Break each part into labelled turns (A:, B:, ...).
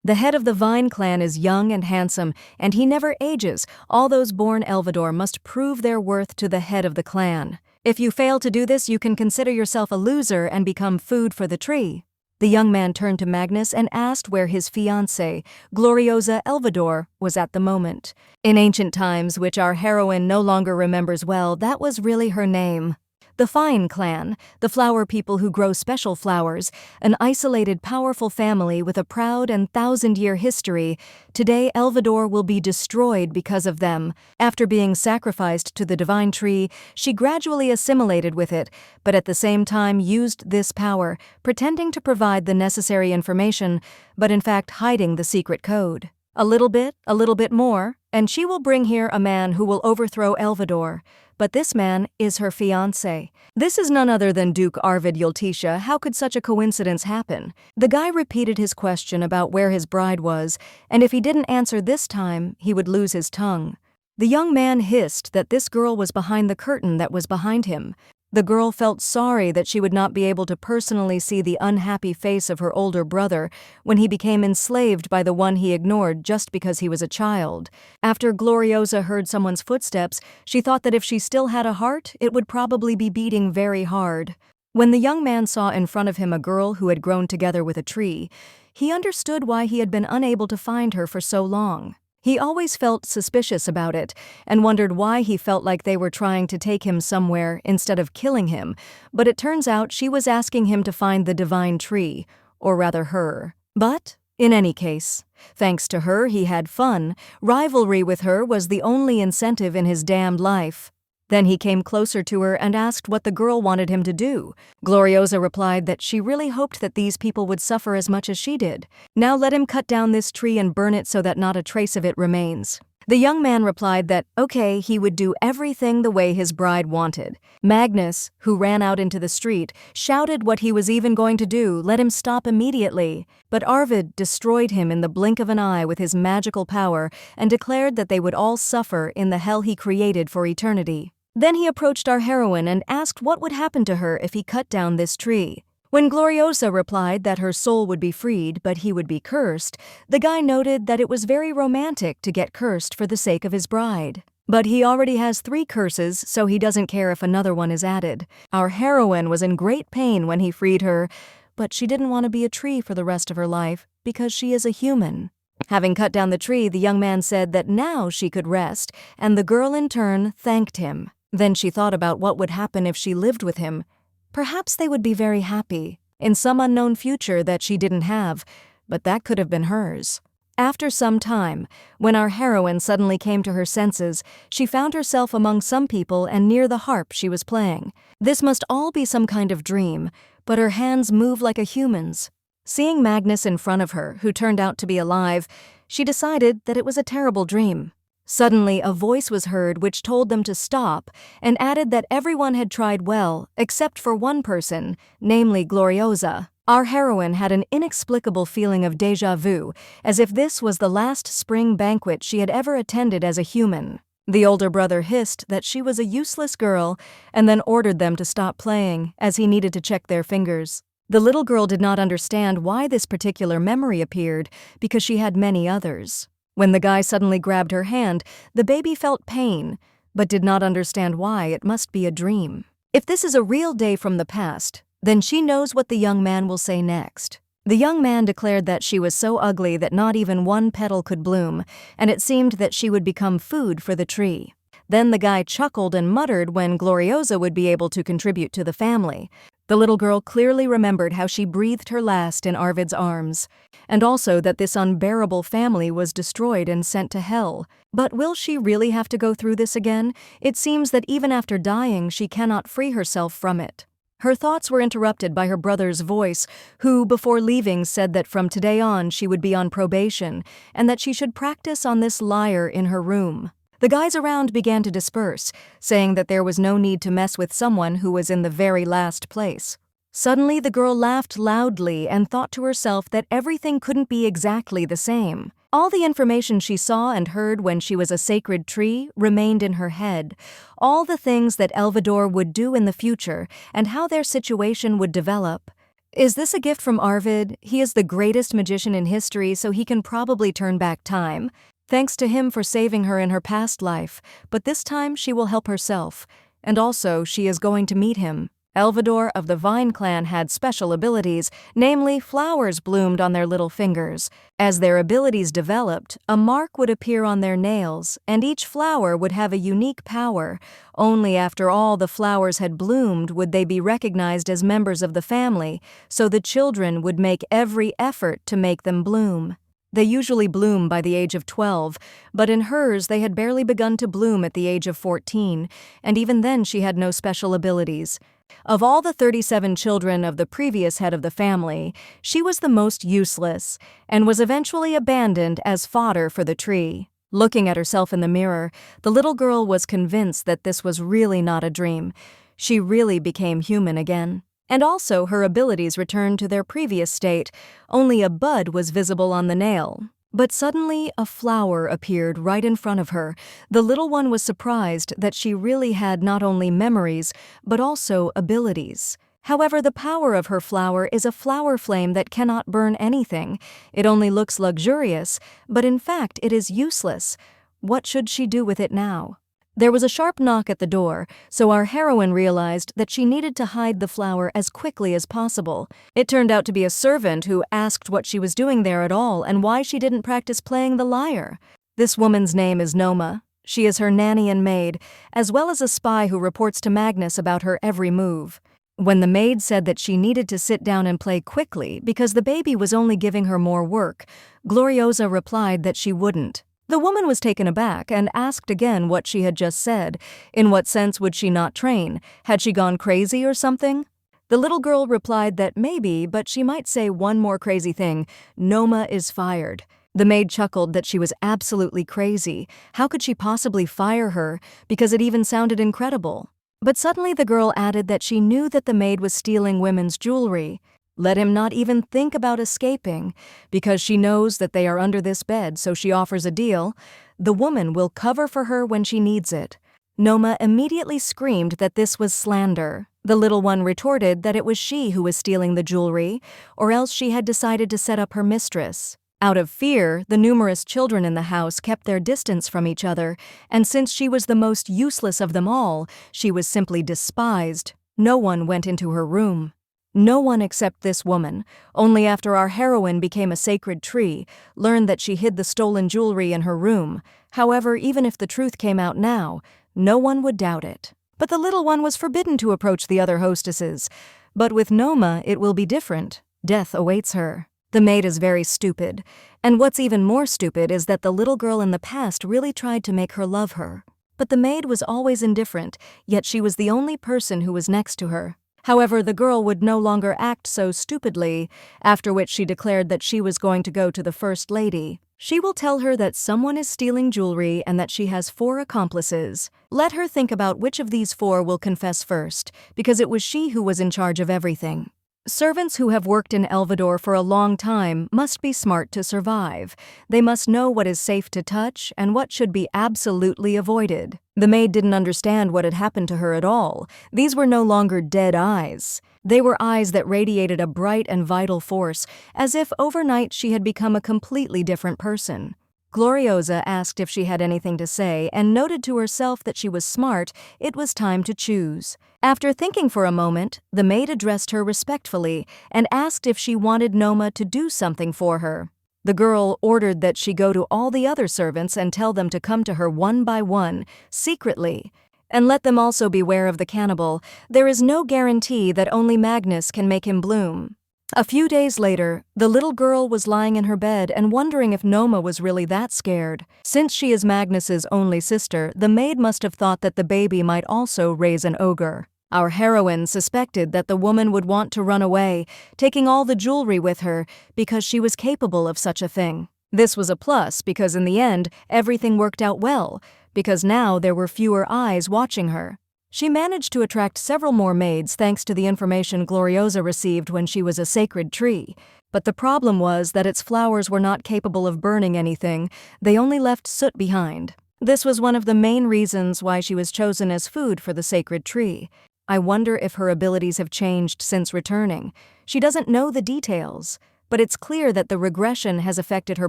A: The head of the Vine clan is young and handsome, and he never ages. All those born Elvador must prove their worth to the head of the clan. If you fail to do this, you can consider yourself a loser and become food for the tree. The young man turned to Magnus and asked where his fiancée, Gloriosa Elvador, was at the moment. In ancient times, which our heroine no longer remembers well, that was really her name. The Vine clan, the flower people who grow special flowers, an isolated, powerful family with a proud and thousand-year history. Today, Elvador will be destroyed because of them. After being sacrificed to the divine tree, she gradually assimilated with it, but at the same time used this power, pretending to provide the necessary information, but in fact hiding the secret code. A little bit more, and she will bring here a man who will overthrow Elvador. But this man is her fiancé. This is none other than Duke Arvid Yulisha. How could such a coincidence happen? The guy repeated his question about where his bride was, and if he didn't answer this time, he would lose his tongue. The young man hissed that this girl was behind the curtain that was behind him. The girl felt sorry that she would not be able to personally see the unhappy face of her older brother when he became enslaved by the one he ignored just because he was a child. After Gloriosa heard someone's footsteps, she thought that if she still had a heart, it would probably be beating very hard. When the young man saw in front of him a girl who had grown together with a tree, he understood why he had been unable to find her for so long. He always felt suspicious about it and wondered why he felt like they were trying to take him somewhere instead of killing him, but it turns out she was asking him to find the divine tree, or rather her. But, in any case, thanks to her he had fun. Rivalry with her was the only incentive in his damned life. Then he came closer to her and asked what the girl wanted him to do. Gloriosa replied that she really hoped that these people would suffer as much as she did. Now let him cut down this tree and burn it so that not a trace of it remains. The young man replied that, okay, he would do everything the way his bride wanted. Magnus, who ran out into the street, shouted what he was even going to do, let him stop immediately. But Arvid destroyed him in the blink of an eye with his magical power and declared that they would all suffer in the hell he created for eternity. Then he approached our heroine and asked what would happen to her if he cut down this tree. When Gloriosa replied that her soul would be freed, but he would be cursed, the guy noted that it was very romantic to get cursed for the sake of his bride. But he already has 3 curses, so he doesn't care if another one is added. Our heroine was in great pain when he freed her, but she didn't want to be a tree for the rest of her life because she is a human. Having cut down the tree, the young man said that now she could rest, and the girl in turn thanked him. Then she thought about what would happen if she lived with him. Perhaps they would be very happy, in some unknown future that she didn't have, but that could have been hers. After some time, when our heroine suddenly came to her senses, she found herself among some people and near the harp she was playing. This must all be some kind of dream, but her hands move like a human's. Seeing Magnus in front of her, who turned out to be alive, she decided that it was a terrible dream. Suddenly, a voice was heard which told them to stop and added that everyone had tried well, except for one person, namely Gloriosa. Our heroine had an inexplicable feeling of déjà vu, as if this was the last spring banquet she had ever attended as a human. The older brother hissed that she was a useless girl and then ordered them to stop playing, as he needed to check their fingers. The little girl did not understand why this particular memory appeared, because she had many others. When the guy suddenly grabbed her hand, the baby felt pain, but did not understand why. It must be a dream. If this is a real day from the past, then she knows what the young man will say next. The young man declared that she was so ugly that not even one petal could bloom, and it seemed that she would become food for the tree. Then the guy chuckled and muttered when Gloriosa would be able to contribute to the family. The little girl clearly remembered how she breathed her last in Arvid's arms, and also that this unbearable family was destroyed and sent to hell. But will she really have to go through this again? It seems that even after dying, she cannot free herself from it. Her thoughts were interrupted by her brother's voice, who, before leaving, said that from today on she would be on probation, and that she should practice on this lyre in her room. The guys around began to disperse, saying that there was no need to mess with someone who was in the very last place. Suddenly the girl laughed loudly and thought to herself that everything couldn't be exactly the same. All the information she saw and heard when she was a sacred tree remained in her head. All the things that Elvador would do in the future and how their situation would develop. Is this a gift from Arvid? He is the greatest magician in history, so he can probably turn back time. Thanks to him for saving her in her past life, but this time she will help herself. And also, she is going to meet him. Elvador of the Vine clan had special abilities, namely flowers bloomed on their little fingers. As their abilities developed, a mark would appear on their nails, and each flower would have a unique power. Only after all the flowers had bloomed would they be recognized as members of the family, so the children would make every effort to make them bloom. They usually bloom by the age of 12, but in hers they had barely begun to bloom at the age of 14, and even then she had no special abilities. Of all the 37 children of the previous head of the family, she was the most useless, and was eventually abandoned as fodder for the tree. Looking at herself in the mirror, the little girl was convinced that this was really not a dream. She really became human again. And also her abilities returned to their previous state, only a bud was visible on the nail. But suddenly a flower appeared right in front of her. The little one was surprised that she really had not only memories, but also abilities. However, the power of her flower is a flower flame that cannot burn anything. It only looks luxurious, but in fact it is useless. What should she do with it now? There was a sharp knock at the door, so our heroine realized that she needed to hide the flower as quickly as possible. It turned out to be a servant who asked what she was doing there at all and why she didn't practice playing the lyre. This woman's name is Noma. She is her nanny and maid, as well as a spy who reports to Magnus about her every move. When the maid said that she needed to sit down and play quickly because the baby was only giving her more work, Gloriosa replied that she wouldn't. The woman was taken aback and asked again what she had just said. In what sense would she not train? Had she gone crazy or something? The little girl replied that maybe, but she might say one more crazy thing: Noma is fired. The maid chuckled that she was absolutely crazy. How could she possibly fire her? Because it even sounded incredible. But suddenly the girl added that she knew that the maid was stealing women's jewelry. Let him not even think about escaping, because she knows that they are under this bed, so she offers a deal. The woman will cover for her when she needs it. Noma immediately screamed that this was slander. The little one retorted that it was she who was stealing the jewelry, or else she had decided to set up her mistress. Out of fear, the numerous children in the house kept their distance from each other, and since she was the most useless of them all, she was simply despised. No one went into her room. No one except this woman, only after our heroine became a sacred tree, learned that she hid the stolen jewelry in her room. However, even if the truth came out now, no one would doubt it. But the little one was forbidden to approach the other hostesses. But with Noma, it will be different. Death awaits her. The maid is very stupid. And what's even more stupid is that the little girl in the past really tried to make her love her. But the maid was always indifferent, yet she was the only person who was next to her. However, the girl would no longer act so stupidly, after which she declared that she was going to go to the First Lady. She will tell her that someone is stealing jewelry and that she has 4 accomplices. Let her think about which of these 4 will confess first, because it was she who was in charge of everything. Servants who have worked in Elvador for a long time must be smart to survive. They must know what is safe to touch and what should be absolutely avoided. The maid didn't understand what had happened to her at all. These were no longer dead eyes. They were eyes that radiated a bright and vital force, as if overnight she had become a completely different person. Gloriosa asked if she had anything to say and noted to herself that she was smart. It was time to choose. After thinking for a moment, the maid addressed her respectfully and asked if she wanted Noma to do something for her. The girl ordered that she go to all the other servants and tell them to come to her one by one, secretly. And let them also beware of the cannibal. There is no guarantee that only Magnus can make him bloom. A few days later, the little girl was lying in her bed and wondering if Noma was really that scared. Since she is Magnus's only sister, the maid must have thought that the baby might also raise an ogre. Our heroine suspected that the woman would want to run away, taking all the jewelry with her, because she was capable of such a thing. This was a plus because in the end, everything worked out well, because now there were fewer eyes watching her. She managed to attract several more maids thanks to the information Gloriosa received when she was a sacred tree. But the problem was that its flowers were not capable of burning anything. They only left soot behind. This was one of the main reasons why she was chosen as food for the sacred tree. I wonder if her abilities have changed since returning. She doesn't know the details, but it's clear that the regression has affected her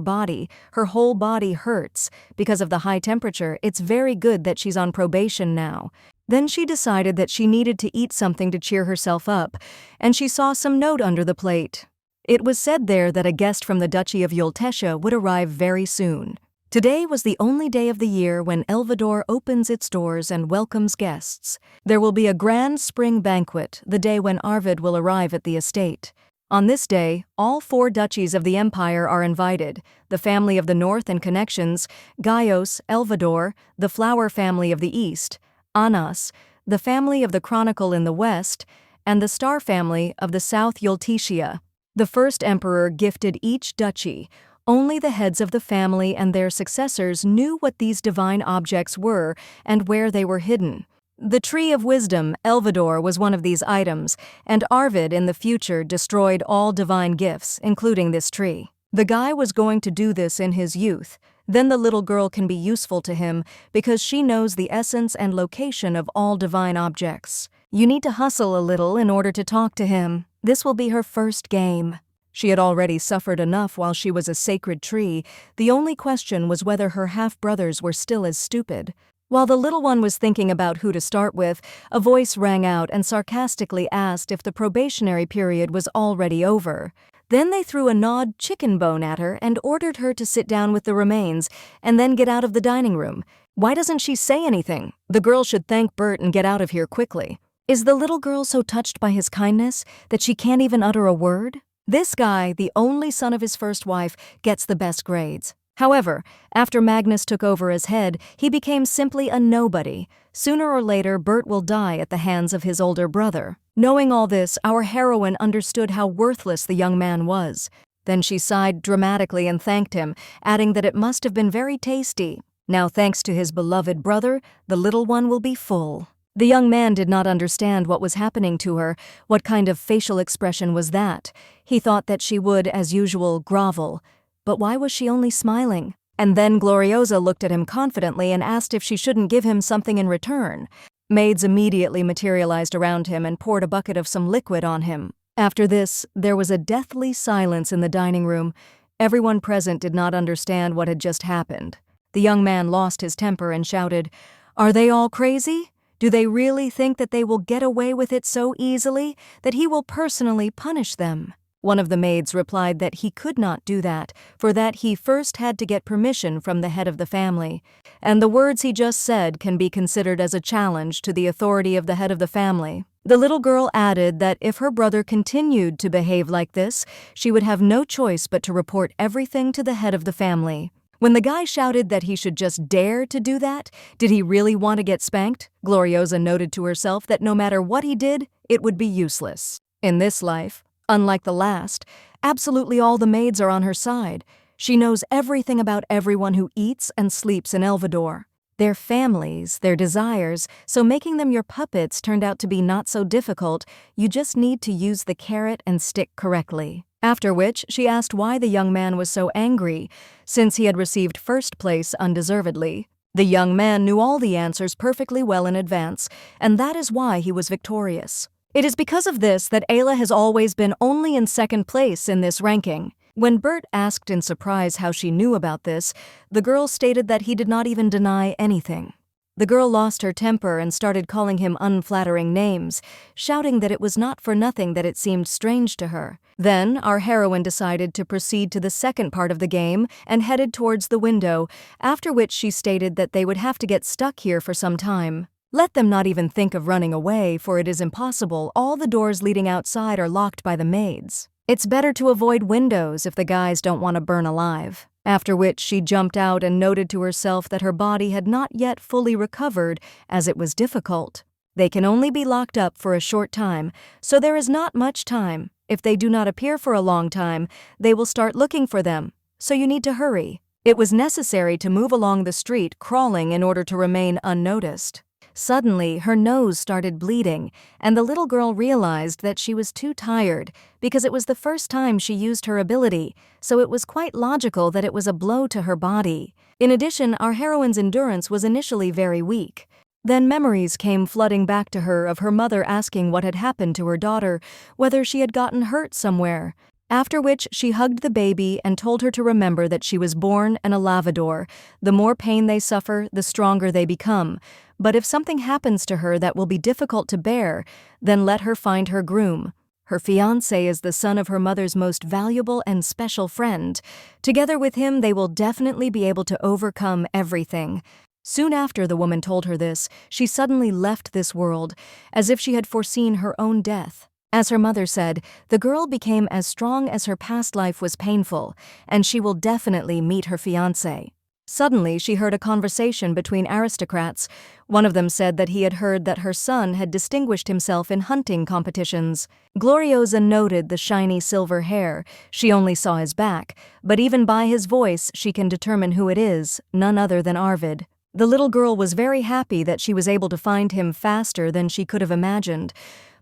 A: body. Her whole body hurts. Because of the high temperature, it's very good that she's on probation now. Then she decided that she needed to eat something to cheer herself up, and she saw some note under the plate. It was said there that a guest from the Duchy of Yulisha would arrive very soon. Today was the only day of the year when Elvador opens its doors and welcomes guests. There will be a grand spring banquet, the day when Arvid will arrive at the estate. On this day, all 4 duchies of the empire are invited: the family of the north and connections, Gaios, Elvador, the flower family of the east, Anas, the family of the chronicle in the west, and the star family of the south Yulisha. The first emperor gifted each duchy. Only the heads of the family and their successors knew what these divine objects were and where they were hidden. The Tree of Wisdom, Elvador, was one of these items, and Arvid in the future destroyed all divine gifts, including this tree. The guy was going to do this in his youth. Then the little girl can be useful to him because she knows the essence and location of all divine objects. You need to hustle a little in order to talk to him. This will be her first game. She had already suffered enough while she was a sacred tree. The only question was whether her half-brothers were still as stupid. While the little one was thinking about who to start with, a voice rang out and sarcastically asked if the probationary period was already over. Then they threw a gnawed chicken bone at her and ordered her to sit down with the remains and then get out of the dining room. Why doesn't she say anything? The girl should thank Bert and get out of here quickly. Is the little girl so touched by his kindness that she can't even utter a word? This guy, the only son of his first wife, gets the best grades. However, after Magnus took over as head, he became simply a nobody. Sooner or later, Bert will die at the hands of his older brother. Knowing all this, our heroine understood how worthless the young man was. Then she sighed dramatically and thanked him, adding that it must have been very tasty. Now, thanks to his beloved brother, the little one will be full. The young man did not understand what was happening to her. What kind of facial expression was that? He thought that she would, as usual, grovel. But why was she only smiling? And then Gloriosa looked at him confidently and asked if she shouldn't give him something in return. Maids immediately materialized around him and poured a bucket of some liquid on him. After this, there was a deathly silence in the dining room. Everyone present did not understand what had just happened. The young man lost his temper and shouted, "Are they all crazy? Do they really think that they will get away with it so easily, that he will personally punish them?" One of the maids replied that he could not do that, for that he first had to get permission from the head of the family. And the words he just said can be considered as a challenge to the authority of the head of the family. The little girl added that if her brother continued to behave like this, she would have no choice but to report everything to the head of the family. When the guy shouted that he should just dare to do that, did he really want to get spanked? Gloriosa noted to herself that no matter what he did, it would be useless. In this life, unlike the last, absolutely all the maids are on her side. She knows everything about everyone who eats and sleeps in Elvador. Their families, their desires, so making them your puppets turned out to be not so difficult. You just need to use the carrot and stick correctly. After which, she asked why the young man was so angry, since he had received first place undeservedly. The young man knew all the answers perfectly well in advance, and that is why he was victorious. It is because of this that Ayla has always been only in second place in this ranking. When Bert asked in surprise how she knew about this, the girl stated that he did not even deny anything. The girl lost her temper and started calling him unflattering names, shouting that it was not for nothing that it seemed strange to her. Then, our heroine decided to proceed to the second part of the game and headed towards the window, after which she stated that they would have to get stuck here for some time. Let them not even think of running away, for it is impossible. All the doors leading outside are locked by the maids. It's better to avoid windows if the guys don't want to burn alive. After which she jumped out and noted to herself that her body had not yet fully recovered, as it was difficult. They can only be locked up for a short time, so there is not much time. If they do not appear for a long time, they will start looking for them, so you need to hurry. It was necessary to move along the street crawling in order to remain unnoticed. Suddenly, her nose started bleeding, and the little girl realized that she was too tired because it was the first time she used her ability, so it was quite logical that it was a blow to her body. In addition, our heroine's endurance was initially very weak. Then memories came flooding back to her of her mother asking what had happened to her daughter, whether she had gotten hurt somewhere. After which she hugged the baby and told her to remember that she was born an Elvador. The more pain they suffer, the stronger they become. But if something happens to her that will be difficult to bear, then let her find her groom. Her fiancé is the son of her mother's most valuable and special friend. Together with him, they will definitely be able to overcome everything. Soon after the woman told her this, she suddenly left this world, as if she had foreseen her own death. As her mother said, the girl became as strong as her past life was painful, and she will definitely meet her fiancé. Suddenly, she heard a conversation between aristocrats. One of them said that he had heard that her son had distinguished himself in hunting competitions. Gloriosa noted the shiny silver hair. She only saw his back, but even by his voice she can determine who it is, none other than Arvid. The little girl was very happy that she was able to find him faster than she could have imagined.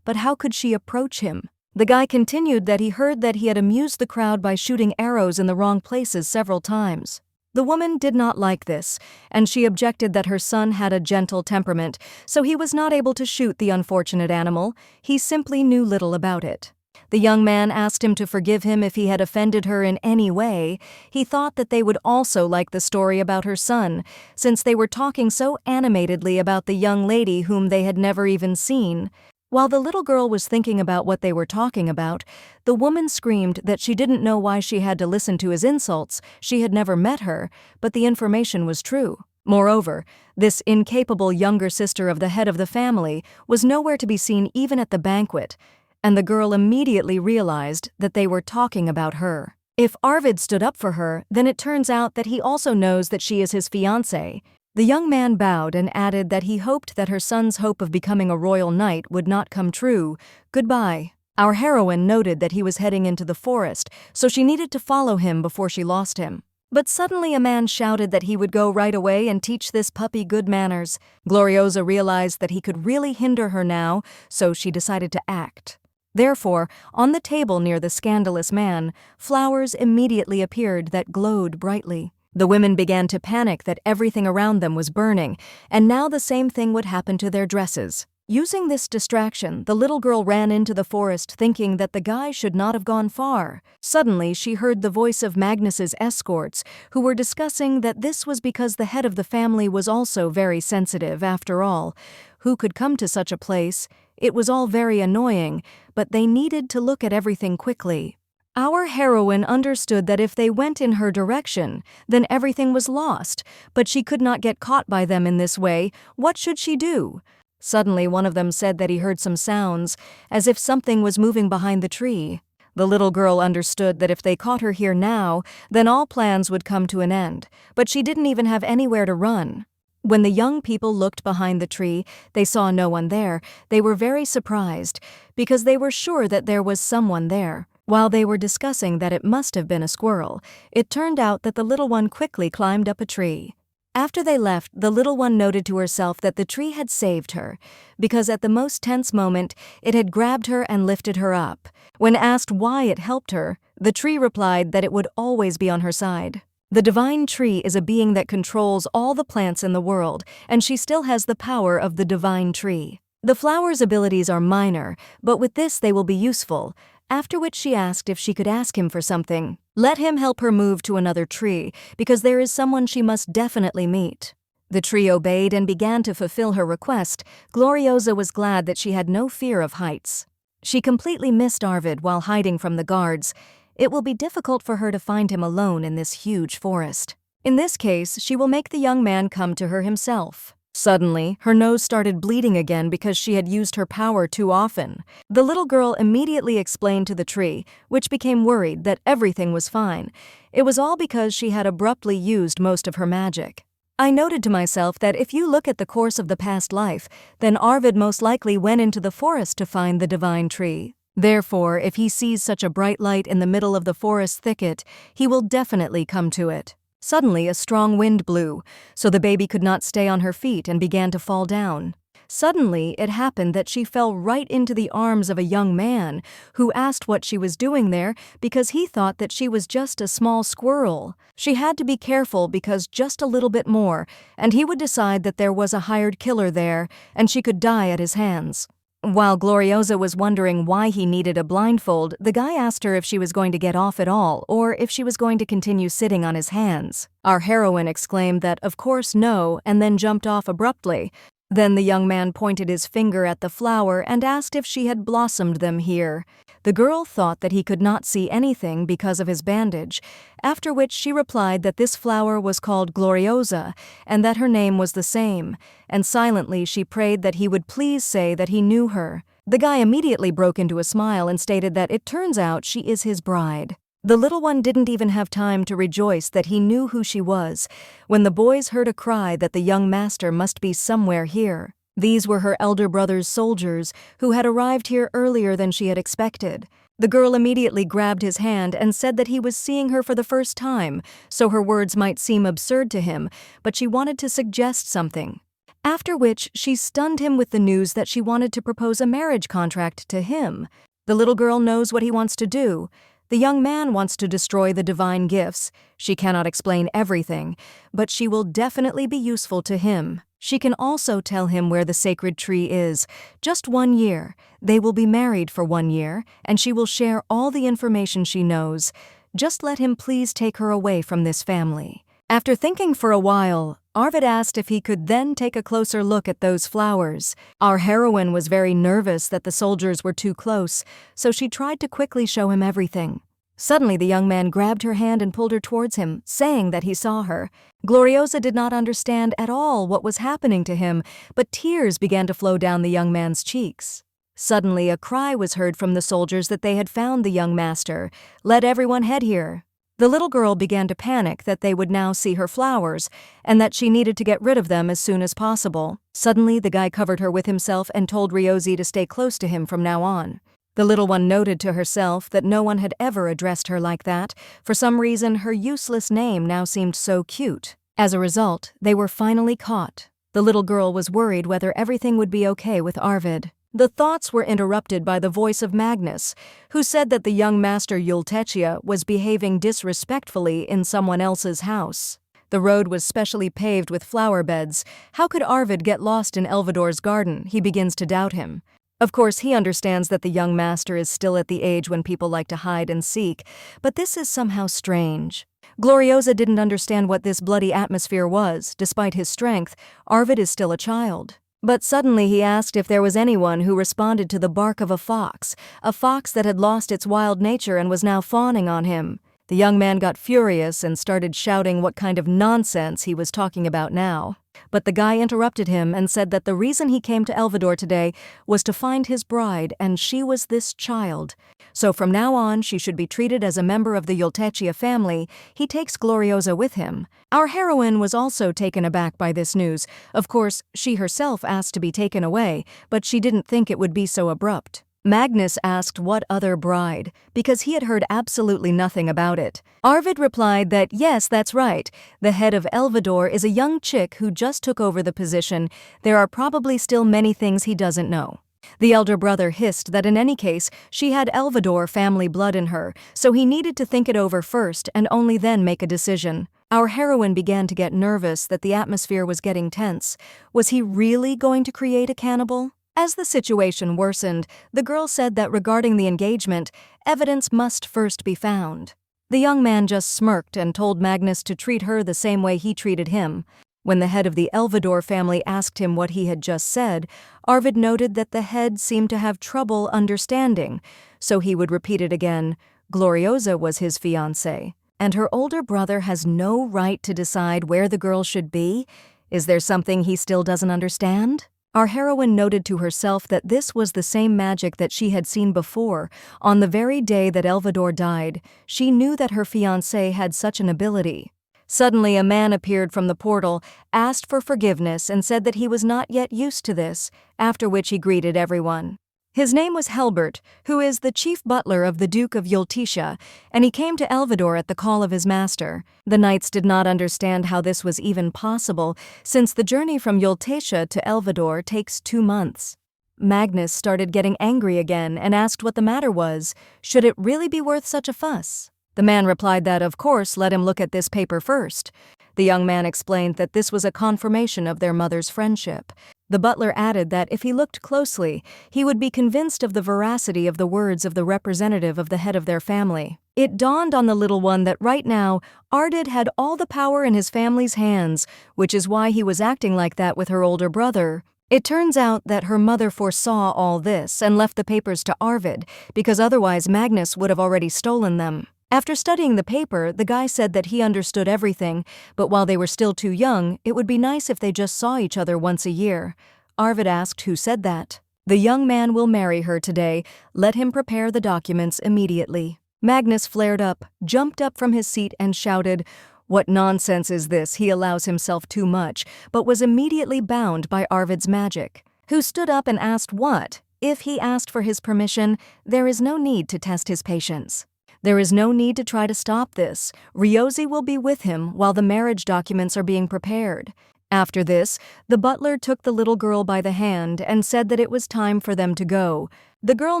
A: But how could she approach him? The guy continued that he heard that he had amused the crowd by shooting arrows in the wrong places several times. The woman did not like this, and she objected that her son had a gentle temperament, so he was not able to shoot the unfortunate animal. He simply knew little about it. The young man asked him to forgive him if he had offended her in any way. He thought that they would also like the story about her son, since they were talking so animatedly about the young lady whom they had never even seen. While the little girl was thinking about what they were talking about, the woman screamed that she didn't know why she had to listen to his insults. She had never met her, but the information was true. Moreover, this incapable younger sister of the head of the family was nowhere to be seen even at the banquet, and the girl immediately realized that they were talking about her. If Arvid stood up for her, then it turns out that he also knows that she is his fiancée. The young man bowed and added that he hoped that her son's hope of becoming a royal knight would not come true. Goodbye. Our heroine noted that he was heading into the forest, so she needed to follow him before she lost him. But suddenly a man shouted that he would go right away and teach this puppy good manners. Gloriosa realized that he could really hinder her now, so she decided to act. Therefore, on the table near the scandalous man, flowers immediately appeared that glowed brightly. The women began to panic that everything around them was burning, and now the same thing would happen to their dresses. Using this distraction, the little girl ran into the forest thinking that the guy should not have gone far. Suddenly, she heard the voice of Magnus's escorts, who were discussing that this was because the head of the family was also very sensitive after all. Who could come to such a place? It was all very annoying, but they needed to look at everything quickly. Our heroine understood that if they went in her direction, then everything was lost, but she could not get caught by them in this way. What should she do? Suddenly one of them said that he heard some sounds, as if something was moving behind the tree. The little girl understood that if they caught her here now, then all plans would come to an end, but she didn't even have anywhere to run. When the young people looked behind the tree, they saw no one there. They were very surprised, because they were sure that there was someone there. While they were discussing that it must have been a squirrel, it turned out that the little one quickly climbed up a tree. After they left, the little one noted to herself that the tree had saved her, because at the most tense moment, it had grabbed her and lifted her up. When asked why it helped her, the tree replied that it would always be on her side. The divine tree is a being that controls all the plants in the world, and she still has the power of the divine tree. The flower's abilities are minor, but with this they will be useful. After which she asked if she could ask him for something. Let him help her move to another tree, because there is someone she must definitely meet. The tree obeyed and began to fulfill her request. Gloriosa was glad that she had no fear of heights. She completely missed Arvid while hiding from the guards. It will be difficult for her to find him alone in this huge forest. In this case, she will make the young man come to her himself. Suddenly, her nose started bleeding again because she had used her power too often. The little girl immediately explained to the tree, which became worried that everything was fine. It was all because she had abruptly used most of her magic. I noted to myself that if you look at the course of the past life, then Arvid most likely went into the forest to find the divine tree. Therefore, if he sees such a bright light in the middle of the forest thicket, he will definitely come to it. Suddenly, a strong wind blew, so the baby could not stay on her feet and began to fall down. Suddenly, it happened that she fell right into the arms of a young man who asked what she was doing there because he thought that she was just a small squirrel. She had to be careful because just a little bit more, and he would decide that there was a hired killer there, and she could die at his hands. While Gloriosa was wondering why he needed a blindfold, the guy asked her if she was going to get off at all or if she was going to continue sitting on his hands. Our heroine exclaimed that of course no, and then jumped off abruptly. Then the young man pointed his finger at the flower and asked if she had blossomed them here. The girl thought that he could not see anything because of his bandage, after which she replied that this flower was called Gloriosa and that her name was the same, and silently she prayed that he would please say that he knew her. The guy immediately broke into a smile and stated that it turns out she is his bride. The little one didn't even have time to rejoice that he knew who she was, when the boys heard a cry that the young master must be somewhere here. These were her elder brother's soldiers, who had arrived here earlier than she had expected. The girl immediately grabbed his hand and said that he was seeing her for the first time, so her words might seem absurd to him, but she wanted to suggest something. After which, she stunned him with the news that she wanted to propose a marriage contract to him. The little girl knows what he wants to do. The young man wants to destroy the divine gifts. She cannot explain everything, but she will definitely be useful to him. She can also tell him where the sacred tree is. Just 1 year. They will be married for 1 year, and she will share all the information she knows. Just let him please take her away from this family. After thinking for a while, Arvid asked if he could then take a closer look at those flowers. Our heroine was very nervous that the soldiers were too close, so she tried to quickly show him everything. Suddenly the young man grabbed her hand and pulled her towards him, saying that he saw her. Gloriosa did not understand at all what was happening to him, but tears began to flow down the young man's cheeks. Suddenly a cry was heard from the soldiers that they had found the young master. Let everyone head here. The little girl began to panic that they would now see her flowers, and that she needed to get rid of them as soon as possible. Suddenly the guy covered her with himself and told Ryozi to stay close to him from now on. The little one noted to herself that no one had ever addressed her like that. For some reason, her useless name now seemed so cute. As a result, they were finally caught. The little girl was worried whether everything would be okay with Arvid. The thoughts were interrupted by the voice of Magnus, who said that the young master Yulisha was behaving disrespectfully in someone else's house. The road was specially paved with flower beds. How could Arvid get lost in Elvador's garden? He begins to doubt him. Of course, he understands that the young master is still at the age when people like to hide and seek, but this is somehow strange. Gloriosa didn't understand what this bloody atmosphere was. Despite his strength, Arvid is still a child. But suddenly he asked if there was anyone who responded to the bark of a fox that had lost its wild nature and was now fawning on him. The young man got furious and started shouting what kind of nonsense he was talking about now. But the guy interrupted him and said that the reason he came to Elvador today was to find his bride, and she was this child. So from now on, she should be treated as a member of the Yulisha family. He takes Gloriosa with him. Our heroine was also taken aback by this news. Of course, she herself asked to be taken away, but she didn't think it would be so abrupt. Magnus asked what other bride, because he had heard absolutely nothing about it. Arvid replied that yes, that's right. The head of Elvador is a young chick who just took over the position. There are probably still many things he doesn't know. The elder brother hissed that in any case, she had Elvador family blood in her, so he needed to think it over first and only then make a decision. Our heroine began to get nervous that the atmosphere was getting tense. Was he really going to create a cannibal? As the situation worsened, the girl said that regarding the engagement, evidence must first be found. The young man just smirked and told Magnus to treat her the same way he treated him. When the head of the Elvador family asked him what he had just said, Arvid noted that the head seemed to have trouble understanding, so he would repeat it again. Gloriosa was his fiancée, and her older brother has no right to decide where the girl should be? Is there something he still doesn't understand? Our heroine noted to herself that this was the same magic that she had seen before. On the very day that Elvador died, she knew that her fiancé had such an ability. Suddenly a man appeared from the portal, asked for forgiveness and said that he was not yet used to this, after which he greeted everyone. His name was Helbert, who is the chief butler of the Duke of Yulisha, and he came to Elvador at the call of his master. The knights did not understand how this was even possible, since the journey from Yulisha to Elvador takes 2 months. Magnus started getting angry again and asked what the matter was. Should it really be worth such a fuss? The man replied that, of course, let him look at this paper first. The young man explained that this was a confirmation of their mother's friendship. The butler added that if he looked closely, he would be convinced of the veracity of the words of the representative of the head of their family. It dawned on the little one that right now, Arvid had all the power in his family's hands, which is why he was acting like that with her older brother. It turns out that her mother foresaw all this and left the papers to Arvid, because otherwise Magnus would have already stolen them. After studying the paper, the guy said that he understood everything, but while they were still too young, it would be nice if they just saw each other once a year. Arvid asked who said that. The young man will marry her today. Let him prepare the documents immediately. Magnus flared up, jumped up from his seat and shouted, "What nonsense is this? He allows himself too much," but was immediately bound by Arvid's magic, who stood up and asked what. If he asked for his permission, there is no need to test his patience. There is no need to try to stop this. Ryozi will be with him while the marriage documents are being prepared. After this, the butler took the little girl by the hand and said that it was time for them to go. The girl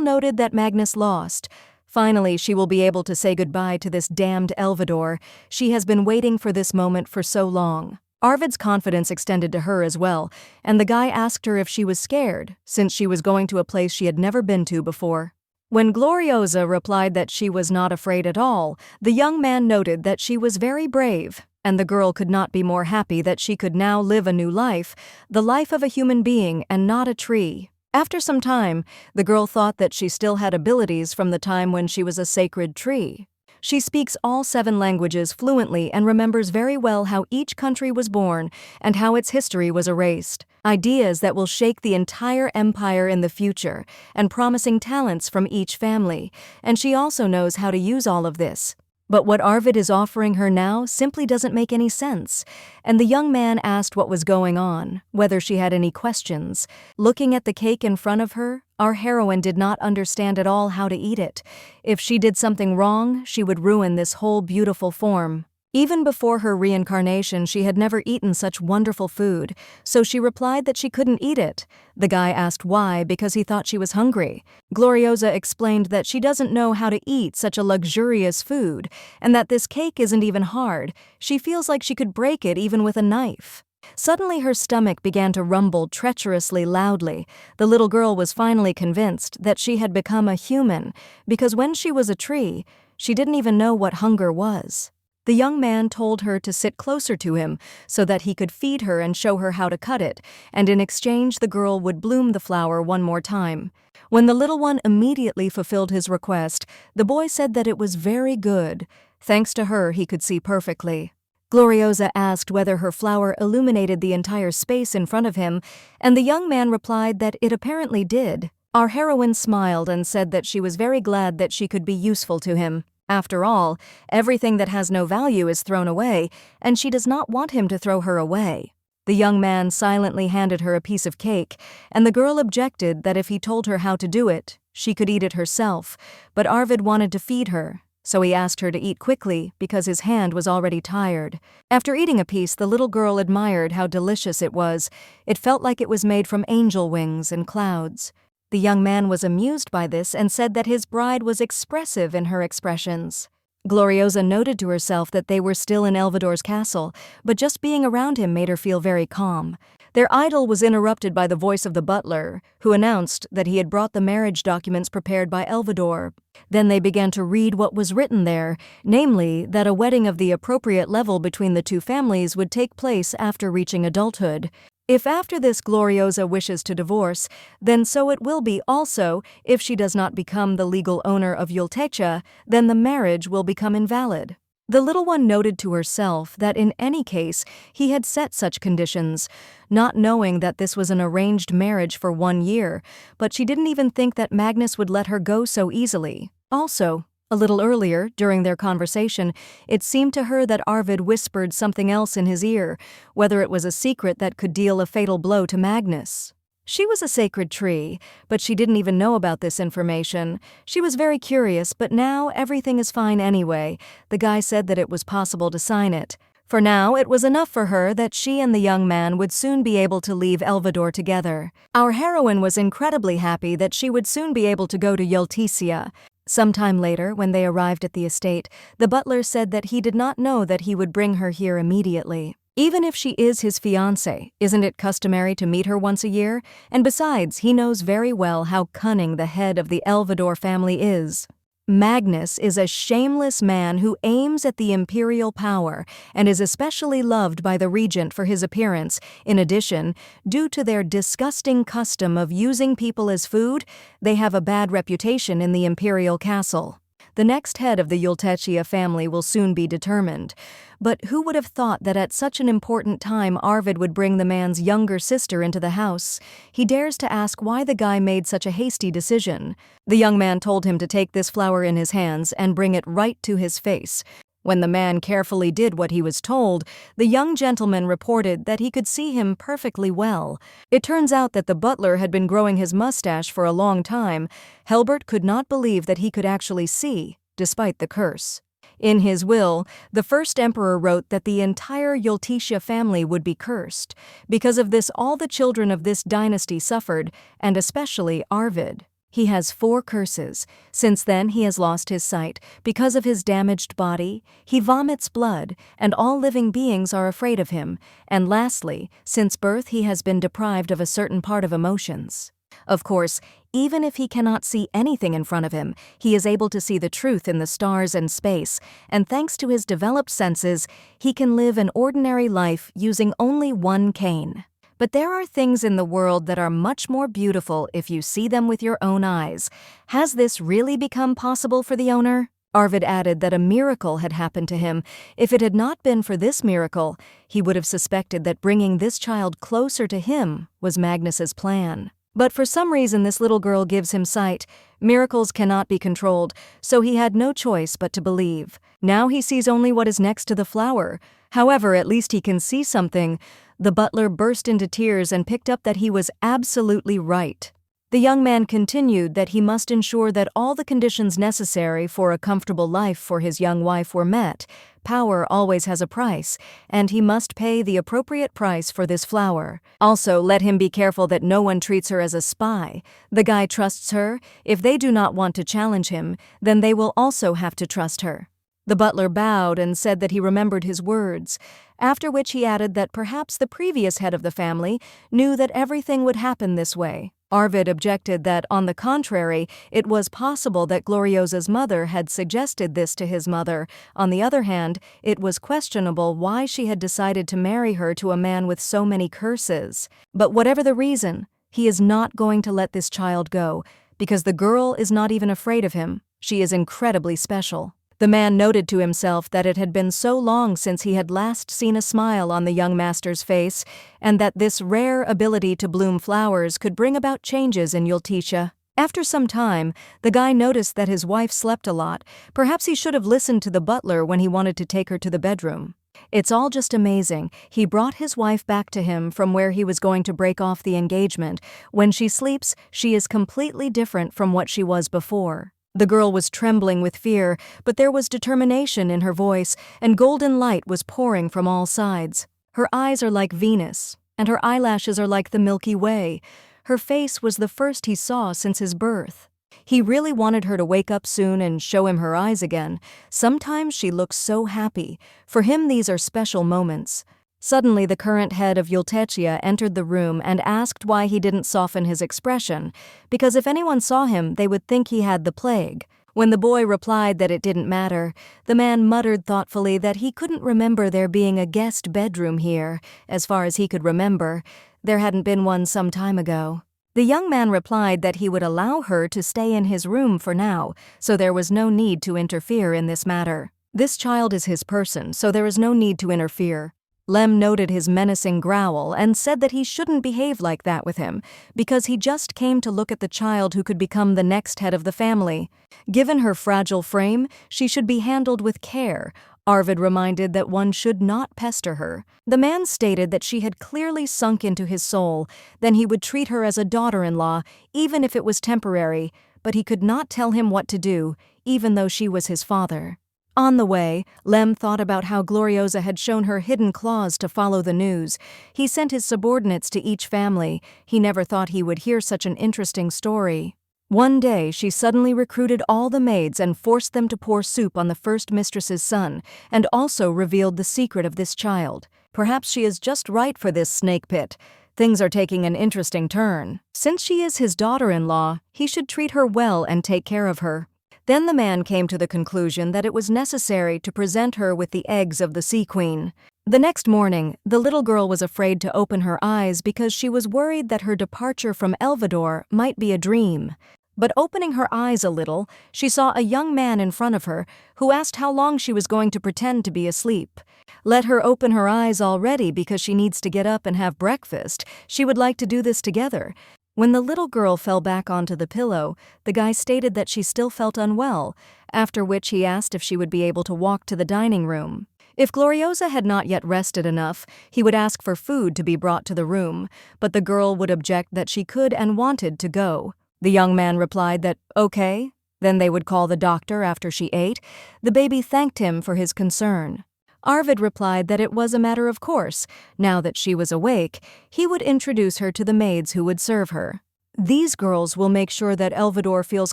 A: noted that Magnus lost. Finally, she will be able to say goodbye to this damned Elvador. She has been waiting for this moment for so long. Arvid's confidence extended to her as well, and the guy asked her if she was scared, since she was going to a place she had never been to before. When Gloriosa replied that she was not afraid at all, the young man noted that she was very brave, and the girl could not be more happy that she could now live a new life, the life of a human being and not a tree. After some time, the girl thought that she still had abilities from the time when she was a sacred tree. She speaks all 7 languages fluently and remembers very well how each country was born and how its history was erased. Ideas that will shake the entire empire in the future, and promising talents from each family, and she also knows how to use all of this. But what Arvid is offering her now simply doesn't make any sense, and the young man asked what was going on, whether she had any questions. Looking at the cake in front of her, our heroine did not understand at all how to eat it. If she did something wrong, she would ruin this whole beautiful form. Even before her reincarnation, she had never eaten such wonderful food, so she replied that she couldn't eat it. The guy asked why, because he thought she was hungry. Gloriosa explained that she doesn't know how to eat such a luxurious food, and that this cake isn't even hard. She feels like she could break it even with a knife. Suddenly her stomach began to rumble treacherously loudly. The little girl was finally convinced that she had become a human, because when she was a tree, she didn't even know what hunger was. The young man told her to sit closer to him so that he could feed her and show her how to cut it, and in exchange the girl would bloom the flower one more time. When the little one immediately fulfilled his request, the boy said that it was very good. Thanks to her, he could see perfectly. Gloriosa asked whether her flower illuminated the entire space in front of him, and the young man replied that it apparently did. Our heroine smiled and said that she was very glad that she could be useful to him. After all, everything that has no value is thrown away, and she does not want him to throw her away. The young man silently handed her a piece of cake, and the girl objected that if he told her how to do it, she could eat it herself, but Arvid wanted to feed her, so he asked her to eat quickly because his hand was already tired. After eating a piece, the little girl admired how delicious it was. It felt like it was made from angel wings and clouds. The young man was amused by this and said that his bride was expressive in her expressions. Gloriosa noted to herself that they were still in Elvador's castle, but just being around him made her feel very calm. Their idyll was interrupted by the voice of the butler, who announced that he had brought the marriage documents prepared by Elvador. Then they began to read what was written there, namely, that a wedding of the appropriate level between the 2 families would take place after reaching adulthood. If after this Gloriosa wishes to divorce, then so it will be also. If she does not become the legal owner of Yulisha, then the marriage will become invalid. The little one noted to herself that in any case he had set such conditions, not knowing that this was an arranged marriage for 1 year, but she didn't even think that Magnus would let her go so easily. Also, a little earlier, during their conversation, it seemed to her that Arvid whispered something else in his ear, whether it was a secret that could deal a fatal blow to Magnus. She was a sacred tree, but she didn't even know about this information. She was very curious, but now everything is fine anyway. The guy said that it was possible to sign it. For now, it was enough for her that she and the young man would soon be able to leave Elvador together. Our heroine was incredibly happy that she would soon be able to go to Yulisha. Sometime later, when they arrived at the estate, the butler said that he did not know that he would bring her here immediately. Even if she is his fiancée, isn't it customary to meet her once a year? And besides, he knows very well how cunning the head of the Elvador family is. Magnus is a shameless man who aims at the imperial power and is especially loved by the regent for his appearance. In addition, due to their disgusting custom of using people as food, they have a bad reputation in the imperial castle. The next head of the Yulisha family will soon be determined. But who would have thought that at such an important time Arvid would bring the man's younger sister into the house? He dares to ask why the guy made such a hasty decision. The young man told him to take this flower in his hands and bring it right to his face. When the man carefully did what he was told, the young gentleman reported that he could see him perfectly well. It turns out that the butler had been growing his mustache for a long time. Helbert could not believe that he could actually see, despite the curse. In his will, the first emperor wrote that the entire Yulisha family would be cursed. Because of this, all the children of this dynasty suffered, and especially Arvid. He has 4 curses. Since then, he has lost his sight. Because of his damaged body, he vomits blood, and all living beings are afraid of him. And lastly, since birth, he has been deprived of a certain part of emotions. Of course, even if he cannot see anything in front of him, he is able to see the truth in the stars and space, and thanks to his developed senses, he can live an ordinary life using only 1 cane. But there are things in the world that are much more beautiful if you see them with your own eyes. Has this really become possible for the owner? Arvid added that a miracle had happened to him. If it had not been for this miracle, he would have suspected that bringing this child closer to him was Magnus's plan. But for some reason this little girl gives him sight. Miracles cannot be controlled, so he had no choice but to believe. Now he sees only what is next to the flower. However, at least he can see something. The butler burst into tears and picked up that he was absolutely right. The young man continued that he must ensure that all the conditions necessary for a comfortable life for his young wife were met. Power always has a price, and he must pay the appropriate price for this flower. Also, let him be careful that no one treats her as a spy. The guy trusts her. If they do not want to challenge him, then they will also have to trust her. The butler bowed and said that he remembered his words, after which he added that perhaps the previous head of the family knew that everything would happen this way. Arvid objected that, on the contrary, it was possible that Gloriosa's mother had suggested this to his mother. On the other hand, it was questionable why she had decided to marry her to a man with so many curses. But whatever the reason, he is not going to let this child go, because the girl is not even afraid of him. She is incredibly special. The man noted to himself that it had been so long since he had last seen a smile on the young master's face, and that this rare ability to bloom flowers could bring about changes in Yulisha. After some time, the guy noticed that his wife slept a lot. Perhaps he should have listened to the butler when he wanted to take her to the bedroom. It's all just amazing. He brought his wife back to him from where he was going to break off the engagement. When she sleeps, she is completely different from what she was before. The girl was trembling with fear, but there was determination in her voice, and golden light was pouring from all sides. Her eyes are like Venus, and her eyelashes are like the Milky Way. Her face was the first he saw since his birth. He really wanted her to wake up soon and show him her eyes again. Sometimes she looks so happy. For him, these are special moments. Suddenly, the current head of Yulisha entered the room and asked why he didn't soften his expression, because if anyone saw him, they would think he had the plague. When the boy replied that it didn't matter, the man muttered thoughtfully that he couldn't remember there being a guest bedroom here. As far as he could remember, there hadn't been one some time ago. The young man replied that he would allow her to stay in his room for now, so there was no need to interfere in this matter. This child is his person, so there is no need to interfere. Lem noted his menacing growl and said that he shouldn't behave like that with him, because he just came to look at the child who could become the next head of the family. Given her fragile frame, she should be handled with care. Arvid reminded that one should not pester her. The man stated that she had clearly sunk into his soul, then he would treat her as a daughter-in-law, even if it was temporary, but he could not tell him what to do, even though she was his father. On the way, Lem thought about how Gloriosa had shown her hidden claws to follow the news. He sent his subordinates to each family. He never thought he would hear such an interesting story. One day, she suddenly recruited all the maids and forced them to pour soup on the first mistress's son, and also revealed the secret of this child. Perhaps she is just right for this snake pit. Things are taking an interesting turn. Since she is his daughter-in-law, he should treat her well and take care of her. Then the man came to the conclusion that it was necessary to present her with the eggs of the sea queen. The next morning, the little girl was afraid to open her eyes because she was worried that her departure from Elvador might be a dream. But opening her eyes a little, she saw a young man in front of her who asked how long she was going to pretend to be asleep. Let her open her eyes already because she needs to get up and have breakfast. She would like to do this together. When the little girl fell back onto the pillow, the guy stated that she still felt unwell, after which he asked if she would be able to walk to the dining room. If Gloriosa had not yet rested enough, he would ask for food to be brought to the room, but the girl would object that she could and wanted to go. The young man replied that, okay, then they would call the doctor after she ate. The baby thanked him for his concern. Arvid replied that it was a matter of course. Now that she was awake, he would introduce her to the maids who would serve her. These girls will make sure that Elvador feels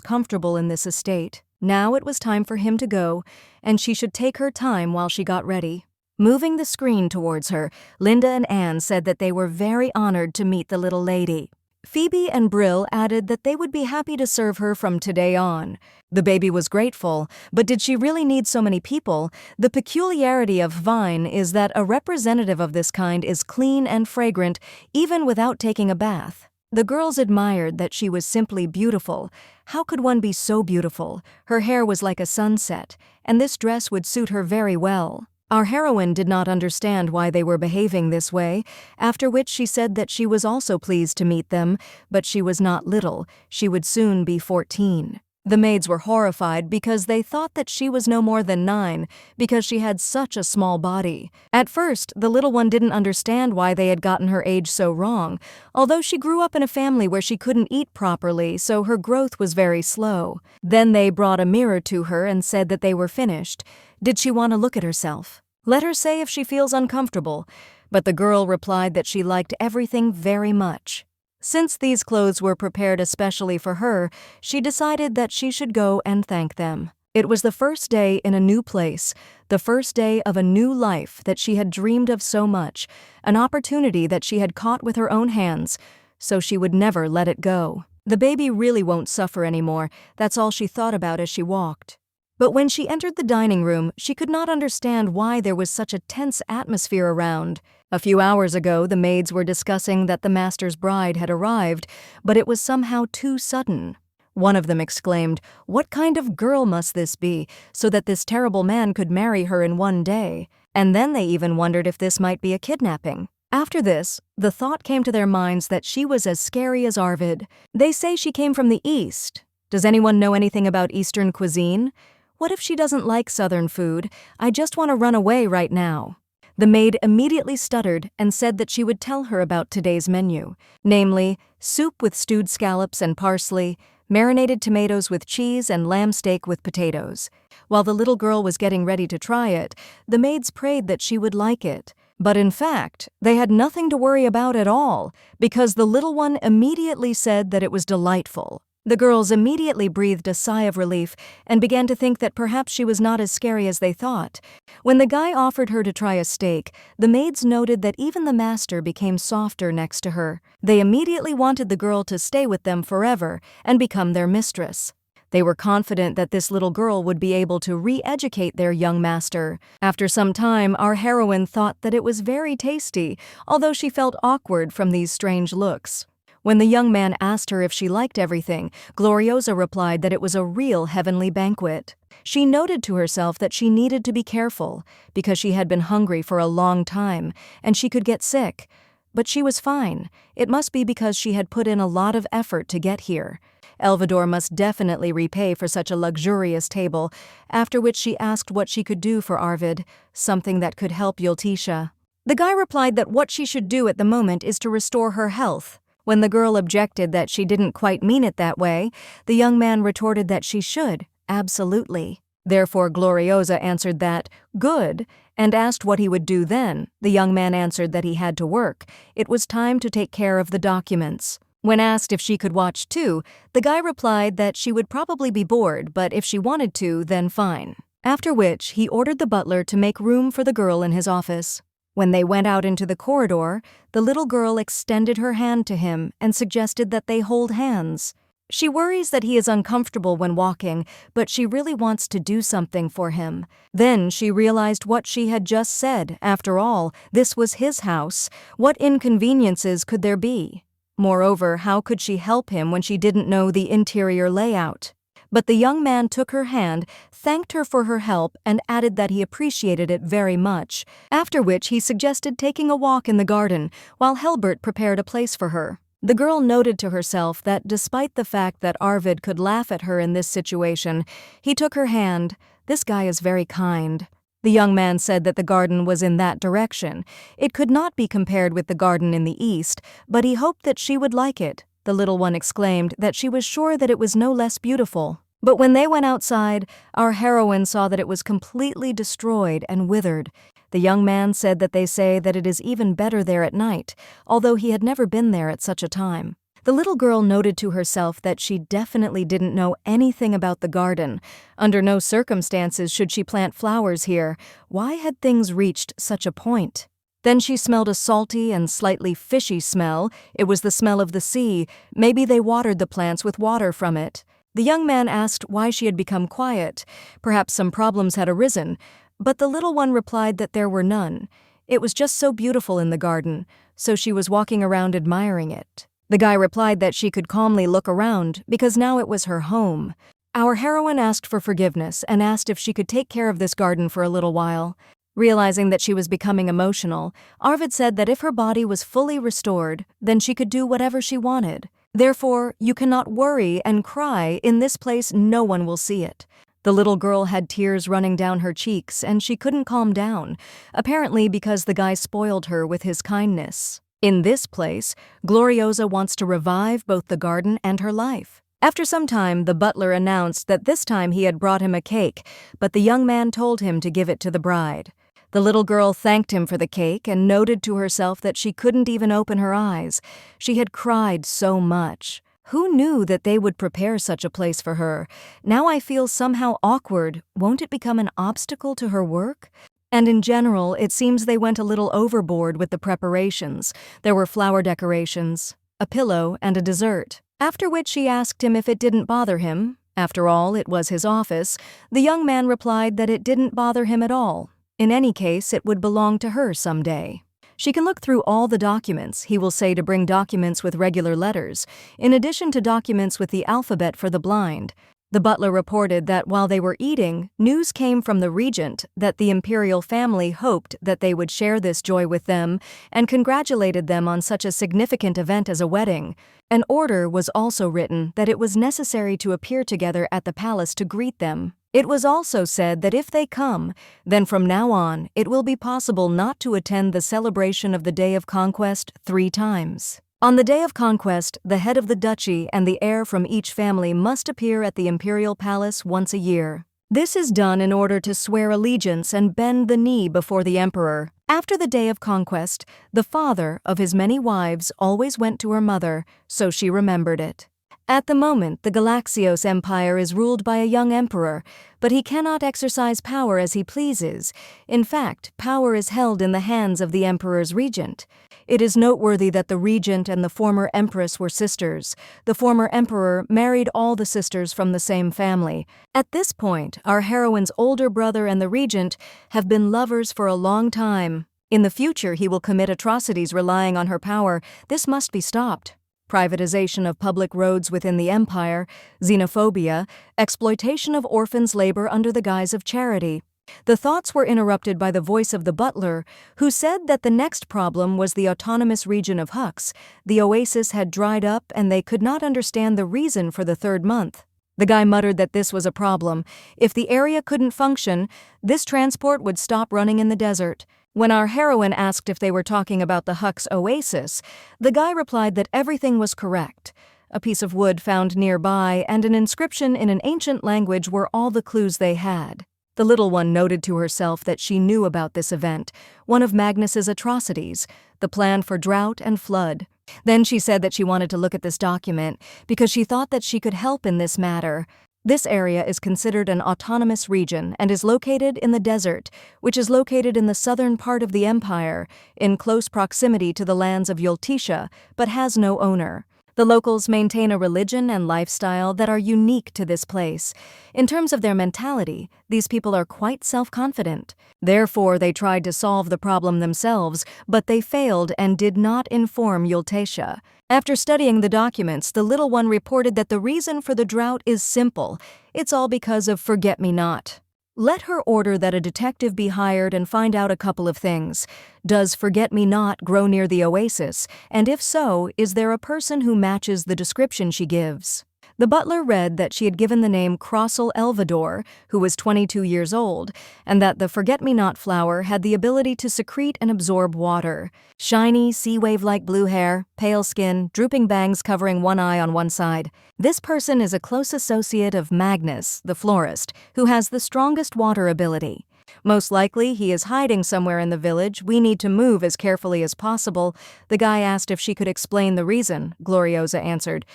A: comfortable in this estate. Now it was time for him to go, and she should take her time while she got ready. Moving the screen towards her, Linda and Anne said that they were very honored to meet the little lady. Phoebe and Brill added that they would be happy to serve her from today on. The baby was grateful, but did she really need so many people? The peculiarity of Vine is that a representative of this kind is clean and fragrant, even without taking a bath. The girls admired that she was simply beautiful. How could one be so beautiful? Her hair was like a sunset, and this dress would suit her very well. Our heroine did not understand why they were behaving this way, after which she said that she was also pleased to meet them, but she was not little. She would soon be 14. The maids were horrified because they thought that she was no more than 9 because she had such a small body. At first, the little one didn't understand why they had gotten her age so wrong, although she grew up in a family where she couldn't eat properly, so her growth was very slow. Then they brought a mirror to her and said that they were finished. Did she want to look at herself? Let her say if she feels uncomfortable. But the girl replied that she liked everything very much. Since these clothes were prepared especially for her, she decided that she should go and thank them. It was the first day in a new place, the first day of a new life that she had dreamed of so much, an opportunity that she had caught with her own hands, so she would never let it go. The baby really won't suffer anymore, that's all she thought about as she walked. But when she entered the dining room, she could not understand why there was such a tense atmosphere around. A few hours ago, the maids were discussing that the master's bride had arrived, but it was somehow too sudden. One of them exclaimed, "What kind of girl must this be, so that this terrible man could marry her in one day?" And then they even wondered if this might be a kidnapping. After this, the thought came to their minds that she was as scary as Arvid. They say she came from the East. Does anyone know anything about Eastern cuisine? What if she doesn't like Southern food? I just want to run away right now. The maid immediately stuttered and said that she would tell her about today's menu, namely, soup with stewed scallops and parsley, marinated tomatoes with cheese, and lamb steak with potatoes. While the little girl was getting ready to try it, the maids prayed that she would like it. But in fact, they had nothing to worry about at all, because the little one immediately said that it was delightful. The girls immediately breathed a sigh of relief and began to think that perhaps she was not as scary as they thought. When the guy offered her to try a steak, the maids noted that even the master became softer next to her. They immediately wanted the girl to stay with them forever and become their mistress. They were confident that this little girl would be able to re-educate their young master. After some time, our heroine thought that it was very tasty, although she felt awkward from these strange looks. When the young man asked her if she liked everything, Gloriosa replied that it was a real heavenly banquet. She noted to herself that she needed to be careful, because she had been hungry for a long time, and she could get sick. But she was fine. It must be because she had put in a lot of effort to get here. Elvador must definitely repay for such a luxurious table, after which she asked what she could do for Arvid, something that could help Yulisha. The guy replied that what she should do at the moment is to restore her health. When the girl objected that she didn't quite mean it that way, the young man retorted that she should, absolutely. Therefore Gloriosa answered that, good, and asked what he would do then. The young man answered that he had to work. It was time to take care of the documents. When asked if she could watch too, the guy replied that she would probably be bored, but if she wanted to, then fine. After which, he ordered the butler to make room for the girl in his office. When they went out into the corridor, the little girl extended her hand to him and suggested that they hold hands. She worries that he is uncomfortable when walking, but she really wants to do something for him. Then she realized what she had just said. After all, this was his house. What inconveniences could there be? Moreover, how could she help him when she didn't know the interior layout? But the young man took her hand, thanked her for her help, and added that he appreciated it very much, after which he suggested taking a walk in the garden, while Helbert prepared a place for her. The girl noted to herself that despite the fact that Arvid could laugh at her in this situation, he took her hand. This guy is very kind. The young man said that the garden was in that direction. It could not be compared with the garden in the east, but he hoped that she would like it. The little one exclaimed that she was sure that it was no less beautiful. But when they went outside, our heroine saw that it was completely destroyed and withered. The young man said that they say that it is even better there at night, although he had never been there at such a time. The little girl noted to herself that she definitely didn't know anything about the garden. Under no circumstances should she plant flowers here. Why had things reached such a point? Then she smelled a salty and slightly fishy smell. It was the smell of the sea. Maybe they watered the plants with water from it. The young man asked why she had become quiet. Perhaps some problems had arisen. But the little one replied that there were none. It was just so beautiful in the garden, so she was walking around admiring it. The guy replied that she could calmly look around because now it was her home. Our heroine asked for forgiveness and asked if she could take care of this garden for a little while. Realizing that she was becoming emotional, Arvid said that if her body was fully restored, then she could do whatever she wanted. Therefore, you cannot worry and cry. In this place, no one will see it. The little girl had tears running down her cheeks, and she couldn't calm down, apparently because the guy spoiled her with his kindness. In this place, Gloriosa wants to revive both the garden and her life. After some time, the butler announced that this time he had brought him a cake, but the young man told him to give it to the bride. The little girl thanked him for the cake and noted to herself that she couldn't even open her eyes. She had cried so much. Who knew that they would prepare such a place for her? Now I feel somehow awkward. Won't it become an obstacle to her work? And in general, it seems they went a little overboard with the preparations. There were flower decorations, a pillow, and a dessert. After which she asked him if it didn't bother him. After all, it was his office. The young man replied that it didn't bother him at all. In any case, it would belong to her someday. She can look through all the documents. He will say to bring documents with regular letters, in addition to documents with the alphabet for the blind. The butler reported that while they were eating, news came from the regent that the imperial family hoped that they would share this joy with them and congratulated them on such a significant event as a wedding. An order was also written that it was necessary to appear together at the palace to greet them. It was also said that if they come, then from now on it will be possible not to attend the celebration of the Day of Conquest 3 times. On the Day of Conquest, the head of the duchy and the heir from each family must appear at the imperial palace once a year. This is done in order to swear allegiance and bend the knee before the emperor. After the Day of Conquest, the father of his many wives always went to her mother, so she remembered it. At the moment, the Galaxios Empire is ruled by a young emperor, but he cannot exercise power as he pleases. In fact, power is held in the hands of the emperor's regent. It is noteworthy that the regent and the former empress were sisters. The former emperor married all the sisters from the same family. At this point, our heroine's older brother and the regent have been lovers for a long time. In the future, he will commit atrocities relying on her power. This must be stopped. Privatization of public roads within the empire, xenophobia, exploitation of orphans' labor under the guise of charity. The thoughts were interrupted by the voice of the butler, who said that the next problem was the autonomous region of Hux. The oasis had dried up and they could not understand the reason for the third month. The guy muttered that this was a problem. If the area couldn't function, this transport would stop running in the desert. When our heroine asked if they were talking about the Hux oasis, the guy replied that everything was correct. A piece of wood found nearby and an inscription in an ancient language were all the clues they had. The little one noted to herself that she knew about this event, one of Magnus's atrocities, the plan for drought and flood. Then she said that she wanted to look at this document because she thought that she could help in this matter. This area is considered an autonomous region and is located in the desert, which is located in the southern part of the empire, in close proximity to the lands of Yulisha, but has no owner. The locals maintain a religion and lifestyle that are unique to this place. In terms of their mentality, these people are quite self-confident. Therefore, they tried to solve the problem themselves, but they failed and did not inform Yulisha. After studying the documents, the little one reported that the reason for the drought is simple. It's all because of forget-me-not. Let her order that a detective be hired and find out a couple of things. Does forget-me-not grow near the oasis? And if so, is there a person who matches the description she gives? The butler read that she had given the name Crossel Elvador, who was 22 years old, and that the forget-me-not flower had the ability to secrete and absorb water. Shiny, sea wave-like blue hair, pale skin, drooping bangs covering one eye on one side. This person is a close associate of Magnus, the florist, who has the strongest water ability. Most likely, he is hiding somewhere in the village. We need to move as carefully as possible. The guy asked if she could explain the reason. Gloriosa answered,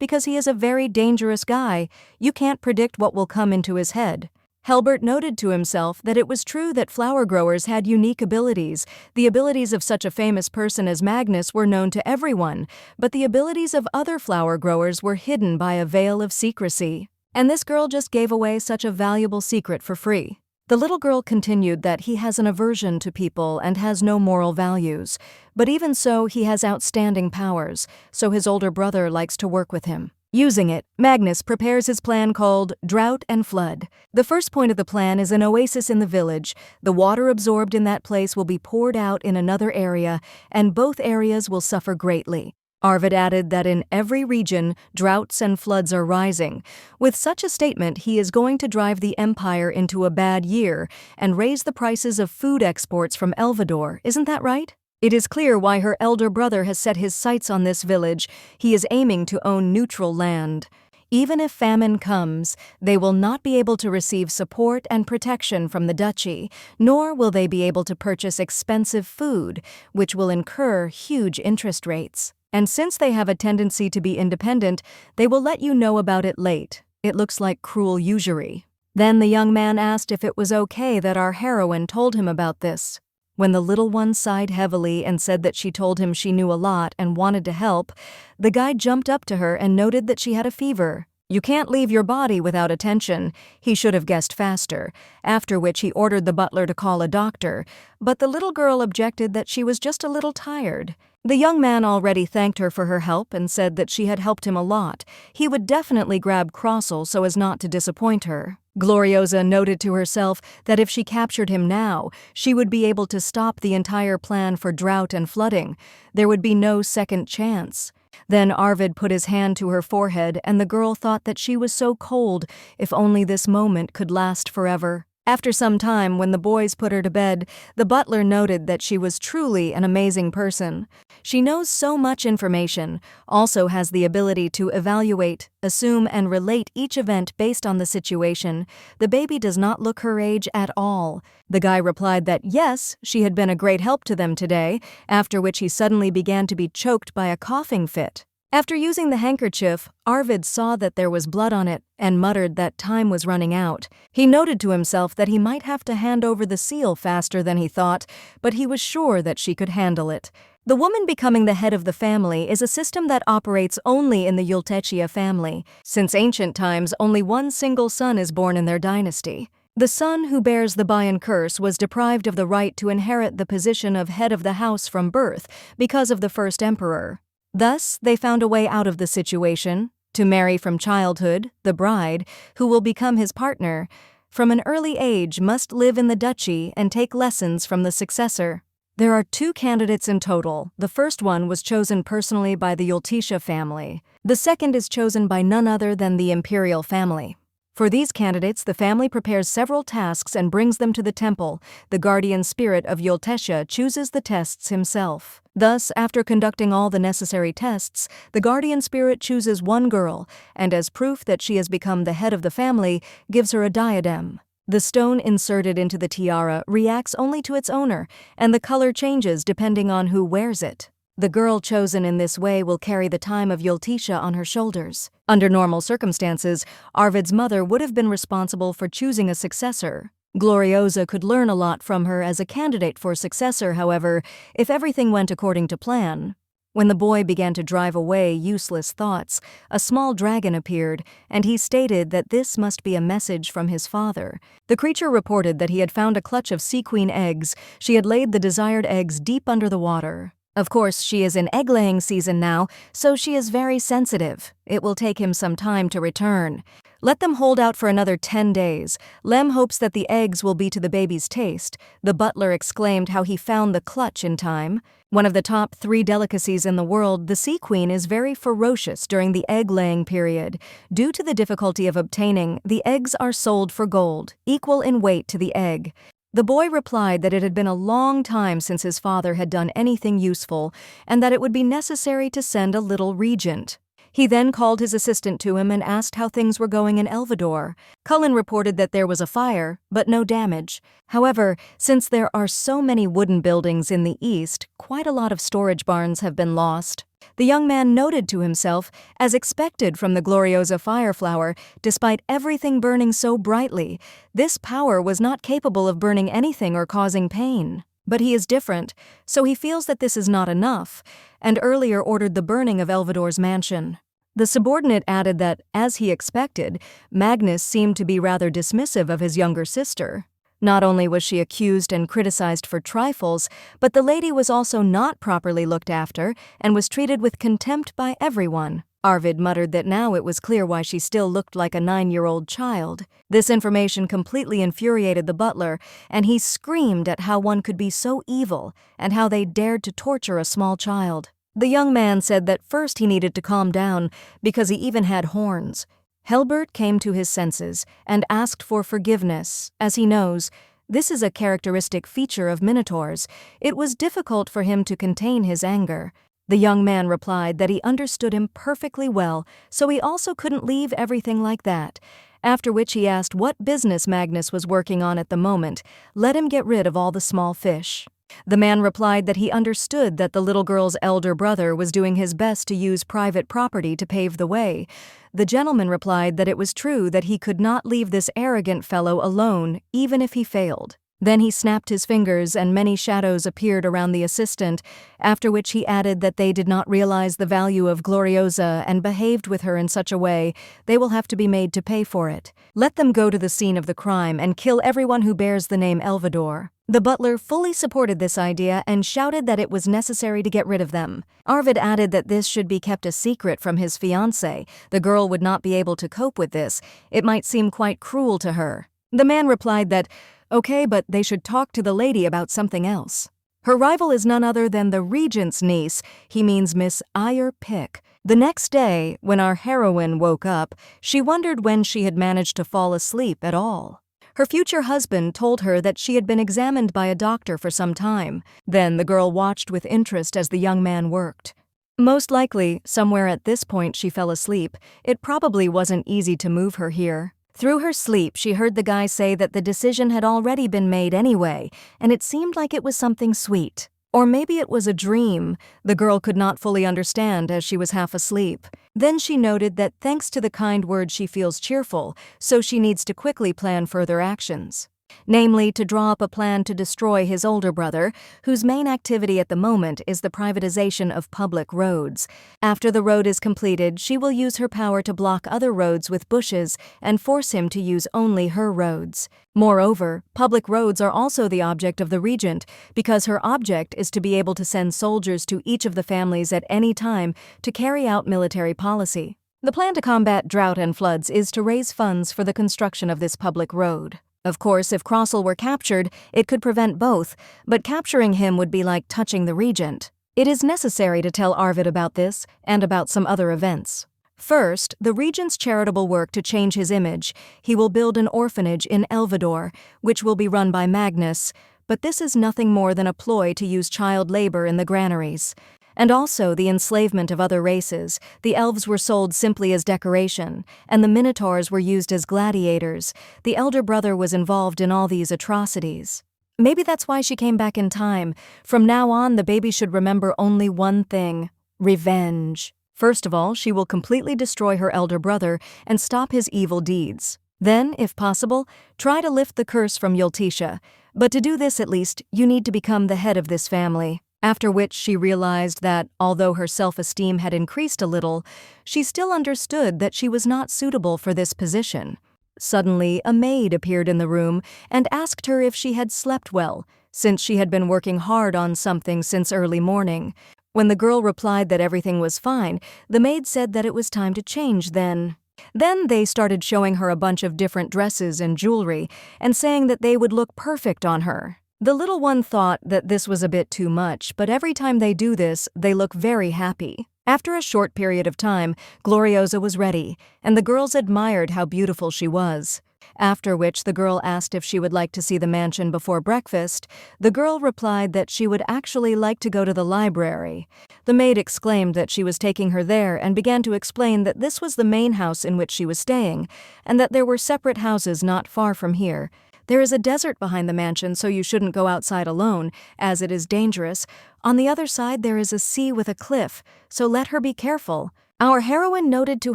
A: because he is a very dangerous guy. You can't predict what will come into his head. Helbert noted to himself that it was true that flower growers had unique abilities. The abilities of such a famous person as Magnus were known to everyone, but the abilities of other flower growers were hidden by a veil of secrecy. And this girl just gave away such a valuable secret for free. The little girl continued that he has an aversion to people and has no moral values. But even so, he has outstanding powers, so his older brother likes to work with him. Using it, Magnus prepares his plan called Drought and Flood. The first point of the plan is an oasis in the village. The water absorbed in that place will be poured out in another area, and both areas will suffer greatly. Arvid added that in every region, droughts and floods are rising. With such a statement, he is going to drive the empire into a bad year and raise the prices of food exports from Elvador. Isn't that right? It is clear why her elder brother has set his sights on this village. He is aiming to own neutral land. Even if famine comes, they will not be able to receive support and protection from the duchy, nor will they be able to purchase expensive food, which will incur huge interest rates. And since they have a tendency to be independent, they will let you know about it late. It looks like cruel usury. Then the young man asked if it was okay that our heroine told him about this. When the little one sighed heavily and said that she told him she knew a lot and wanted to help, the guy jumped up to her and noted that she had a fever. You can't leave your body without attention. He should have guessed faster, after which he ordered the butler to call a doctor, but the little girl objected that she was just a little tired. The young man already thanked her for her help and said that she had helped him a lot. He would definitely grab Crossel so as not to disappoint her. Gloriosa noted to herself that if she captured him now, she would be able to stop the entire plan for drought and flooding. There would be no second chance. Then Arvid put his hand to her forehead, and the girl thought that she was so cold, if only this moment could last forever. After some time, when the boys put her to bed, the butler noted that she was truly an amazing person. She knows so much information, also has the ability to evaluate, assume, and relate each event based on the situation. The baby does not look her age at all. The guy replied that yes, she had been a great help to them today, after which he suddenly began to be choked by a coughing fit. After using the handkerchief, Arvid saw that there was blood on it and muttered that time was running out. He noted to himself that he might have to hand over the seal faster than he thought, but he was sure that she could handle it. The woman becoming the head of the family is a system that operates only in the Yulisha family. Since ancient times, only one single son is born in their dynasty. The son who bears the Bayan curse was deprived of the right to inherit the position of head of the house from birth because of the first emperor. Thus, they found a way out of the situation, to marry from childhood, the bride, who will become his partner. from an early age must live in the duchy and take lessons from the successor. There are 2 candidates in total. The first one was chosen personally by the Yulisha family. The second is chosen by none other than the imperial family. For these candidates, the family prepares several tasks and brings them to the temple. The guardian spirit of Yulisha chooses the tests himself. Thus, after conducting all the necessary tests, the guardian spirit chooses one girl, and as proof that she has become the head of the family, gives her a diadem. The stone inserted into the tiara reacts only to its owner, and the color changes depending on who wears it. The girl chosen in this way will carry the time of Yulisha on her shoulders. Under normal circumstances, Arvid's mother would have been responsible for choosing a successor. Gloriosa could learn a lot from her as a candidate for successor, however, if everything went according to plan. When the boy began to drive away useless thoughts, a small dragon appeared, and he stated that this must be a message from his father. The creature reported that he had found a clutch of sea queen eggs. She had laid the desired eggs deep under the water. Of course, she is in egg-laying season now, so she is very sensitive. It will take him some time to return. Let them hold out for another 10 days. Lem hopes that the eggs will be to the baby's taste. The butler exclaimed how he found the clutch in time. One of the top 3 delicacies in the world, the sea queen is very ferocious during the egg-laying period. Due to the difficulty of obtaining, the eggs are sold for gold, equal in weight to the egg. The boy replied that it had been a long time since his father had done anything useful, and that it would be necessary to send a little regent. He then called his assistant to him and asked how things were going in Elvador. Cullen reported that there was a fire, but no damage. However, since there are so many wooden buildings in the east, quite a lot of storage barns have been lost. The young man noted to himself, as expected from the Gloriosa fireflower, despite everything burning so brightly, this power was not capable of burning anything or causing pain. But he is different, so he feels that this is not enough, and earlier ordered the burning of Elvador's mansion. The subordinate added that, as he expected, Magnus seemed to be rather dismissive of his younger sister. Not only was she accused and criticized for trifles, but the lady was also not properly looked after and was treated with contempt by everyone. Arvid muttered that now it was clear why she still looked like a 9-year-old child. This information completely infuriated the butler, and he screamed at how one could be so evil and how they dared to torture a small child. The young man said that first he needed to calm down because he even had horns. Helbert came to his senses and asked for forgiveness. As he knows, this is a characteristic feature of minotaurs. It was difficult for him to contain his anger. The young man replied that he understood him perfectly well, so he also couldn't leave everything like that. After which he asked what business Magnus was working on at the moment. Let him get rid of all the small fish. The man replied that he understood that the little girl's elder brother was doing his best to use private property to pave the way. The gentleman replied that it was true that he could not leave this arrogant fellow alone, even if he failed. Then he snapped his fingers and many shadows appeared around the assistant, after which he added that they did not realize the value of Gloriosa and behaved with her in such a way, they will have to be made to pay for it. Let them go to the scene of the crime and kill everyone who bears the name Elvador. The butler fully supported this idea and shouted that it was necessary to get rid of them. Arvid added that this should be kept a secret from his fiancée. The girl would not be able to cope with this. It might seem quite cruel to her. The man replied that, okay, but they should talk to the lady about something else. Her rival is none other than the regent's niece. He means Miss Ayer Pick. The next day, when our heroine woke up, she wondered when she had managed to fall asleep at all. Her future husband told her that she had been examined by a doctor for some time. Then the girl watched with interest as the young man worked. Most likely, somewhere at this point she fell asleep. It probably wasn't easy to move her here. Through her sleep, she heard the guy say that the decision had already been made anyway, and it seemed like it was something sweet. Or maybe it was a dream. The girl could not fully understand as she was half asleep. Then she noted that thanks to the kind words she feels cheerful, so she needs to quickly plan further actions. Namely, to draw up a plan to destroy his older brother, whose main activity at the moment is the privatization of public roads. After the road is completed, she will use her power to block other roads with bushes and force him to use only her roads. Moreover, public roads are also the object of the regent, because her object is to be able to send soldiers to each of the families at any time to carry out military policy. The plan to combat drought and floods is to raise funds for the construction of this public road. Of course, if Crossel were captured, it could prevent both, but capturing him would be like touching the regent. It is necessary to tell Arvid about this and about some other events. First, the regent's charitable work to change his image. He will build an orphanage in Elvador, which will be run by Magnus, but this is nothing more than a ploy to use child labor in the granaries. And also the enslavement of other races. The elves were sold simply as decoration, and the minotaurs were used as gladiators. The elder brother was involved in all these atrocities. Maybe that's why she came back in time. From now on, the baby should remember only one thing: revenge. First of all, she will completely destroy her elder brother and stop his evil deeds. Then, if possible, try to lift the curse from Yulisha. But to do this, at least, you need to become the head of this family. After which she realized that, although her self-esteem had increased a little, she still understood that she was not suitable for this position. Suddenly, a maid appeared in the room and asked her if she had slept well, since she had been working hard on something since early morning. When the girl replied that everything was fine, the maid said that it was time to change then. Then they started showing her a bunch of different dresses and jewelry and saying that they would look perfect on her. The little one thought that this was a bit too much, but every time they do this, they look very happy. After a short period of time, Gloriosa was ready, and the girls admired how beautiful she was. After which the girl asked if she would like to see the mansion before breakfast. The girl replied that she would actually like to go to the library. The maid exclaimed that she was taking her there and began to explain that this was the main house in which she was staying, and that there were separate houses not far from here. There is a desert behind the mansion, so you shouldn't go outside alone, as it is dangerous. On the other side there is a sea with a cliff, so let her be careful. Our heroine noted to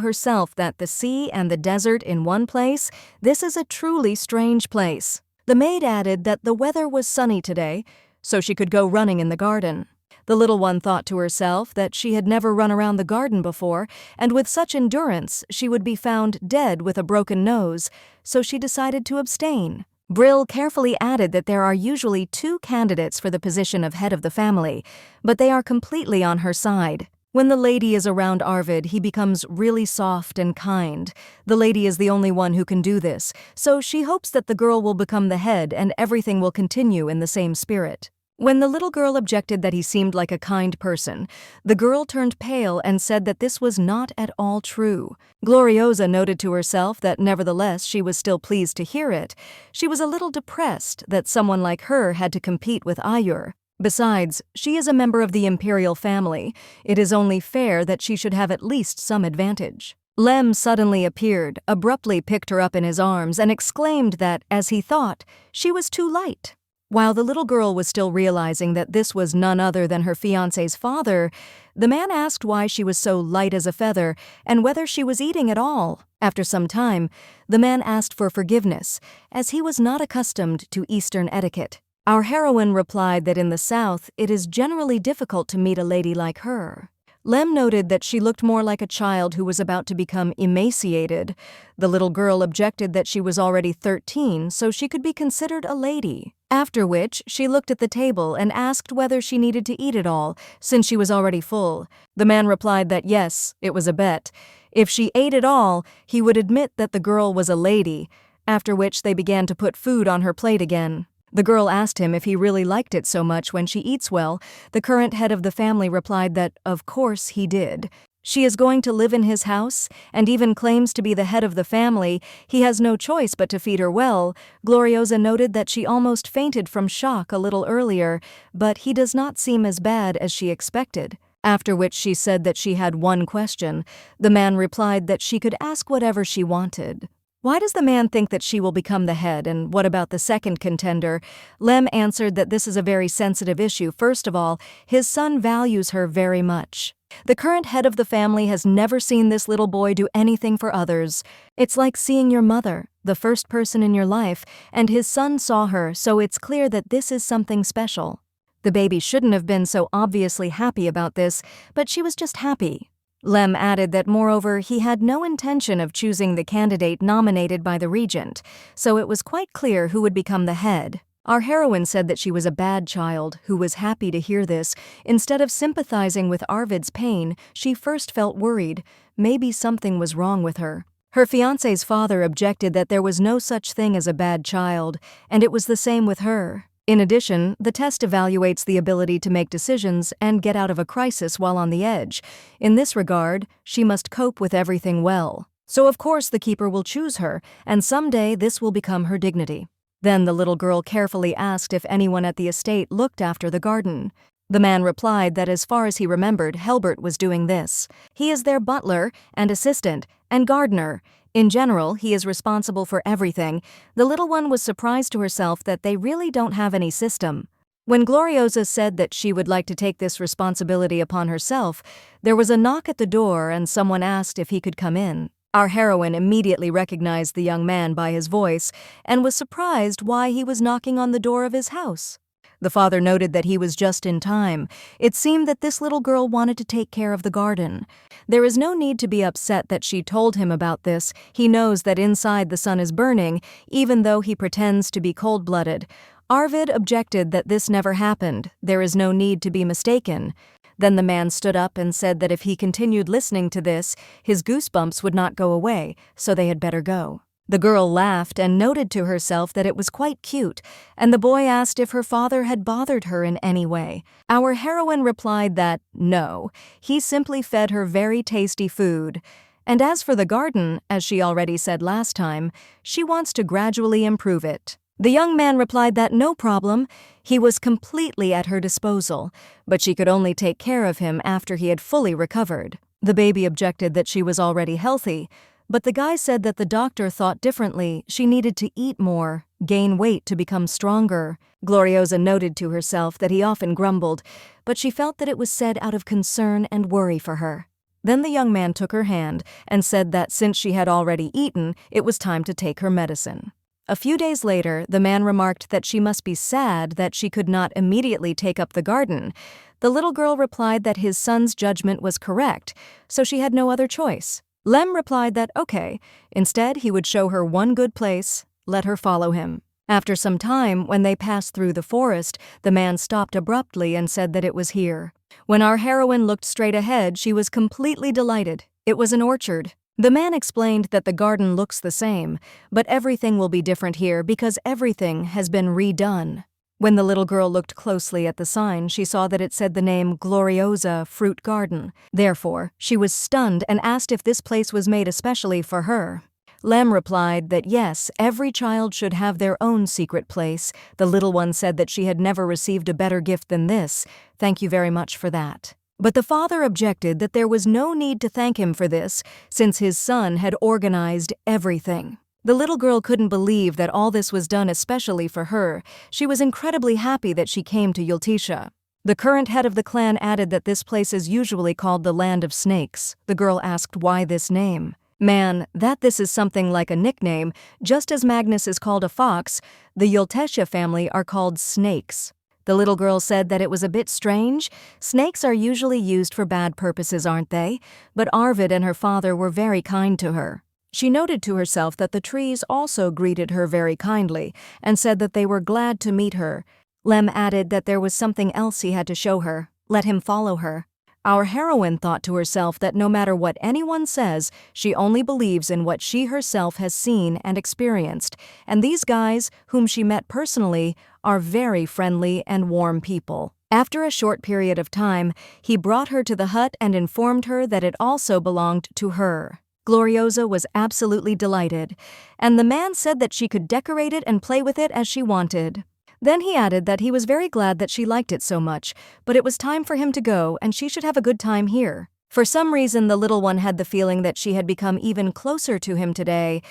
A: herself that the sea and the desert in one place, this is a truly strange place. The maid added that the weather was sunny today, so she could go running in the garden. The little one thought to herself that she had never run around the garden before, and with such endurance she would be found dead with a broken nose, so she decided to abstain. Brill carefully added that there are usually 2 candidates for the position of head of the family, but they are completely on her side. When the lady is around Arvid, he becomes really soft and kind. The lady is the only one who can do this, so she hopes that the girl will become the head and everything will continue in the same spirit. When the little girl objected that he seemed like a kind person, the girl turned pale and said that this was not at all true. Gloriosa noted to herself that nevertheless she was still pleased to hear it. She was a little depressed that someone like her had to compete with Ayur. Besides, she is a member of the imperial family. It is only fair that she should have at least some advantage. Lem suddenly appeared, abruptly picked her up in his arms, and exclaimed that, as he thought, she was too light. While the little girl was still realizing that this was none other than her fiancé's father, the man asked why she was so light as a feather and whether she was eating at all. After some time, the man asked for forgiveness, as he was not accustomed to Eastern etiquette. Our heroine replied that in the South, it is generally difficult to meet a lady like her. Lem noted that she looked more like a child who was about to become emaciated. The little girl objected that she was already 13, so she could be considered a lady. After which, she looked at the table and asked whether she needed to eat it all, since she was already full. The man replied that yes, it was a bet. If she ate it all, he would admit that the girl was a lady, after which they began to put food on her plate again. The girl asked him if he really liked it so much when she eats well. The current head of the family replied that, of course, he did. She is going to live in his house, and even claims to be the head of the family. He has no choice but to feed her well. Gloriosa noted that she almost fainted from shock a little earlier, but he does not seem as bad as she expected. After which she said that she had one question. The man replied that she could ask whatever she wanted. Why does the man think that she will become the head, and what about the second contender? Lem answered that this is a very sensitive issue. First of all, his son values her very much. The current head of the family has never seen this little boy do anything for others. It's like seeing your mother, the first person in your life, and his son saw her, so it's clear that this is something special. The baby shouldn't have been so obviously happy about this, but she was just happy. Lem added that moreover he had no intention of choosing the candidate nominated by the regent, so it was quite clear who would become the head. Our heroine said that she was a bad child who was happy to hear this. Instead of sympathizing with Arvid's pain, she first felt worried. Maybe something was wrong with her. Her fiancé's father objected that there was no such thing as a bad child, and it was the same with her. In addition, the test evaluates the ability to make decisions and get out of a crisis while on the edge. In this regard, she must cope with everything well. So of course the keeper will choose her, and someday this will become her dignity. Then the little girl carefully asked if anyone at the estate looked after the garden. The man replied that as far as he remembered, Helbert was doing this. He is their butler and assistant and gardener. In general, he is responsible for everything. The little one was surprised to herself that they really don't have any system. When Gloriosa said that she would like to take this responsibility upon herself, there was a knock at the door and someone asked if he could come in. Our heroine immediately recognized the young man by his voice and was surprised why he was knocking on the door of his house. The father noted that he was just in time. It seemed that this little girl wanted to take care of the garden. There is no need to be upset that she told him about this. He knows that inside the sun is burning, even though he pretends to be cold-blooded. Arvid objected that this never happened. There is no need to be mistaken. Then the man stood up and said that if he continued listening to this, his goosebumps would not go away, so they had better go. The girl laughed and noted to herself that it was quite cute, and the boy asked if her father had bothered her in any way. Our heroine replied that, no, he simply fed her very tasty food. And as for the garden, as she already said last time, she wants to gradually improve it. The young man replied that no problem, he was completely at her disposal, but she could only take care of him after he had fully recovered. The baby objected that she was already healthy, but the guy said that the doctor thought differently. She needed to eat more, gain weight to become stronger. Gloriosa noted to herself that he often grumbled, but she felt that it was said out of concern and worry for her. Then the young man took her hand and said that since she had already eaten, it was time to take her medicine. A few days later, the man remarked that she must be sad that she could not immediately take up the garden. The little girl replied that his son's judgment was correct, so she had no other choice. Lem replied that okay, instead he would show her one good place, let her follow him. After some time, when they passed through the forest, the man stopped abruptly and said that it was here. When our heroine looked straight ahead, she was completely delighted. It was an orchard. The man explained that the garden looks the same, but everything will be different here because everything has been redone. When the little girl looked closely at the sign, she saw that it said the name Gloriosa Fruit Garden. Therefore, she was stunned and asked if this place was made especially for her. Lem replied that yes, every child should have their own secret place. The little one said that she had never received a better gift than this. Thank you very much for that. But the father objected that there was no need to thank him for this, since his son had organized everything. The little girl couldn't believe that all this was done especially for her. She was incredibly happy that she came to Yulisha. The current head of the clan added that this place is usually called the Land of Snakes. The girl asked why this name. Man, that this is something like a nickname. Just as Magnus is called a fox, the Yulisha family are called snakes. The little girl said that it was a bit strange. Snakes are usually used for bad purposes, aren't they? But Arvid and her father were very kind to her. She noted to herself that the trees also greeted her very kindly and said that they were glad to meet her. Lem added that there was something else he had to show her. Let him follow her. Our heroine thought to herself that no matter what anyone says, she only believes in what she herself has seen and experienced, and these guys, whom she met personally, are very friendly and warm people. After a short period of time, he brought her to the hut and informed her that it also belonged to her. Gloriosa was absolutely delighted, and the man said that she could decorate it and play with it as she wanted. Then he added that he was very glad that she liked it so much, but it was time for him to go and she should have a good time here. For some reason, the little one had the feeling that she had become even closer to him today.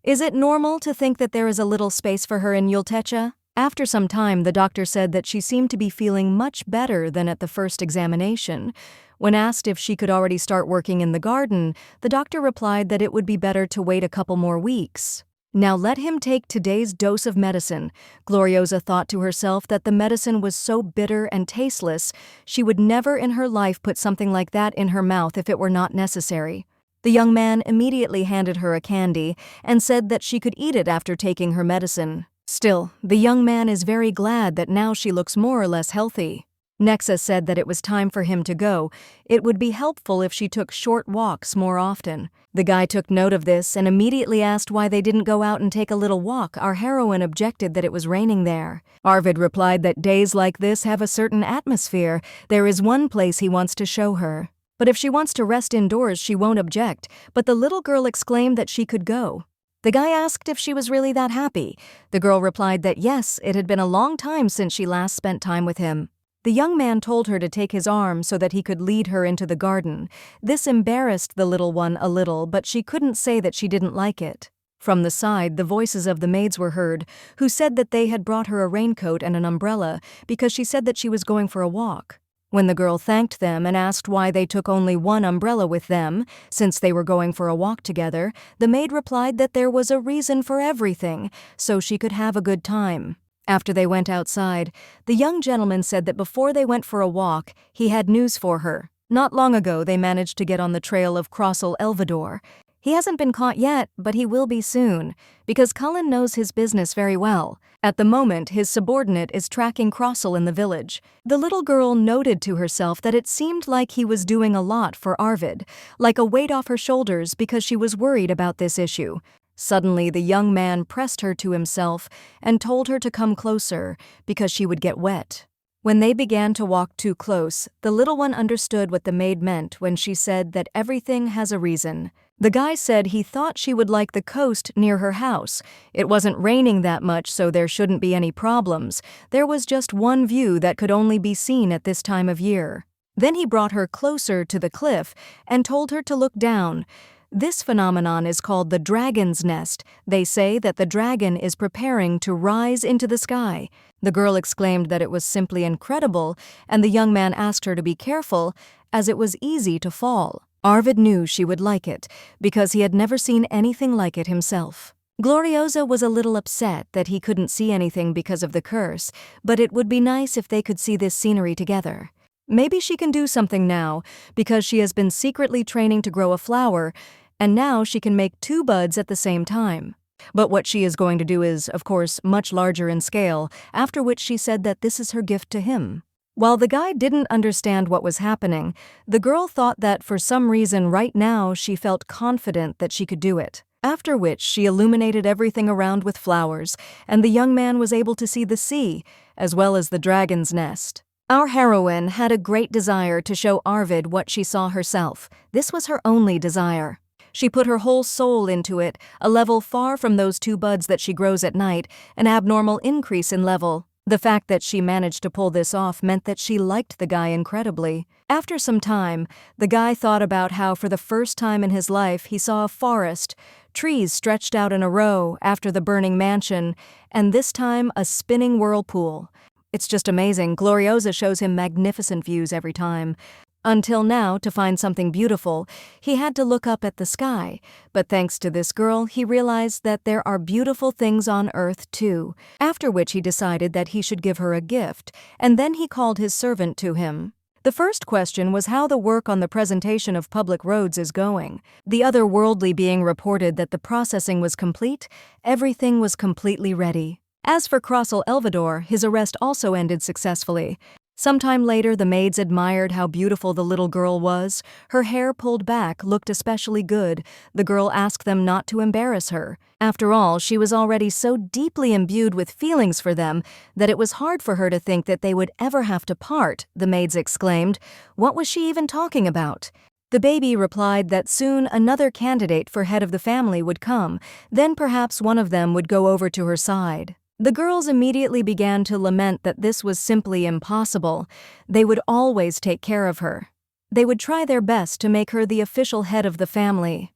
A: Is it normal to think that there is a little space for her in Yulisha? After some time, the doctor said that she seemed to be feeling much better than at the first examination. When asked if she could already start working in the garden, the doctor replied that it would be better to wait a couple more weeks. Now let him take today's dose of medicine. Gloriosa thought to herself that the medicine was so bitter and tasteless, she would never in her life put something like that in her mouth if it were not necessary. The young man immediately handed her a candy and said that she could eat it after taking her medicine. Still, the young man is very glad that now she looks more or less healthy. Nexa said that it was time for him to go. It would be helpful if she took short walks more often. The guy took note of this and immediately asked why they didn't go out and take a little walk. Our heroine objected that it was raining there. Arvid replied that days like this have a certain atmosphere. There is one place he wants to show her. But if she wants to rest indoors, she won't object. But the little girl exclaimed that she could go. The guy asked if she was really that happy. The girl replied that yes, it had been a long time since she last spent time with him. The young man told her to take his arm so that he could lead her into the garden. This embarrassed the little one a little, but she couldn't say that she didn't like it. From the side, the voices of the maids were heard, who said that they had brought her a raincoat and an umbrella because she said that she was going for a walk. When the girl thanked them and asked why they took only one umbrella with them, since they were going for a walk together, the maid replied that there was a reason for everything, so she could have a good time. After they went outside, the young gentleman said that before they went for a walk, he had news for her. Not long ago, they managed to get on the trail of Elvador. He hasn't been caught yet, but he will be soon, because Cullen knows his business very well. At the moment, his subordinate is tracking Crossel in the village. The little girl noted to herself that it seemed like he was doing a lot for Arvid, like a weight off her shoulders because she was worried about this issue. Suddenly, the young man pressed her to himself and told her to come closer because she would get wet. When they began to walk too close, the little one understood what the maid meant when she said that everything has a reason. The guy said he thought she would like the coast near her house. It wasn't raining that much, so there shouldn't be any problems. There was just one view that could only be seen at this time of year. Then he brought her closer to the cliff and told her to look down. This phenomenon is called the dragon's nest. They say that the dragon is preparing to rise into the sky. The girl exclaimed that it was simply incredible, and the young man asked her to be careful, as it was easy to fall. Arvid knew she would like it, because he had never seen anything like it himself. Gloriosa was a little upset that he couldn't see anything because of the curse, but it would be nice if they could see this scenery together. Maybe she can do something now, because she has been secretly training to grow a flower, and now she can make 2 buds at the same time. But what she is going to do is, of course, much larger in scale, after which she said that this is her gift to him. While the guy didn't understand what was happening, the girl thought that for some reason right now she felt confident that she could do it. After which she illuminated everything around with flowers, and the young man was able to see the sea, as well as the dragon's nest. Our heroine had a great desire to show Arvid what she saw herself. This was her only desire. She put her whole soul into it, a level far from those 2 buds that she grows at night, an abnormal increase in level. The fact that she managed to pull this off meant that she liked the guy incredibly. After some time, the guy thought about how for the first time in his life he saw a forest, trees stretched out in a row after the burning mansion, and this time a spinning whirlpool. It's just amazing. Gloriosa shows him magnificent views every time. Until now, to find something beautiful, he had to look up at the sky. But thanks to this girl, he realized that there are beautiful things on earth too. After which he decided that he should give her a gift, and then he called his servant to him. The first question was how the work on the presentation of public roads is going. The otherworldly being reported that the processing was complete, everything was completely ready. As for Elvador, his arrest also ended successfully. Sometime later, the maids admired how beautiful the little girl was. Her hair pulled back looked especially good. The girl asked them not to embarrass her. After all, she was already so deeply imbued with feelings for them that it was hard for her to think that they would ever have to part, the maids exclaimed. What was she even talking about? The baby replied that soon another candidate for head of the family would come, then perhaps one of them would go over to her side. The girls immediately began to lament that this was simply impossible. They would always take care of her. They would try their best to make her the official head of the family.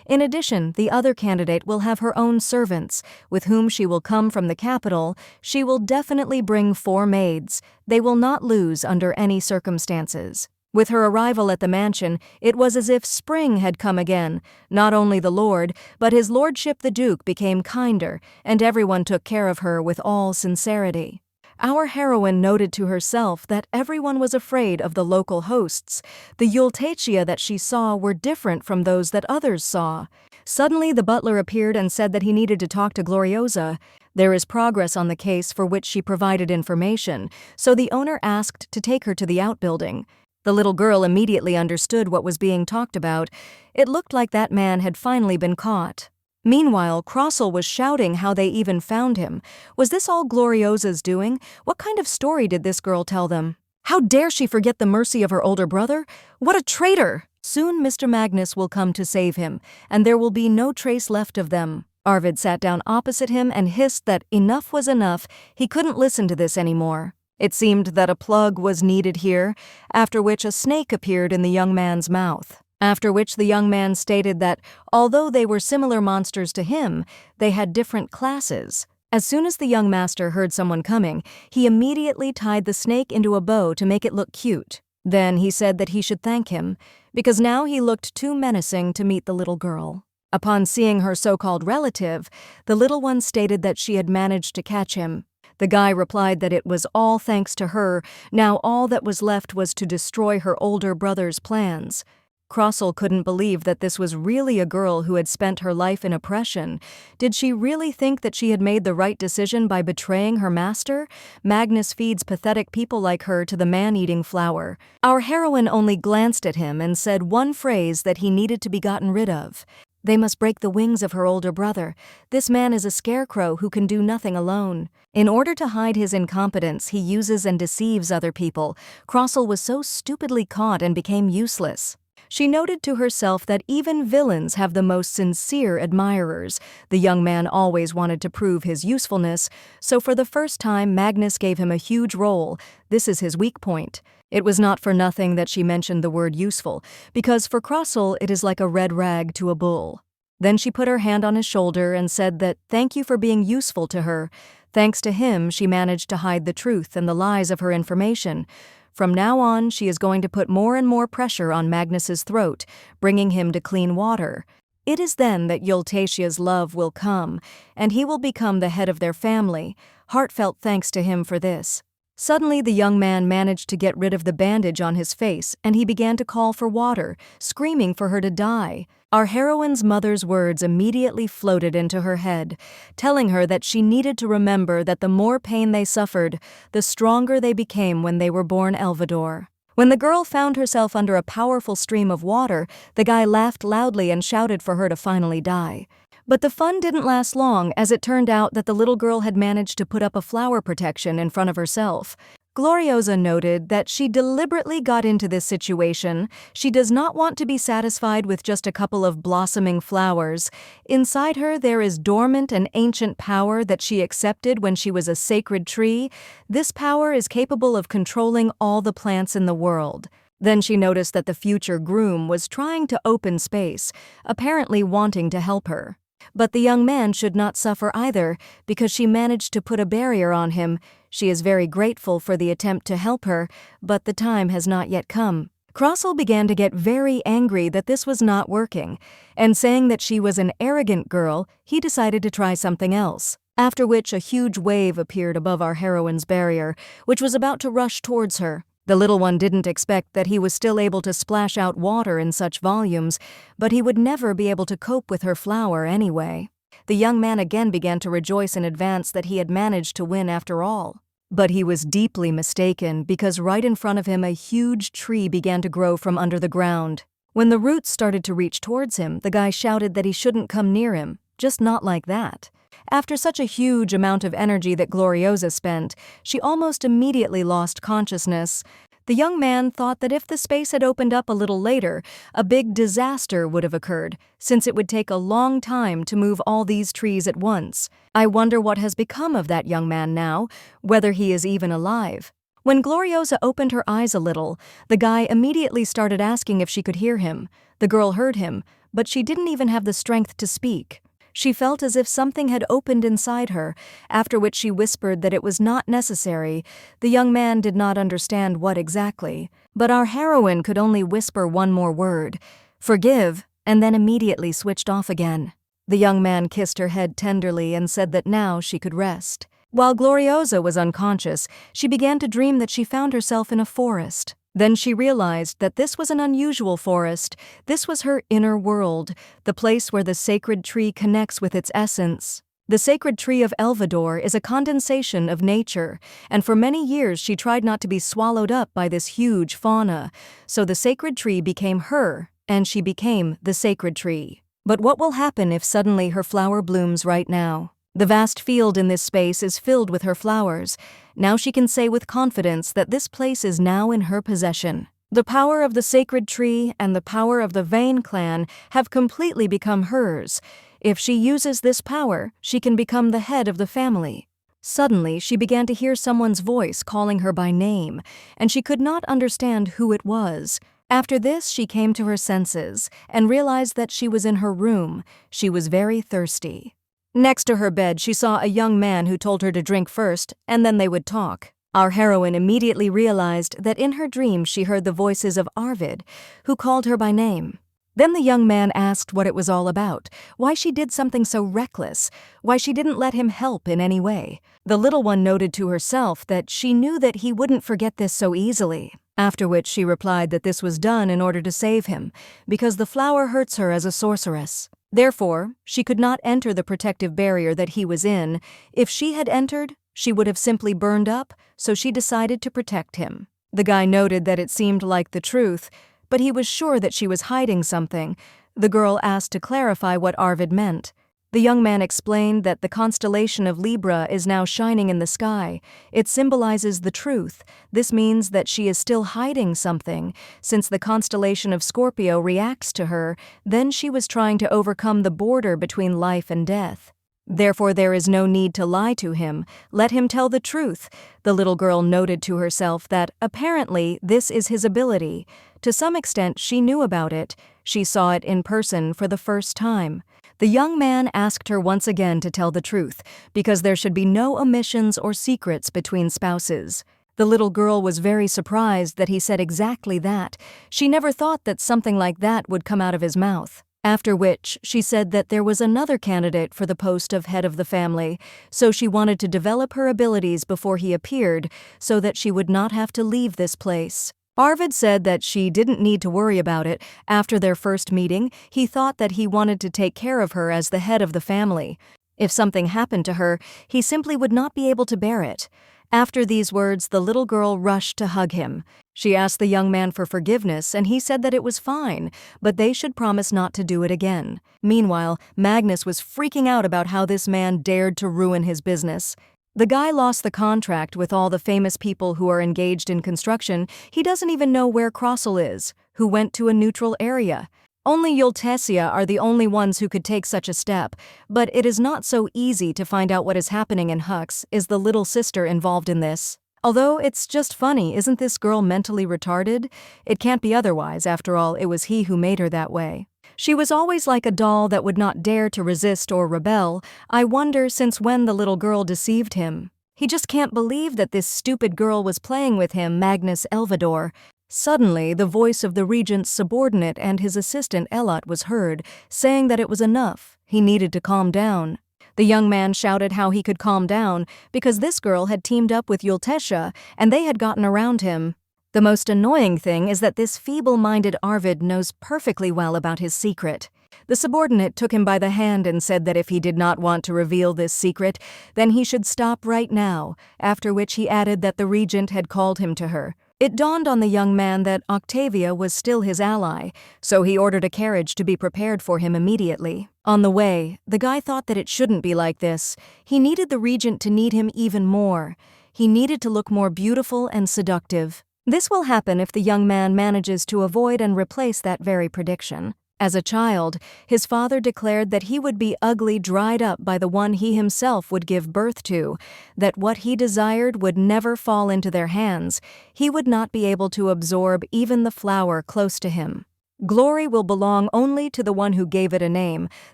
A: In addition, the other candidate will have her own servants, with whom she will come from the capital. She will definitely bring 4 maids. They will not lose under any circumstances. With her arrival at the mansion, it was as if spring had come again. Not only the lord, but his lordship the duke became kinder, and everyone took care of her with all sincerity. Our heroine noted to herself that everyone was afraid of the local hosts. The Yulisha that she saw were different from those that others saw. Suddenly, the butler appeared and said that he needed to talk to Gloriosa. There is progress on the case for which she provided information, so the owner asked to take her to the outbuilding. The little girl immediately understood what was being talked about. It looked like that man had finally been caught. Meanwhile, Crossel was shouting how they even found him. Was this all Gloriosa's doing? What kind of story did this girl tell them? How dare she forget the mercy of her older brother? What a traitor! Soon Mr. Magnus will come to save him, and there will be no trace left of them. Arvid sat down opposite him and hissed that enough was enough. He couldn't listen to this anymore. It seemed that a plug was needed here, after which a snake appeared in the young man's mouth. After which the young man stated that, although they were similar monsters to him, they had different classes. As soon as the young master heard someone coming, he immediately tied the snake into a bow to make it look cute. Then he said that he should thank him, because now he looked too menacing to meet the little girl. Upon seeing her so-called relative, the little one stated that she had managed to catch him. The guy replied that it was all thanks to her. Now all that was left was to destroy her older brother's plans. Crossel couldn't believe that this was really a girl who had spent her life in oppression. Did she really think that she had made the right decision by betraying her master? Magnus feeds pathetic people like her to the man-eating flower. Our heroine only glanced at him and said one phrase that he needed to be gotten rid of. They must break the wings of her older brother. This man is a scarecrow who can do nothing alone. In order to hide his incompetence, he uses and deceives other people. Crossel was so stupidly caught and became useless. She noted to herself that even villains have the most sincere admirers. The young man always wanted to prove his usefulness, so for the first time Magnus gave him a huge role. This is his weak point. It was not for nothing that she mentioned the word useful, because for Crossel it is like a red rag to a bull. Then she put her hand on his shoulder and said that thank you for being useful to her. Thanks to him, she managed to hide the truth and the lies of her information. From now on, she is going to put more and more pressure on Magnus's throat, bringing him to clean water. It is then that Yultasia's love will come, and he will become the head of their family. Heartfelt thanks to him for this. Suddenly, the young man managed to get rid of the bandage on his face, and he began to call for water, screaming for her to die. Our heroine's mother's words immediately floated into her head, telling her that she needed to remember that the more pain they suffered, the stronger they became when they were born Elvador. When the girl found herself under a powerful stream of water, the guy laughed loudly and shouted for her to finally die. But the fun didn't last long, as it turned out that the little girl had managed to put up a flower protection in front of herself. Gloriosa noted that she deliberately got into this situation. She does not want to be satisfied with just a couple of blossoming flowers. Inside her there is dormant and ancient power that she accepted when she was a sacred tree. This power is capable of controlling all the plants in the world. Then she noticed that the future groom was trying to open space, apparently wanting to help her. But the young man should not suffer either, because she managed to put a barrier on him. She is very grateful for the attempt to help her, but the time has not yet come. Crossel began to get very angry that this was not working, and saying that she was an arrogant girl, he decided to try something else. After which a huge wave appeared above our heroine's barrier, which was about to rush towards her. The little one didn't expect that he was still able to splash out water in such volumes, but he would never be able to cope with her flower anyway. The young man again began to rejoice in advance that he had managed to win after all. But he was deeply mistaken, because right in front of him a huge tree began to grow from under the ground. When the roots started to reach towards him, the guy shouted that he shouldn't come near him, just not like that. After such a huge amount of energy that Gloriosa spent, she almost immediately lost consciousness. The young man thought that if the space had opened up a little later, a big disaster would have occurred, since it would take a long time to move all these trees at once. I wonder what has become of that young man now, whether he is even alive. When Gloriosa opened her eyes a little, the guy immediately started asking if she could hear him. The girl heard him, but she didn't even have the strength to speak. She felt as if something had opened inside her, after which she whispered that it was not necessary. The young man did not understand what exactly, but our heroine could only whisper one more word, "Forgive," and then immediately switched off again. The young man kissed her head tenderly and said that now she could rest. While Gloriosa was unconscious, she began to dream that she found herself in a forest. Then she realized that this was an unusual forest. This was her inner world, the place where the sacred tree connects with its essence. The sacred tree of Elvador is a condensation of nature, and for many years she tried not to be swallowed up by this huge fauna, so the sacred tree became her, and she became the sacred tree. But what will happen if suddenly her flower blooms right now? The vast field in this space is filled with her flowers. Now she can say with confidence that this place is now in her possession. The power of the sacred tree and the power of the Vane clan have completely become hers. If she uses this power, she can become the head of the family. Suddenly, she began to hear someone's voice calling her by name, and she could not understand who it was. After this, she came to her senses and realized that she was in her room. She was very thirsty. Next to her bed, she saw a young man who told her to drink first, and then they would talk. Our heroine immediately realized that in her dream she heard the voices of Arvid, who called her by name. Then the young man asked what it was all about, why she did something so reckless, why she didn't let him help in any way. The little one noted to herself that she knew that he wouldn't forget this so easily, after which she replied that this was done in order to save him, because the flower hurts her as a sorceress. Therefore, she could not enter the protective barrier that he was in. If she had entered, she would have simply burned up, so she decided to protect him. The guy noted that it seemed like the truth, but he was sure that she was hiding something. The girl asked to clarify what Arvid meant. The young man explained that the constellation of Libra is now shining in the sky. It symbolizes the truth. This means that she is still hiding something. Since the constellation of Scorpio reacts to her, then she was trying to overcome the border between life and death. Therefore, there is no need to lie to him. Let him tell the truth. The little girl noted to herself that, apparently, this is his ability. To some extent, she knew about it. She saw it in person for the first time. The young man asked her once again to tell the truth, because there should be no omissions or secrets between spouses. The little girl was very surprised that he said exactly that. She never thought that something like that would come out of his mouth. After which, she said that there was another candidate for the post of head of the family, so she wanted to develop her abilities before he appeared, so that she would not have to leave this place. Arvid said that she didn't need to worry about it. After their first meeting, he thought that he wanted to take care of her as the head of the family. If something happened to her, he simply would not be able to bear it. After these words, the little girl rushed to hug him. She asked the young man for forgiveness, and he said that it was fine, but they should promise not to do it again. Meanwhile, Magnus was freaking out about how this man dared to ruin his business. The guy lost the contract with all the famous people who are engaged in construction. He doesn't even know where Crossel is, who went to a neutral area. Only Yulisha are the only ones who could take such a step, but it is not so easy to find out what is happening in Hux. Is the little sister involved in this? Although it's just funny, isn't this girl mentally retarded? It can't be otherwise, after all, it was he who made her that way. She was always like a doll that would not dare to resist or rebel. I wonder since when the little girl deceived him. He just can't believe that this stupid girl was playing with him, Magnus Elvador. Suddenly, the voice of the regent's subordinate and his assistant Elot was heard, saying that it was enough. He needed to calm down. The young man shouted how he could calm down because this girl had teamed up with Yulisha and they had gotten around him. The most annoying thing is that this feeble-minded Arvid knows perfectly well about his secret. The subordinate took him by the hand and said that if he did not want to reveal this secret, then he should stop right now, after which he added that the regent had called him to her. It dawned on the young man that Octavia was still his ally, so he ordered a carriage to be prepared for him immediately. On the way, the guy thought that it shouldn't be like this. He needed the regent to need him even more. He needed to look more beautiful and seductive. This will happen if the young man manages to avoid and replace that very prediction. As a child, his father declared that he would be ugly dried up by the one he himself would give birth to, that what he desired would never fall into their hands. He would not be able to absorb even the flower close to him. Glory will belong only to the one who gave it a name.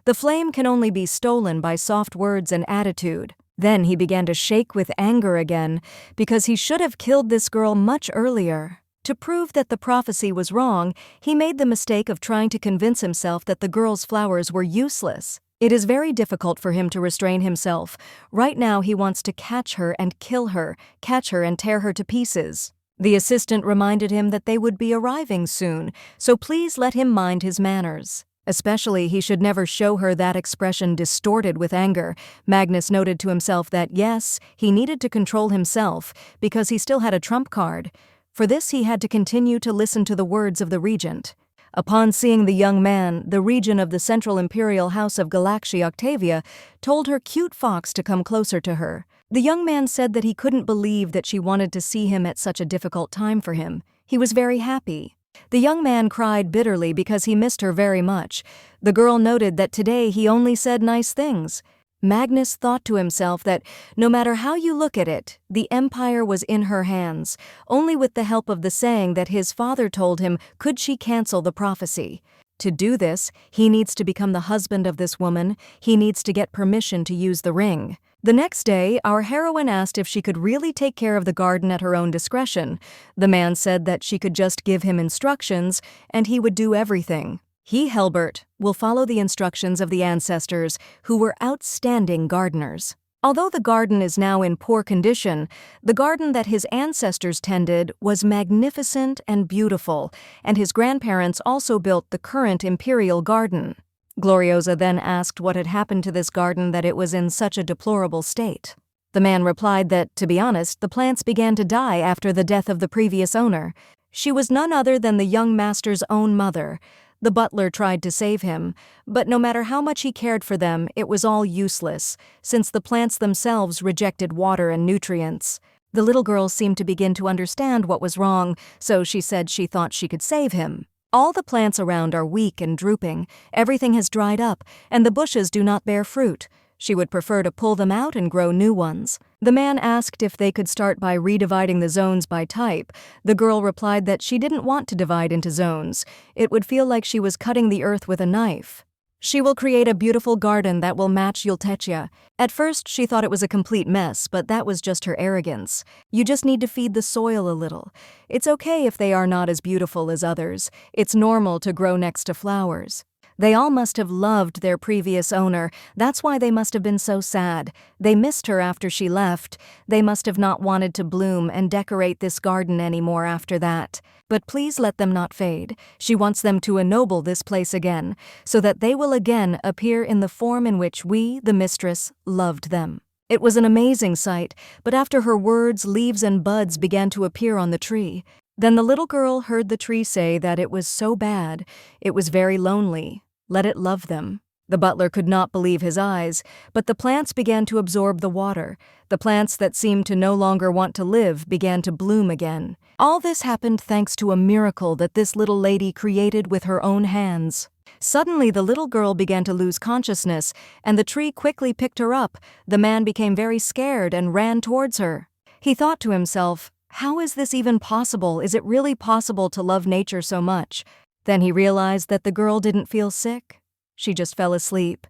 A: The flame can only be stolen by soft words and attitude. Then he began to shake with anger again, because he should have killed this girl much earlier. To prove that the prophecy was wrong, he made the mistake of trying to convince himself that the girl's flowers were useless. It is very difficult for him to restrain himself. Right now he wants to catch her and kill her, catch her and tear her to pieces. The assistant reminded him that they would be arriving soon, so please let him mind his manners. Especially, he should never show her that expression distorted with anger. Magnus noted to himself that, yes, he needed to control himself, because he still had a trump card. For this, he had to continue to listen to the words of the regent. Upon seeing the young man, the regent of the Central Imperial House of Galaxy Octavia told her cute fox to come closer to her. The young man said that he couldn't believe that she wanted to see him at such a difficult time for him. He was very happy. The young man cried bitterly because he missed her very much. The girl noted that today he only said nice things. Magnus thought to himself that, no matter how you look at it, the empire was in her hands, only with the help of the saying that his father told him could she cancel the prophecy. To do this, he needs to become the husband of this woman. He needs to get permission to use the ring. The next day, our heroine asked if she could really take care of the garden at her own discretion. The man said that she could just give him instructions, and he would do everything. He, Helbert, will follow the instructions of the ancestors, who were outstanding gardeners. Although the garden is now in poor condition, the garden that his ancestors tended was magnificent and beautiful, and his grandparents also built the current imperial garden. Gloriosa then asked what had happened to this garden that it was in such a deplorable state. The man replied that, to be honest, the plants began to die after the death of the previous owner. She was none other than the young master's own mother. The butler tried to save him, but no matter how much he cared for them, it was all useless, since the plants themselves rejected water and nutrients. The little girl seemed to begin to understand what was wrong, so she said she thought she could save him. All the plants around are weak and drooping, everything has dried up, and the bushes do not bear fruit. She would prefer to pull them out and grow new ones. The man asked if they could start by redividing the zones by type. The girl replied that she didn't want to divide into zones. It would feel like she was cutting the earth with a knife. She will create a beautiful garden that will match Yulisha. At first, she thought it was a complete mess, but that was just her arrogance. You just need to feed the soil a little. It's okay if they are not as beautiful as others. It's normal to grow next to flowers. They all must have loved their previous owner. That's why they must have been so sad. They missed her after she left. They must have not wanted to bloom and decorate this garden anymore after that. But please let them not fade. She wants them to ennoble this place again, so that they will again appear in the form in which we, the mistress, loved them. It was an amazing sight, but after her words, leaves and buds began to appear on the tree. Then the little girl heard the tree say that it was so bad, it was very lonely. Let it love them. The butler could not believe his eyes, but the plants began to absorb the water. The plants that seemed to no longer want to live began to bloom again. All this happened thanks to a miracle that this little lady created with her own hands. Suddenly, the little girl began to lose consciousness, and the tree quickly picked her up. The man became very scared and ran towards her. He thought to himself, how is this even possible? Is it really possible to love nature so much? Then he realized that the girl didn't feel sick. She just fell asleep,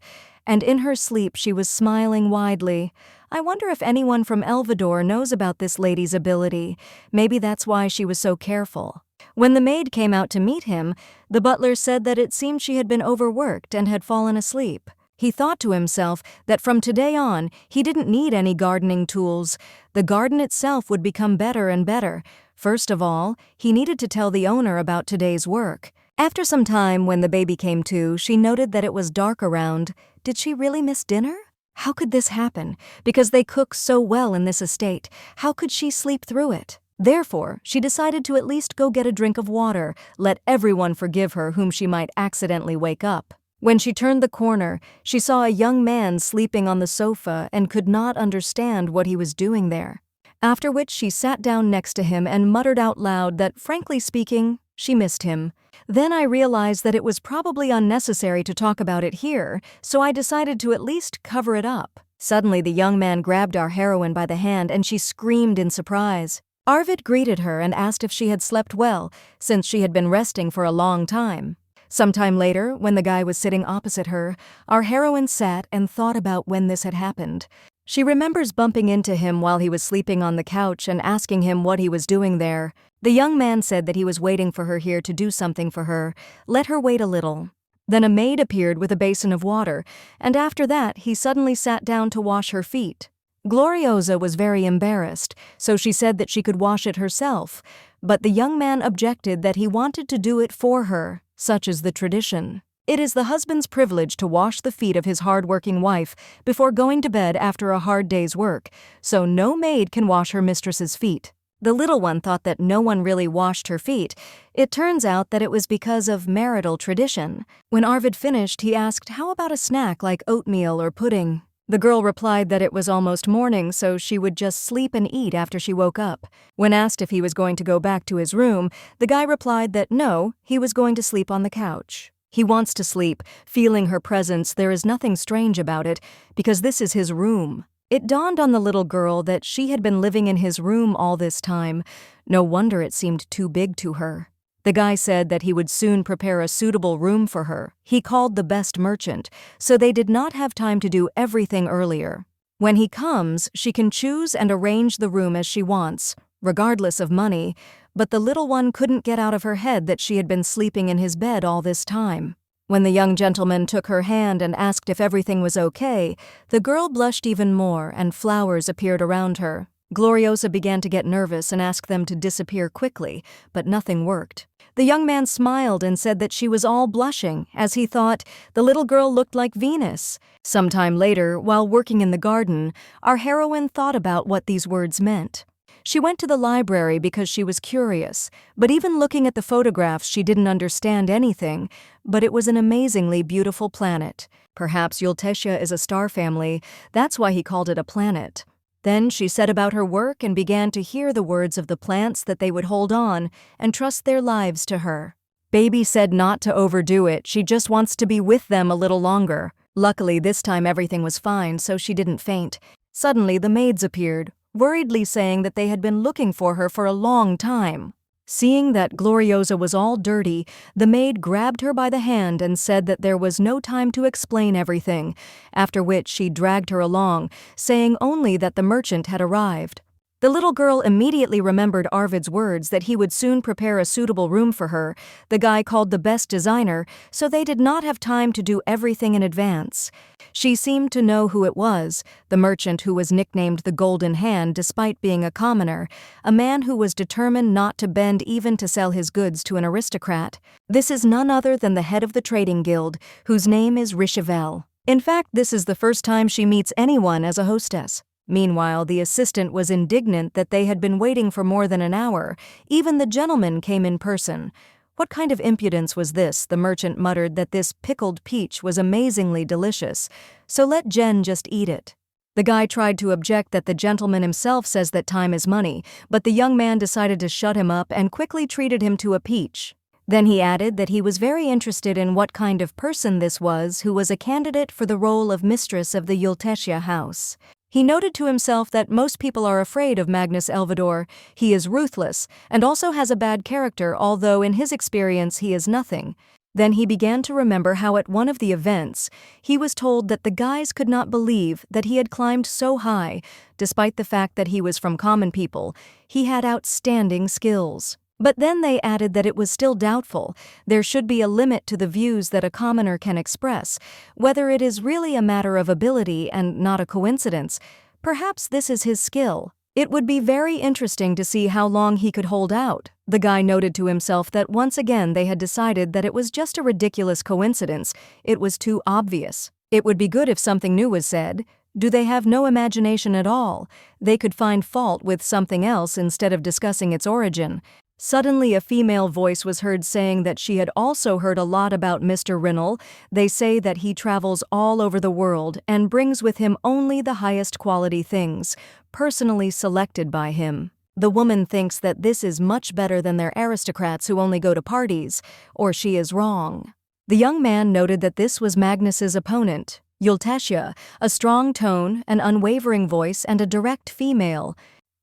A: and in her sleep she was smiling widely. I wonder if anyone from Elvador knows about this lady's ability. Maybe that's why she was so careful. When the maid came out to meet him, the butler said that it seemed she had been overworked and had fallen asleep. He thought to himself that from today on, he didn't need any gardening tools. The garden itself would become better and better. First of all, he needed to tell the owner about today's work. After some time, when the baby came to, she noted that it was dark around. Did she really miss dinner? How could this happen? Because they cook so well in this estate. How could she sleep through it? Therefore, she decided to at least go get a drink of water, let everyone forgive her whom she might accidentally wake up. When she turned the corner, she saw a young man sleeping on the sofa and could not understand what he was doing there. After which she sat down next to him and muttered out loud that, frankly speaking, she missed him. Then I realized that it was probably unnecessary to talk about it here, so I decided to at least cover it up. Suddenly the young man grabbed our heroine by the hand and she screamed in surprise. Arvid greeted her and asked if she had slept well, since she had been resting for a long time. Sometime later, when the guy was sitting opposite her, our heroine sat and thought about when this had happened. She remembers bumping into him while he was sleeping on the couch and asking him what he was doing there. The young man said that he was waiting for her here to do something for her. Let her wait a little. Then a maid appeared with a basin of water, and after that he suddenly sat down to wash her feet. Gloriosa was very embarrassed, so she said that she could wash it herself, but the young man objected that he wanted to do it for her, such is the tradition. It is the husband's privilege to wash the feet of his hard-working wife before going to bed after a hard day's work, so no maid can wash her mistress's feet. The little one thought that no one really washed her feet. It turns out that it was because of marital tradition. When Arvid finished, he asked, "How about a snack like oatmeal or pudding?" The girl replied that it was almost morning, so she would just sleep and eat after she woke up. When asked if he was going to go back to his room, the guy replied that no, he was going to sleep on the couch. He wants to sleep. Feeling her presence, there is nothing strange about it, because this is his room. It dawned on the little girl that she had been living in his room all this time. No wonder it seemed too big to her. The guy said that he would soon prepare a suitable room for her. He called the best merchant, so they did not have time to do everything earlier. When he comes, she can choose and arrange the room as she wants, regardless of money, but the little one couldn't get out of her head that she had been sleeping in his bed all this time. When the young gentleman took her hand and asked if everything was okay, the girl blushed even more and flowers appeared around her. Gloriosa began to get nervous and asked them to disappear quickly, but nothing worked. The young man smiled and said that she was all blushing, as he thought the little girl looked like Venus. Sometime later, while working in the garden, our heroine thought about what these words meant. She went to the library because she was curious, but even looking at the photographs she didn't understand anything, but it was an amazingly beautiful planet. Perhaps Yulisha is a star family, that's why he called it a planet. Then she set about her work and began to hear the words of the plants that they would hold on and trust their lives to her. Baby said not to overdo it, she just wants to be with them a little longer. Luckily this time everything was fine, so she didn't faint. Suddenly the maids appeared, worriedly saying that they had been looking for her for a long time. Seeing that Gloriosa was all dirty, the maid grabbed her by the hand and said that there was no time to explain everything, after which she dragged her along, saying only that the merchant had arrived. The little girl immediately remembered Arvid's words that he would soon prepare a suitable room for her. The guy called the best designer, so they did not have time to do everything in advance. She seemed to know who it was, the merchant who was nicknamed the Golden Hand despite being a commoner, a man who was determined not to bend even to sell his goods to an aristocrat. This is none other than the head of the trading guild, whose name is Retribution. In fact, this is the first time she meets anyone as a hostess. Meanwhile, the assistant was indignant that they had been waiting for more than an hour. Even the gentleman came in person. What kind of impudence was this? The merchant muttered that this pickled peach was amazingly delicious, so let Jen just eat it. The guy tried to object that the gentleman himself says that time is money, but the young man decided to shut him up and quickly treated him to a peach. Then he added that he was very interested in what kind of person this was who was a candidate for the role of mistress of the Yulisha house. He noted to himself that most people are afraid of Magnus Elvador. He is ruthless and also has a bad character, although in his experience he is nothing. Then he began to remember how at one of the events, he was told that the guys could not believe that he had climbed so high. Despite the fact that he was from common people, he had outstanding skills. But then they added that it was still doubtful. There should be a limit to the views that a commoner can express, whether it is really a matter of ability and not a coincidence. Perhaps this is his skill. It would be very interesting to see how long he could hold out. The guy noted to himself that once again they had decided that it was just a ridiculous coincidence. It was too obvious. It would be good if something new was said. Do they have no imagination at all? They could find fault with something else instead of discussing its origin. Suddenly a female voice was heard saying that she had also heard a lot about Mr. Rinnell. They say that he travels all over the world and brings with him only the highest quality things, personally selected by him. The woman thinks that this is much better than their aristocrats who only go to parties, or she is wrong. The young man noted that this was Magnus's opponent, Yulisha, a strong tone, an unwavering voice, and a direct female.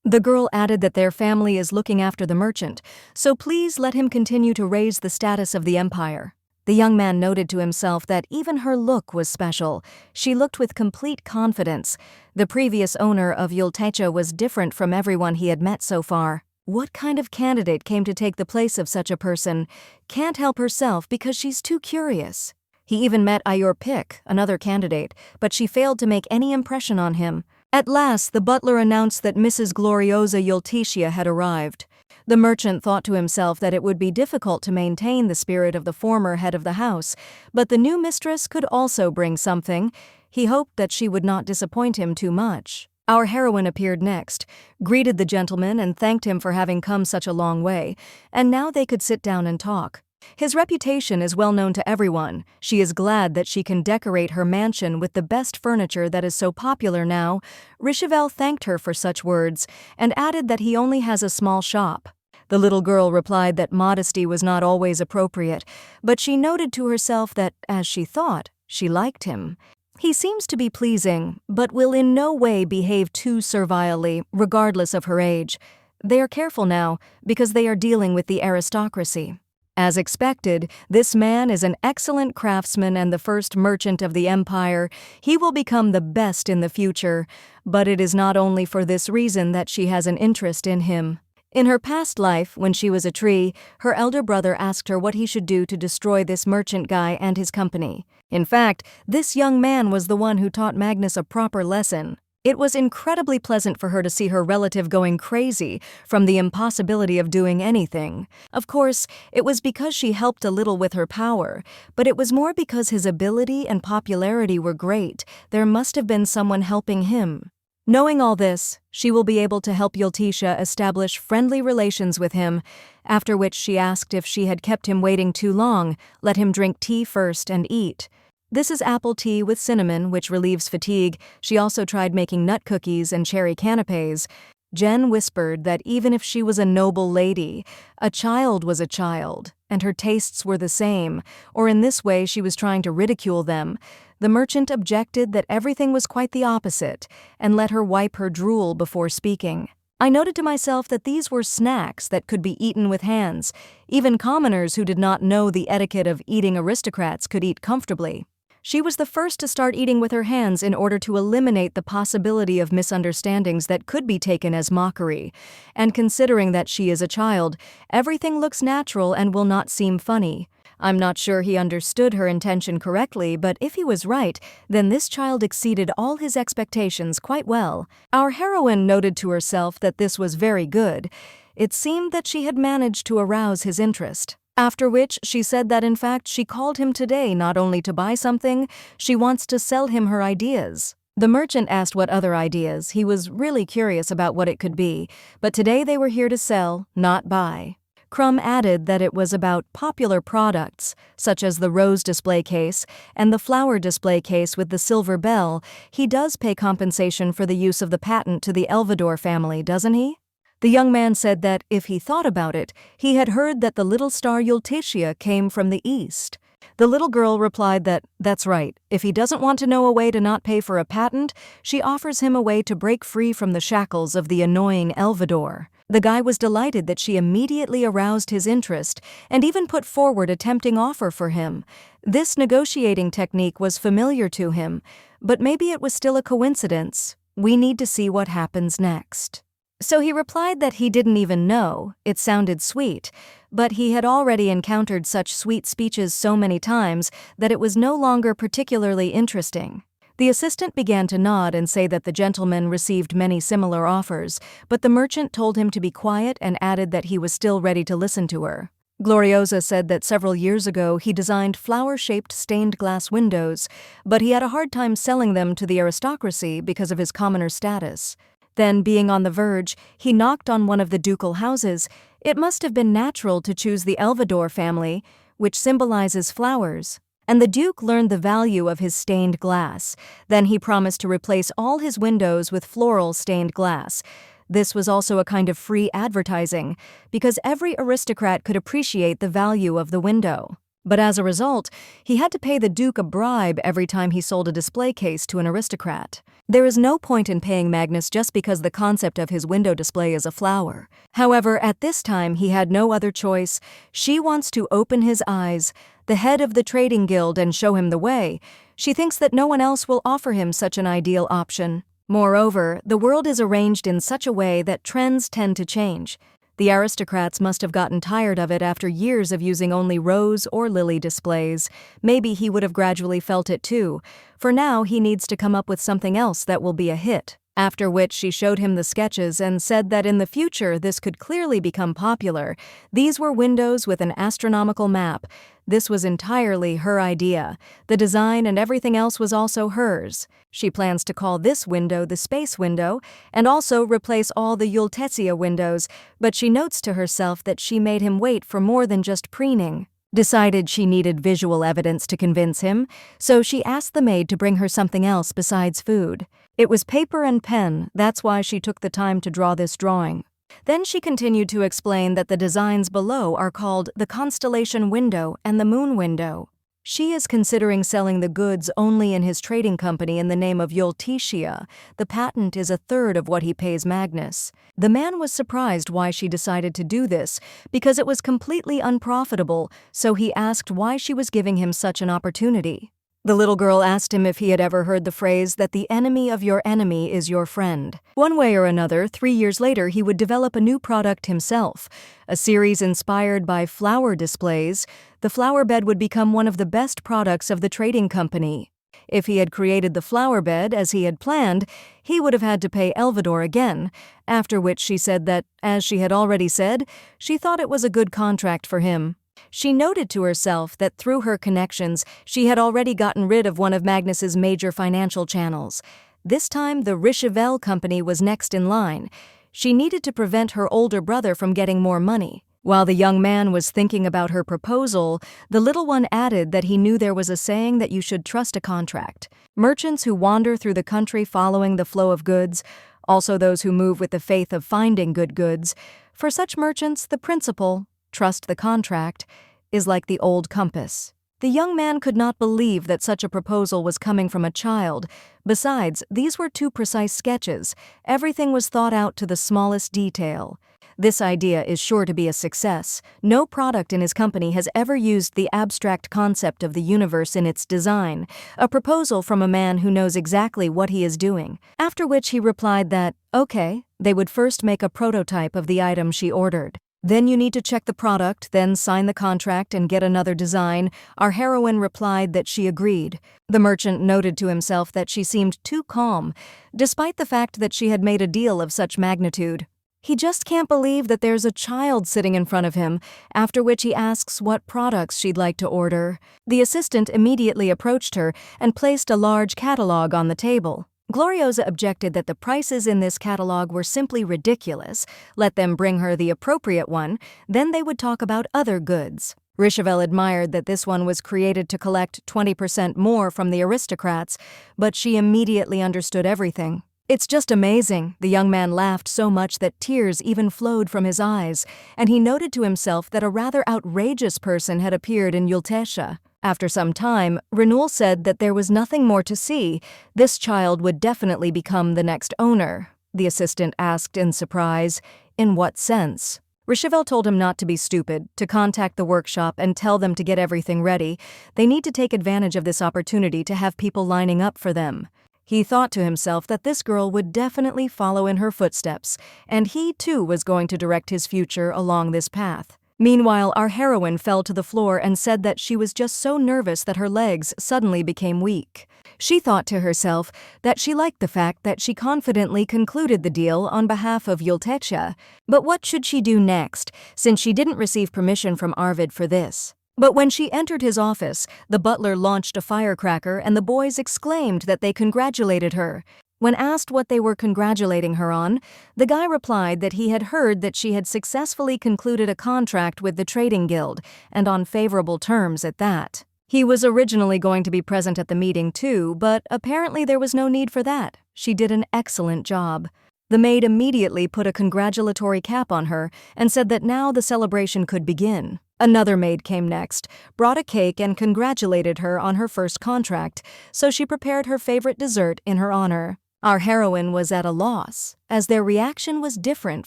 A: The girl added that their family is looking after the merchant, so please let him continue to raise the status of the empire. The young man noted to himself that even her look was special. She looked with complete confidence. The previous owner of Yulisha was different from everyone he had met so far. What kind of candidate came to take the place of such a person? Can't help herself because she's too curious. He even met Ayor Pick, another candidate, but she failed to make any impression on him. At last, the butler announced that Mrs. Gloriosa Yulisha had arrived. The merchant thought to himself that it would be difficult to maintain the spirit of the former head of the house, but the new mistress could also bring something. He hoped that she would not disappoint him too much. Our heroine appeared next, greeted the gentleman and thanked him for having come such a long way, and now they could sit down and talk. His reputation is well known to everyone. She is glad that she can decorate her mansion with the best furniture that is so popular now. Richevel thanked her for such words, and added that he only has a small shop. The little girl replied that modesty was not always appropriate, but she noted to herself that, as she thought, she liked him. He seems to be pleasing, but will in no way behave too servilely, regardless of her age. They are careful now, because they are dealing with the aristocracy. As expected, this man is an excellent craftsman and the first merchant of the empire. He will become the best in the future, but it is not only for this reason that she has an interest in him. In her past life, when she was a tree, her elder brother asked her what he should do to destroy this merchant guy and his company. In fact, this young man was the one who taught Magnus a proper lesson. It was incredibly pleasant for her to see her relative going crazy from the impossibility of doing anything. Of course, it was because she helped a little with her power, but it was more because his ability and popularity were great. There must have been someone helping him. Knowing all this, she will be able to help Yulisha establish friendly relations with him, after which she asked if she had kept him waiting too long, let him drink tea first and eat. This is apple tea with cinnamon, which relieves fatigue. She also tried making nut cookies and cherry canapes. Jen whispered that even if she was a noble lady, a child was a child, and her tastes were the same, or in this way she was trying to ridicule them. The merchant objected that everything was quite the opposite, and let her wipe her drool before speaking. I noted to myself that these were snacks that could be eaten with hands. Even commoners who did not know the etiquette of eating aristocrats could eat comfortably. She was the first to start eating with her hands in order to eliminate the possibility of misunderstandings that could be taken as mockery. And considering that she is a child, everything looks natural and will not seem funny. I'm not sure he understood her intention correctly, but if he was right, then this child exceeded all his expectations quite well. Our heroine noted to herself that this was very good. It seemed that she had managed to arouse his interest. After which, she said that in fact she called him today not only to buy something, she wants to sell him her ideas. The merchant asked what other ideas. He was really curious about what it could be, but today they were here to sell, not buy. Crumb added that it was about popular products, such as the rose display case and the flower display case with the silver bell. He does pay compensation for the use of the patent to the Elvador family, doesn't he? The young man said that, if he thought about it, he had heard that the little star Yulisha came from the east. The little girl replied that, that's right, if he doesn't want to know a way to not pay for a patent, she offers him a way to break free from the shackles of the annoying Elvador. The guy was delighted that she immediately aroused his interest and even put forward a tempting offer for him. This negotiating technique was familiar to him, but maybe it was still a coincidence. We need to see what happens next. So he replied that he didn't even know. It sounded sweet, but he had already encountered such sweet speeches so many times that it was no longer particularly interesting. The assistant began to nod and say that the gentleman received many similar offers, but the merchant told him to be quiet and added that he was still ready to listen to her. Gloriosa said that several years ago he designed flower-shaped stained glass windows, but he had a hard time selling them to the aristocracy because of his commoner status. Then, being on the verge, he knocked on one of the ducal houses. It must have been natural to choose the Elvador family, which symbolizes flowers. And the Duke learned the value of his stained glass. Then he promised to replace all his windows with floral stained glass. This was also a kind of free advertising, because every aristocrat could appreciate the value of the window. But as a result, he had to pay the Duke a bribe every time he sold a display case to an aristocrat. There is no point in paying Magnus just because the concept of his window display is a flower. However, at this time he had no other choice. She wants to open his eyes, the head of the trading guild, and show him the way. She thinks that no one else will offer him such an ideal option. Moreover, the world is arranged in such a way that trends tend to change. The aristocrats must have gotten tired of it after years of using only rose or lily displays. Maybe he would have gradually felt it too. For now, he needs to come up with something else that will be a hit. After which she showed him the sketches and said that in the future this could clearly become popular. These were windows with an astronomical map. This was entirely her idea. The design and everything else was also hers. She plans to call this window the space window and also replace all the Yulisha windows, but she notes to herself that she made him wait for more than just preening. Decided she needed visual evidence to convince him, so she asked the maid to bring her something else besides food. It was paper and pen, that's why she took the time to draw this drawing. Then she continued to explain that the designs below are called the constellation window and the moon window. She is considering selling the goods only in his trading company in the name of Yulisha. The patent is a third of what he pays Magnus. The man was surprised why she decided to do this, because it was completely unprofitable, so he asked why she was giving him such an opportunity. The little girl asked him if he had ever heard the phrase that the enemy of your enemy is your friend. One way or another, 3 years later he would develop a new product himself. A series inspired by flower displays, the flower bed would become one of the best products of the trading company. If he had created the flower bed as he had planned, he would have had to pay Elvador again, after which she said that, as she had already said, she thought it was a good contract for him. She noted to herself that through her connections, she had already gotten rid of one of Magnus's major financial channels. This time, the Retribution company was next in line. She needed to prevent her older brother from getting more money. While the young man was thinking about her proposal, the little one added that he knew there was a saying that you should trust a contract. Merchants who wander through the country following the flow of goods, also those who move with the faith of finding good goods, for such merchants, the principle, trust the contract, is like the old compass. The young man could not believe that such a proposal was coming from a child. Besides, these were too precise sketches. Everything was thought out to the smallest detail. This idea is sure to be a success. No product in his company has ever used the abstract concept of the universe in its design, a proposal from a man who knows exactly what he is doing. After which he replied that, okay, they would first make a prototype of the item she ordered. Then you need to check the product, then sign the contract and get another design. Our heroine replied that she agreed. The merchant noted to himself that she seemed too calm, despite the fact that she had made a deal of such magnitude. He just can't believe that there's a child sitting in front of him, after which he asks what products she'd like to order. The assistant immediately approached her and placed a large catalog on the table. Gloriosa objected that the prices in this catalog were simply ridiculous. Let them bring her the appropriate one, then they would talk about other goods. Retribution admired that this one was created to collect 20% more from the aristocrats, but she immediately understood everything. It's just amazing. The young man laughed so much that tears even flowed from his eyes, and he noted to himself that a rather outrageous person had appeared in Yulisha. After some time, Renewal said that there was nothing more to see. This child would definitely become the next owner. The assistant asked in surprise, in what sense? Retribution told him not to be stupid, to contact the workshop and tell them to get everything ready. They need to take advantage of this opportunity to have people lining up for them. He thought to himself that this girl would definitely follow in her footsteps, and he too was going to direct his future along this path. Meanwhile, our heroine fell to the floor and said that she was just so nervous that her legs suddenly became weak. She thought to herself that she liked the fact that she confidently concluded the deal on behalf of Yulisha. But what should she do next, since she didn't receive permission from Arvid for this? But when she entered his office, the butler launched a firecracker and the boys exclaimed that they congratulated her. When asked what they were congratulating her on, the guy replied that he had heard that she had successfully concluded a contract with the trading guild, and on favorable terms at that. He was originally going to be present at the meeting too, but apparently there was no need for that. She did an excellent job. The maid immediately put a congratulatory cap on her and said that now the celebration could begin. Another maid came next, brought a cake and congratulated her on her first contract, so she prepared her favorite dessert in her honor. Our heroine was at a loss, as their reaction was different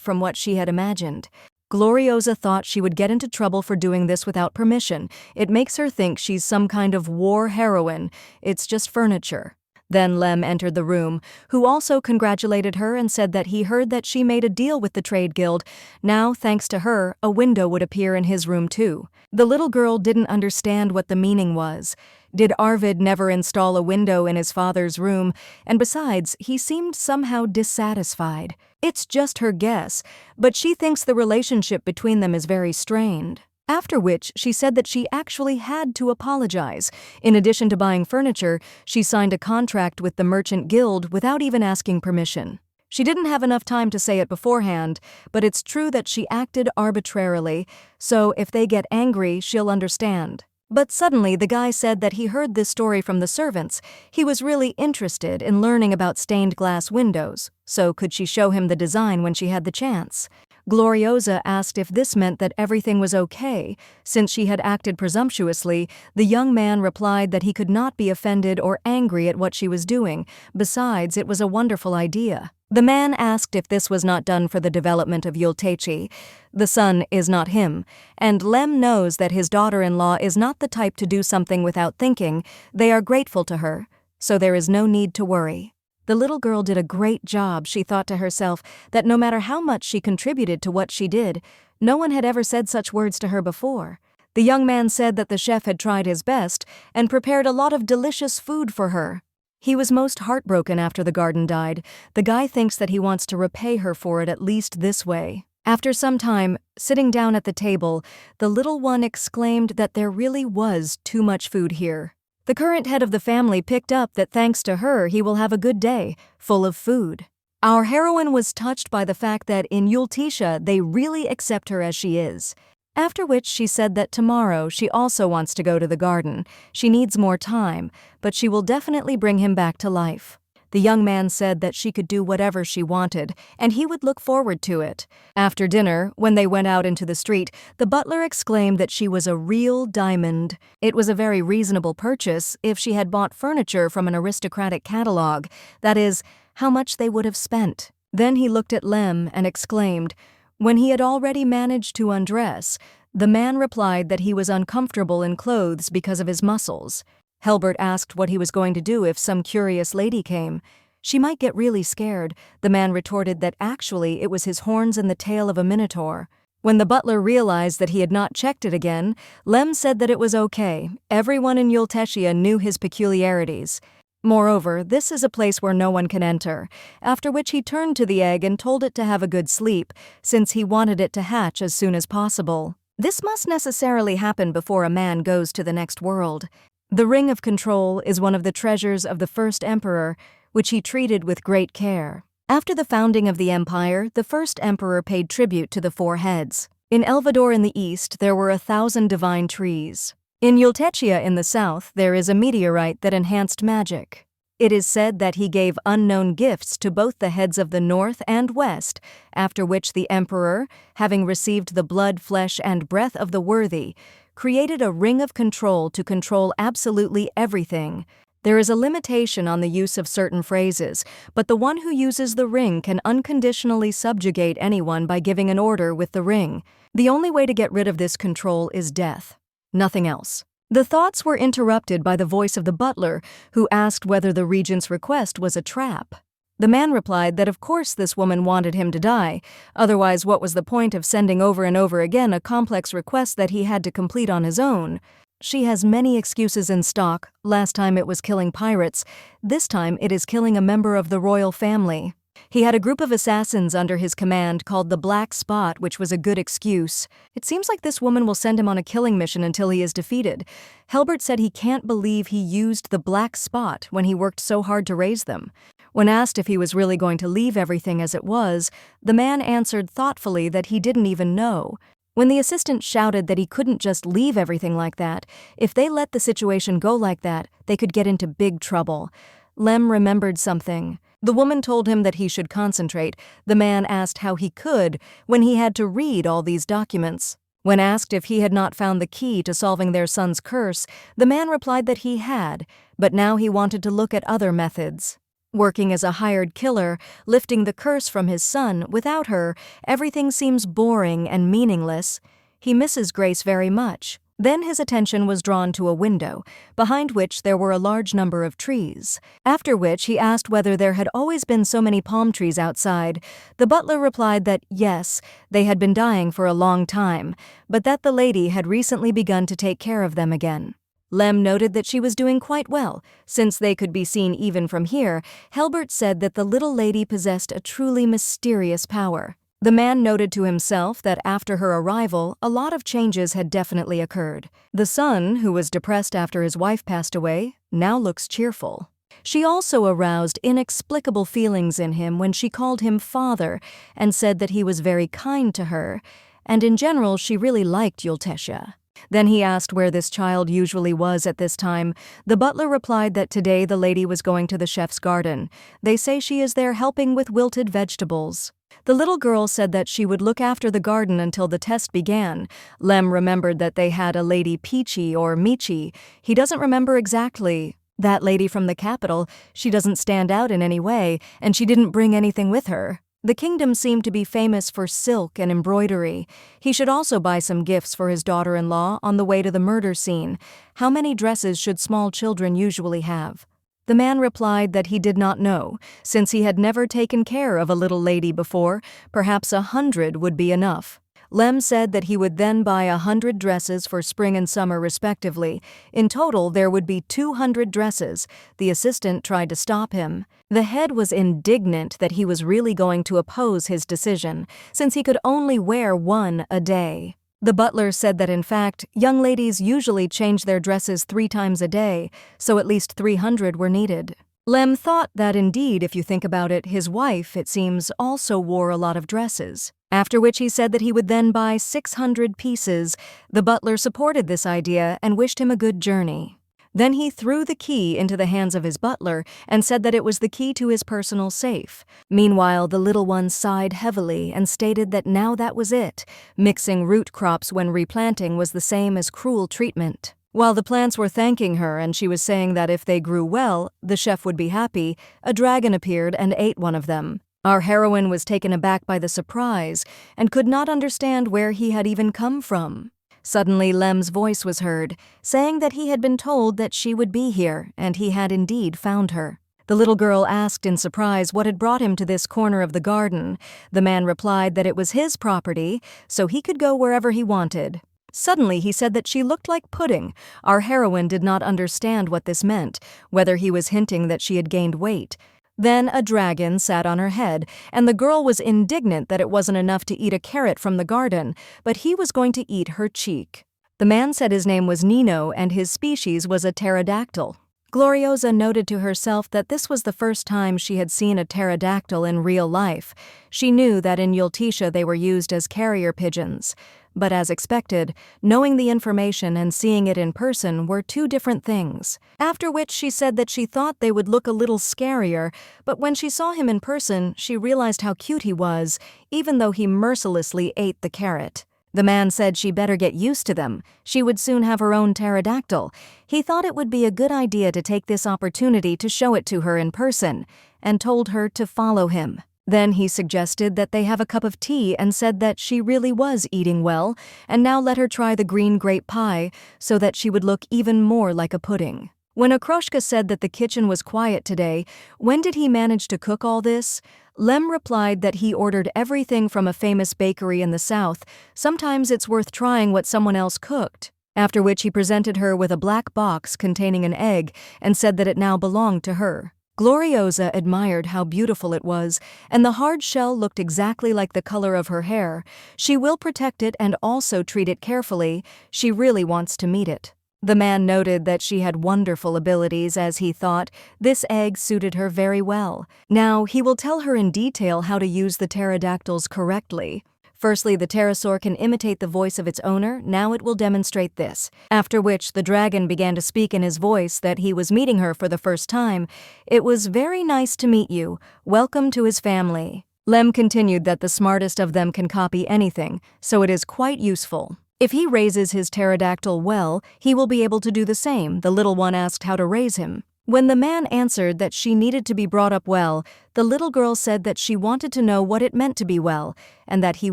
A: from what she had imagined. Gloriosa thought she would get into trouble for doing this without permission. It makes her think she's some kind of war heroine. It's just furniture. Then Lem entered the room, who also congratulated her and said that he heard that she made a deal with the trade guild. Now, thanks to her, a window would appear in his room too. The little girl didn't understand what the meaning was. Did Arvid never install a window in his father's room? And besides, he seemed somehow dissatisfied. It's just her guess, but she thinks the relationship between them is very strained. After which, she said that she actually had to apologize. In addition to buying furniture, she signed a contract with the Merchant Guild without even asking permission. She didn't have enough time to say it beforehand, but it's true that she acted arbitrarily, so if they get angry, she'll understand. But suddenly, the guy said that he heard this story from the servants. He was really interested in learning about stained glass windows, so could she show him the design when she had the chance? Gloriosa asked if this meant that everything was okay. Since she had acted presumptuously, the young man replied that he could not be offended or angry at what she was doing. Besides, it was a wonderful idea. The man asked if this was not done for the development of Yulisha. The son is not him, and Lem knows that his daughter-in-law is not the type to do something without thinking. They are grateful to her, so there is no need to worry. The little girl did a great job. She thought to herself that no matter how much she contributed to what she did, no one had ever said such words to her before. The young man said that the chef had tried his best and prepared a lot of delicious food for her. He was most heartbroken after the garden died. The guy thinks that he wants to repay her for it at least this way. After some time, sitting down at the table, the little one exclaimed that there really was too much food here. The current head of the family picked up that thanks to her he will have a good day, full of food. Our heroine was touched by the fact that in Yulisha they really accept her as she is. After which she said that tomorrow she also wants to go to the garden. She needs more time, but she will definitely bring him back to life. The young man said that she could do whatever she wanted, and he would look forward to it. After dinner, when they went out into the street, the butler exclaimed that she was a real diamond. It was a very reasonable purchase if she had bought furniture from an aristocratic catalog. That is, how much they would have spent. Then he looked at Lem and exclaimed, when he had already managed to undress, the man replied that he was uncomfortable in clothes because of his muscles. Helbert asked what he was going to do if some curious lady came. She might get really scared. The man retorted that actually it was his horns and the tail of a minotaur. When the butler realized that he had not checked it again, Lem said that it was okay. Everyone in Yulisha knew his peculiarities. Moreover, this is a place where no one can enter, after which he turned to the egg and told it to have a good sleep, since he wanted it to hatch as soon as possible. This must necessarily happen before a man goes to the next world. The Ring of Control is one of the treasures of the first emperor, which he treated with great care. After the founding of the empire, the first emperor paid tribute to the four heads. In Elvador in the east, there were 1,000 divine trees. In Yulisha in the south, there is a meteorite that enhanced magic. It is said that he gave unknown gifts to both the heads of the north and west, after which the emperor, having received the blood, flesh, and breath of the worthy, created a ring of control to control absolutely everything. There is a limitation on the use of certain phrases, but the one who uses the ring can unconditionally subjugate anyone by giving an order with the ring. The only way to get rid of this control is death. Nothing else. The thoughts were interrupted by the voice of the butler, who asked whether the regent's request was a trap. The man replied that of course this woman wanted him to die, otherwise what was the point of sending over and over again a complex request that he had to complete on his own? She has many excuses in stock. Last time it was killing pirates, this time it is killing a member of the royal family. He had a group of assassins under his command called the Black Spot, which was a good excuse. It seems like this woman will send him on a killing mission until he is defeated. Helbert said he can't believe he used the Black Spot when he worked so hard to raise them. When asked if he was really going to leave everything as it was, the man answered thoughtfully that he didn't even know. When the assistant shouted that he couldn't just leave everything like that, if they let the situation go like that, they could get into big trouble. Lem remembered something. The woman told him that he should concentrate. The man asked how he could when he had to read all these documents. When asked if he had not found the key to solving their son's curse, the man replied that he had, but now he wanted to look at other methods. Working as a hired killer, lifting the curse from his son, without her, everything seems boring and meaningless. He misses Grace very much. Then his attention was drawn to a window, behind which there were a large number of trees. After which he asked whether there had always been so many palm trees outside. The butler replied that yes, they had been dying for a long time, but that the lady had recently begun to take care of them again. Lem noted that she was doing quite well. Since they could be seen even from here, Helbert said that the little lady possessed a truly mysterious power. The man noted to himself that after her arrival, a lot of changes had definitely occurred. The son, who was depressed after his wife passed away, now looks cheerful. She also aroused inexplicable feelings in him when she called him father and said that he was very kind to her, and in general she really liked Yulisha. Then he asked where this child usually was at this time. The butler replied that today the lady was going to the chef's garden. They say she is there helping with wilted vegetables. The little girl said that she would look after the garden until the test began. Lem remembered that they had a Lady Peachy or Michi. He doesn't remember exactly. That lady from the capital, she doesn't stand out in any way, and she didn't bring anything with her. The kingdom seemed to be famous for silk and embroidery. He should also buy some gifts for his daughter-in-law on the way to the murder scene. How many dresses should small children usually have? The man replied that he did not know, since he had never taken care of a little lady before. Perhaps 100 would be enough. Lem said that he would then buy 100 dresses for spring and summer respectively. In total, there would be 200 dresses. The assistant tried to stop him. The head was indignant that he was really going to oppose his decision, since he could only wear one a day. The butler said that in fact, young ladies usually change their dresses 3 times a day, so at least 300 were needed. Lem thought that indeed, if you think about it, his wife, it seems, also wore a lot of dresses. After which he said that he would then buy 600 pieces. The butler supported this idea and wished him a good journey. Then he threw the key into the hands of his butler and said that it was the key to his personal safe. Meanwhile, the little one sighed heavily and stated that now that was it. Mixing root crops when replanting was the same as cruel treatment. While the plants were thanking her and she was saying that if they grew well, the chef would be happy, a dragon appeared and ate one of them. Our heroine was taken aback by the surprise and could not understand where he had even come from. Suddenly Lem's voice was heard, saying that he had been told that she would be here, and he had indeed found her. The little girl asked in surprise what had brought him to this corner of the garden. The man replied that it was his property, so he could go wherever he wanted. Suddenly he said that she looked like pudding. Our heroine did not understand what this meant, whether he was hinting that she had gained weight. Then a dragon sat on her head, and the girl was indignant that it wasn't enough to eat a carrot from the garden, but he was going to eat her cheek. The man said his name was Nino and his species was a pterodactyl. Gloriosa noted to herself that this was the first time she had seen a pterodactyl in real life. She knew that in Yulisha they were used as carrier pigeons. But as expected, knowing the information and seeing it in person were 2 different things. After which she said that she thought they would look a little scarier, but when she saw him in person, she realized how cute he was, even though he mercilessly ate the carrot. The man said she better get used to them. She would soon have her own pterodactyl. He thought it would be a good idea to take this opportunity to show it to her in person, and told her to follow him. Then he suggested that they have a cup of tea and said that she really was eating well, and now let her try the green grape pie so that she would look even more like a pudding. When Okroshka said that the kitchen was quiet today, when did he manage to cook all this? Lem replied that he ordered everything from a famous bakery in the south. Sometimes it's worth trying what someone else cooked. After which he presented her with a black box containing an egg and said that it now belonged to her. Gloriosa admired how beautiful it was, and the hard shell looked exactly like the color of her hair. She will protect it and also treat it carefully. She really wants to meet it. The man noted that she had wonderful abilities, as he thought. This egg suited her very well. Now, he will tell her in detail how to use the pterodactyls correctly. Firstly, the pterosaur can imitate the voice of its owner. Now it will demonstrate this. After which, the dragon began to speak in his voice that he was meeting her for the first time. It was very nice to meet you. Welcome to his family. Lem continued that the smartest of them can copy anything, so it is quite useful. If he raises his pterodactyl well, he will be able to do the same. The little one asked how to raise him. When the man answered that she needed to be brought up well, the little girl said that she wanted to know what it meant to be well, and that he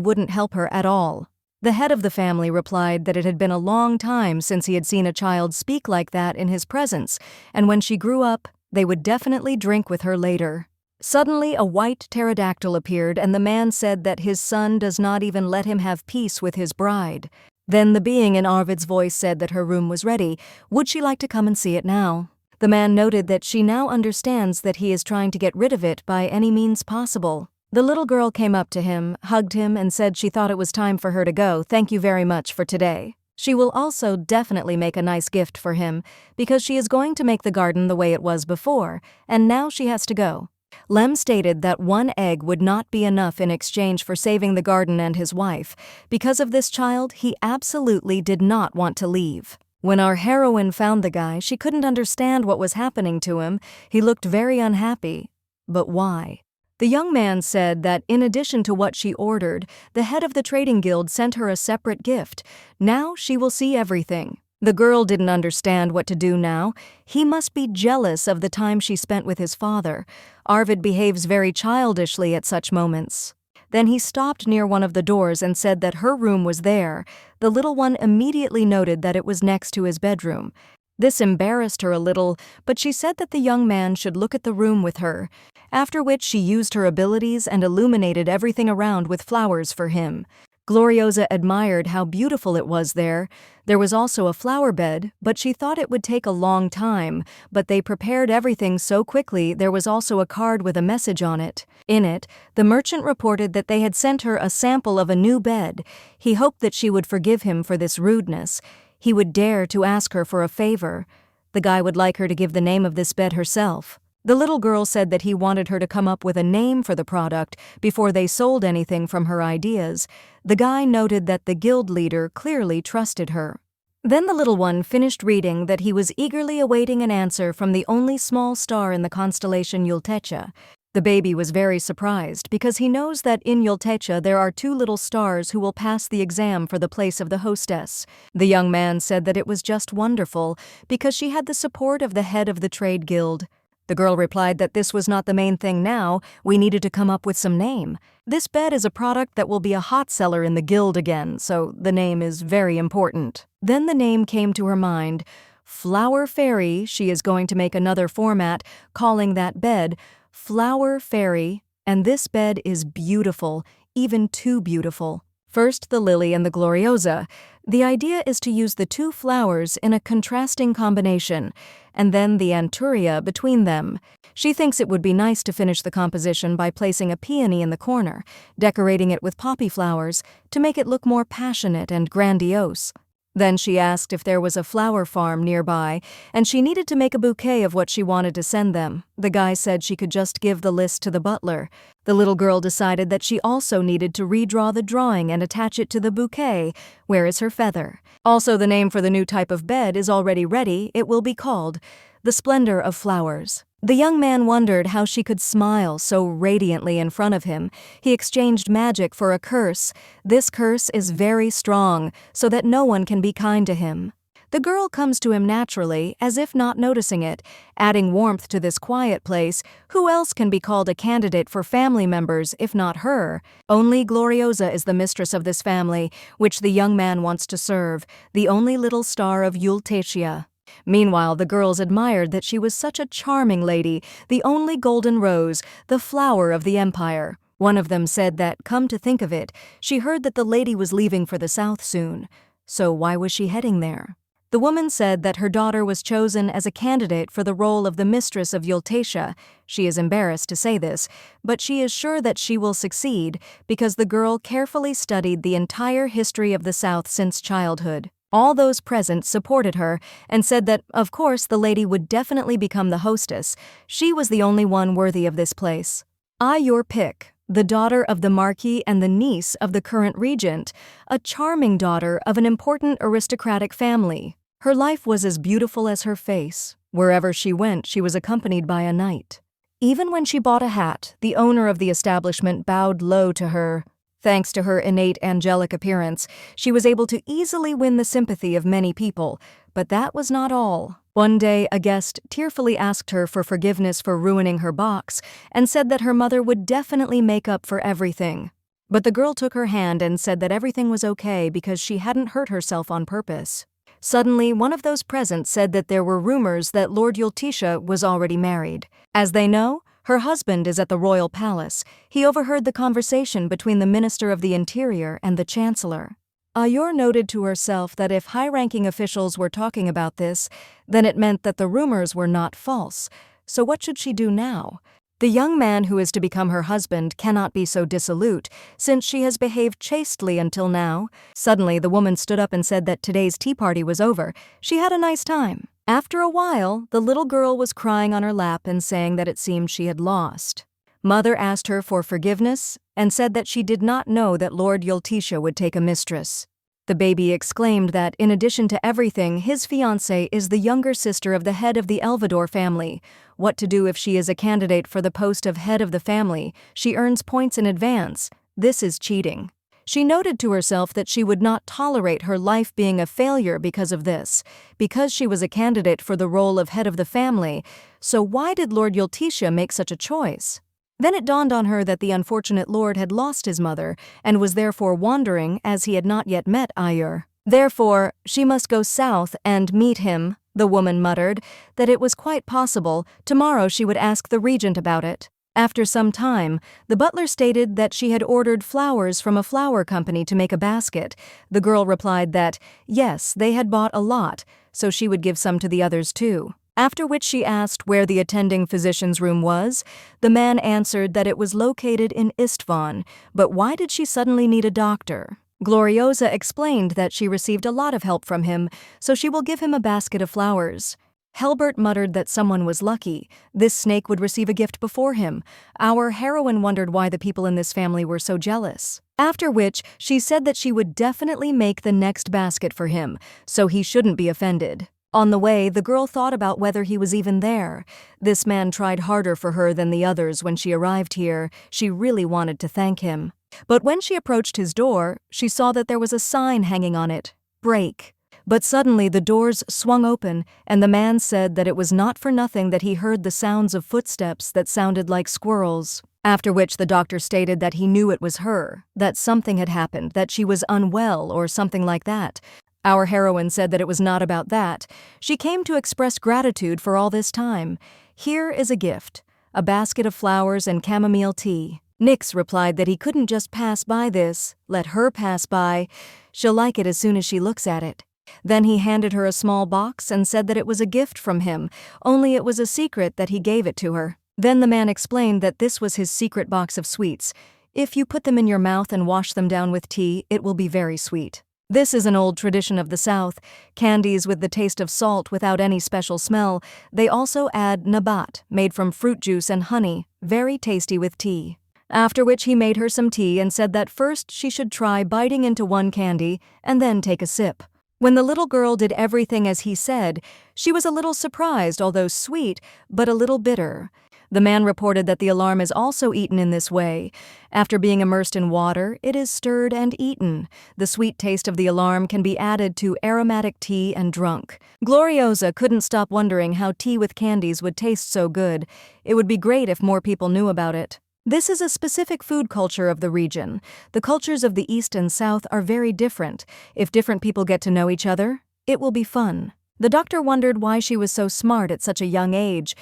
A: wouldn't help her at all. The head of the family replied that it had been a long time since he had seen a child speak like that in his presence, and when she grew up, they would definitely drink with her later. Suddenly, a white pterodactyl appeared, and the man said that his son does not even let him have peace with his bride. Then the being in Arvid's voice said that her room was ready. Would she like to come and see it now? The man noted that she now understands that he is trying to get rid of it by any means possible. The little girl came up to him, hugged him, and said she thought it was time for her to go. Thank you very much for today. She will also definitely make a nice gift for him, because she is going to make the garden the way it was before, and now she has to go. Lem stated that 1 egg would not be enough in exchange for saving the garden and his wife. Because of this child, he absolutely did not want to leave. When our heroine found the guy, she couldn't understand what was happening to him. He looked very unhappy. But why? The young man said that in addition to what she ordered, the head of the trading guild sent her a separate gift. Now she will see everything. The girl didn't understand what to do now. He must be jealous of the time she spent with his father. Arvid behaves very childishly at such moments. Then he stopped near one of the doors and said that her room was there. The little one immediately noted that it was next to his bedroom. This embarrassed her a little, but she said that the young man should look at the room with her, after which she used her abilities and illuminated everything around with flowers for him. Gloriosa admired how beautiful it was there. There was also a flower bed, but she thought it would take a long time, but they prepared everything so quickly. There was also a card with a message on it. In it, the merchant reported that they had sent her a sample of a new bed. He hoped that she would forgive him for this rudeness. He would dare to ask her for a favor. The guy would like her to give the name of this bed herself. The little girl said that he wanted her to come up with a name for the product before they sold anything from her ideas. The guy noted that the guild leader clearly trusted her. Then the little one finished reading that he was eagerly awaiting an answer from the only small star in the constellation Yulisha. The baby was very surprised because he knows that in Yulisha there are 2 little stars who will pass the exam for the place of the hostess. The young man said that it was just wonderful because she had the support of the head of the trade guild. The girl replied that this was not the main thing now. We needed to come up with some name. This bed is a product that will be a hot seller in the guild again, so the name is very important. Then the name came to her mind. Flower Fairy. She is going to make another format, calling that bed Flower Fairy, and this bed is beautiful, even too beautiful. First the lily and the gloriosa. The idea is to use the 2 flowers in a contrasting combination, and then the anturia between them. She thinks it would be nice to finish the composition by placing a peony in the corner, decorating it with poppy flowers to make it look more passionate and grandiose. Then she asked if there was a flower farm nearby, and she needed to make a bouquet of what she wanted to send them. The guy said she could just give the list to the butler. The little girl decided that she also needed to redraw the drawing and attach it to the bouquet. Where is her feather? Also, the name for the new type of bed is already ready. It will be called The Splendor of Flowers. The young man wondered how she could smile so radiantly in front of him. He exchanged magic for a curse. This curse is very strong, so that no one can be kind to him. The girl comes to him naturally, as if not noticing it, adding warmth to this quiet place. Who else can be called a candidate for family members if not her? Only Gloriosa is the mistress of this family, which the young man wants to serve, the only little star of Yulisha. Meanwhile, the girls admired that she was such a charming lady, the only golden rose, the flower of the empire. One of them said that, come to think of it, she heard that the lady was leaving for the south soon. So why was she heading there? The woman said that her daughter was chosen as a candidate for the role of the mistress of Yulisha. She is embarrassed to say this, but she is sure that she will succeed because the girl carefully studied the entire history of the South since childhood. All those present supported her and said that, of course, the lady would definitely become the hostess. She was the only one worthy of this place. Your pick. The daughter of the Marquis and the niece of the current regent, a charming daughter of an important aristocratic family. Her life was as beautiful as her face. Wherever she went, she was accompanied by a knight. Even when she bought a hat, the owner of the establishment bowed low to her. Thanks to her innate angelic appearance, she was able to easily win the sympathy of many people, but that was not all. One day, a guest tearfully asked her for forgiveness for ruining her box and said that her mother would definitely make up for everything. But the girl took her hand and said that everything was okay because she hadn't hurt herself on purpose. Suddenly, one of those present said that there were rumors that Lord Yulisha was already married. As they know, her husband is at the royal palace. He overheard the conversation between the Minister of the Interior and the Chancellor. Ayur noted to herself that if high-ranking officials were talking about this, then it meant that the rumors were not false. So what should she do now? The young man who is to become her husband cannot be so dissolute, since she has behaved chastely until now. Suddenly, the woman stood up and said that today's tea party was over. She had a nice time. After a while, the little girl was crying on her lap and saying that it seemed she had lost. Mother asked her for forgiveness and said that she did not know that Lord Yulisha would take a mistress. The baby exclaimed that, in addition to everything, his fiancée is the younger sister of the head of the Elvador family. What to do if she is a candidate for the post of head of the family? She earns points in advance. This is cheating. She noted to herself that she would not tolerate her life being a failure because of this, because she was a candidate for the role of head of the family. So why did Lord Yulisha make such a choice? Then it dawned on her that the unfortunate lord had lost his mother and was therefore wandering as he had not yet met Ayur. Therefore, she must go south and meet him. The woman muttered that it was quite possible tomorrow she would ask the regent about it. After some time, the butler stated that she had ordered flowers from a flower company to make a basket. The girl replied that, yes, they had bought a lot, so she would give some to the others too. After which she asked where the attending physician's room was. The man answered that it was located in Istvan, but why did she suddenly need a doctor? Gloriosa explained that she received a lot of help from him, so she will give him a basket of flowers. Helbert muttered that someone was lucky. This snake would receive a gift before him. Our heroine wondered why the people in this family were so jealous. After which, she said that she would definitely make the next basket for him, so he shouldn't be offended. On the way, the girl thought about whether he was even there. This man tried harder for her than the others when she arrived here. She really wanted to thank him. But when she approached his door, she saw that there was a sign hanging on it, break. But suddenly the doors swung open, and the man said that it was not for nothing that he heard the sounds of footsteps that sounded like squirrels. After which the doctor stated that he knew it was her, that something had happened, that she was unwell or something like that. Our heroine said that it was not about that. She came to express gratitude for all this time. Here is a gift, a basket of flowers and chamomile tea. Nix replied that he couldn't just pass by this, let her pass by. She'll like it as soon as she looks at it. Then he handed her a small box and said that it was a gift from him, only it was a secret that he gave it to her. Then the man explained that this was his secret box of sweets. If you put them in your mouth and wash them down with tea, it will be very sweet. This is an old tradition of the South, candies with the taste of salt without any special smell. They also add nabat, made from fruit juice and honey, very tasty with tea. After which he made her some tea and said that first she should try biting into one candy and then take a sip. When the little girl did everything as he said, she was a little surprised, although sweet, but a little bitter. The man reported that the alarm is also eaten in this way. After being immersed in water, it is stirred and eaten. The sweet taste of the alarm can be added to aromatic tea and drunk. Gloriosa couldn't stop wondering how tea with candies would taste so good. It would be great if more people knew about it. This is a specific food culture of the region. The cultures of the East and South are very different. If different people get to know each other, it will be fun. The doctor wondered why she was so smart at such a young age.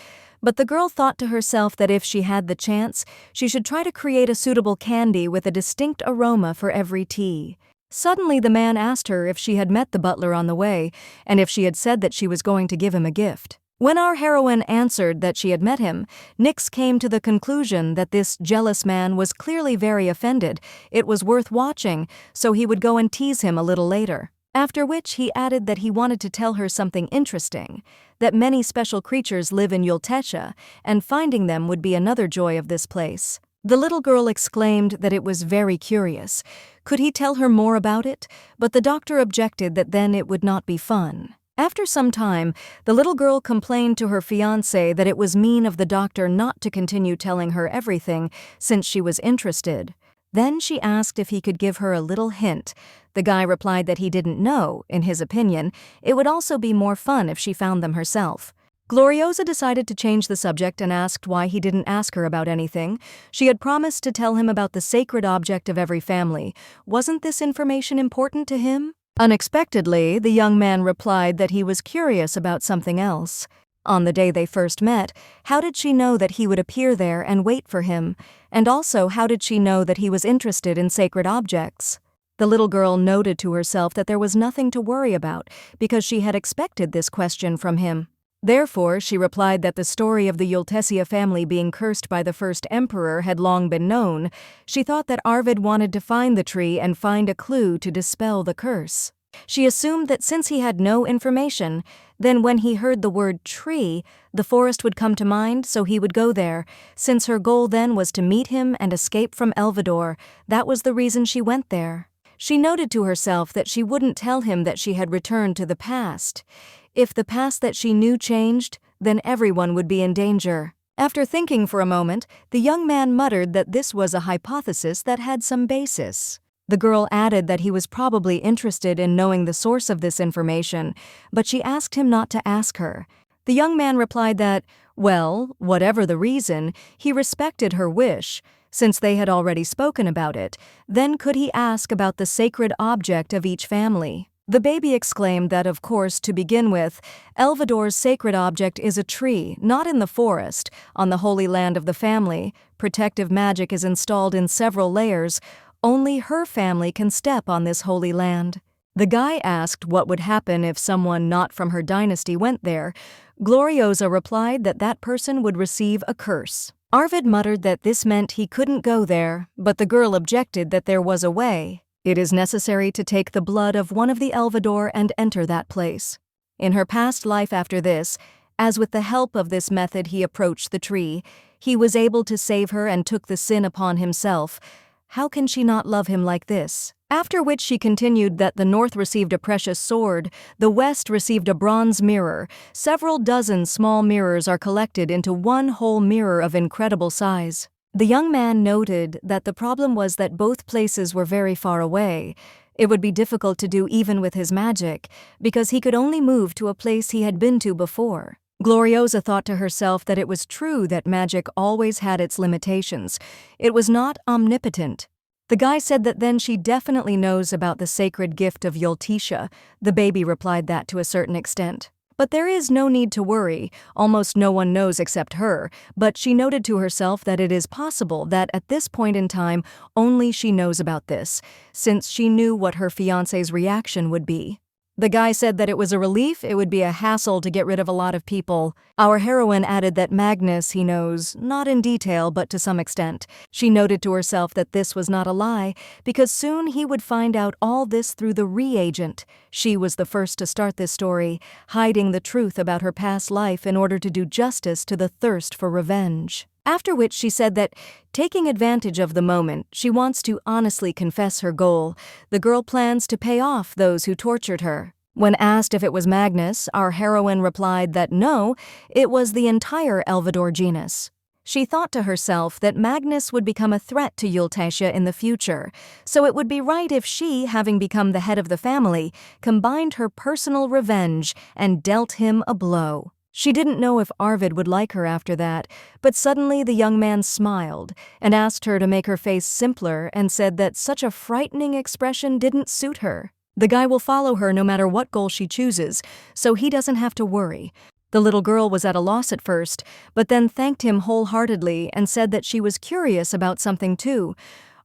A: But the girl thought to herself that if she had the chance, she should try to create a suitable candy with a distinct aroma for every tea. Suddenly the man asked her if she had met the butler on the way, and if she had said that she was going to give him a gift. When our heroine answered that she had met him, Nix came to the conclusion that this jealous man was clearly very offended. It was worth watching, so he would go and tease him a little later. After which he added that he wanted to tell her something interesting, that many special creatures live in Yulisha, and finding them would be another joy of this place. The little girl exclaimed that it was very curious. Could he tell her more about it? But the doctor objected that then it would not be fun. After some time, the little girl complained to her fiancé that it was mean of the doctor not to continue telling her everything since she was interested. Then she asked if he could give her a little hint. The guy replied that he didn't know. In his opinion, it would also be more fun if she found them herself. Gloriosa decided to change the subject and asked why he didn't ask her about anything. She had promised to tell him about the sacred object of every family. Wasn't this information important to him? Unexpectedly, the young man replied that he was curious about something else. On the day they first met, how did she know that he would appear there and wait for him? And also, how did she know that he was interested in sacred objects? The little girl noted to herself that there was nothing to worry about because she had expected this question from him. Therefore, she replied that the story of the Yulisha family being cursed by the first emperor had long been known. She thought that Arvid wanted to find the tree and find a clue to dispel the curse. She assumed that since he had no information, then when he heard the word tree, the forest would come to mind, so he would go there. Since her goal then was to meet him and escape from Elvador, that was the reason she went there. She noted to herself that she wouldn't tell him that she had returned to the past. If the past that she knew changed, then everyone would be in danger. After thinking for a moment, the young man muttered that this was a hypothesis that had some basis. The girl added that he was probably interested in knowing the source of this information, but she asked him not to ask her. The young man replied that, well, whatever the reason, he respected her wish. Since they had already spoken about it, then could he ask about the sacred object of each family? The baby exclaimed that, of course, to begin with, Elvador's sacred object is a tree, not in the forest, on the holy land of the family. Protective magic is installed in several layers. Only her family can step on this holy land. The guy asked what would happen if someone not from her dynasty went there. Gloriosa replied that that person would receive a curse. Arvid muttered that this meant he couldn't go there, but the girl objected that there was a way. It is necessary to take the blood of one of the Elvador and enter that place. In her past life after this, as with the help of this method he approached the tree, he was able to save her and took the sin upon himself. How can she not love him like this? After which she continued that the north received a precious sword, the west received a bronze mirror. Several dozen small mirrors are collected into one whole mirror of incredible size. The young man noted that the problem was that both places were very far away. It would be difficult to do even with his magic, because he could only move to a place he had been to before. Gloriosa thought to herself that it was true that magic always had its limitations. It was not omnipotent. The guy said that then she definitely knows about the sacred gift of Yulisha. The baby replied that to a certain extent. But there is no need to worry, almost no one knows except her, but she noted to herself that it is possible that at this point in time only she knows about this, since she knew what her fiancé's reaction would be. The guy said that it was a relief, it would be a hassle to get rid of a lot of people. Our heroine added that Magnus he knows, not in detail but to some extent. She noted to herself that this was not a lie, because soon he would find out all this through the reagent. She was the first to start this story, hiding the truth about her past life in order to do justice to the thirst for revenge. After which she said that, taking advantage of the moment, she wants to honestly confess her goal. The girl plans to pay off those who tortured her. When asked if it was Magnus, our heroine replied that no, it was the entire Elvador genus. She thought to herself that Magnus would become a threat to Yulisha in the future, so it would be right if she, having become the head of the family, combined her personal revenge and dealt him a blow. She didn't know if Arvid would like her after that, but suddenly the young man smiled and asked her to make her face simpler and said that such a frightening expression didn't suit her. The guy will follow her no matter what goal she chooses, so he doesn't have to worry. The little girl was at a loss at first, but then thanked him wholeheartedly and said that she was curious about something too.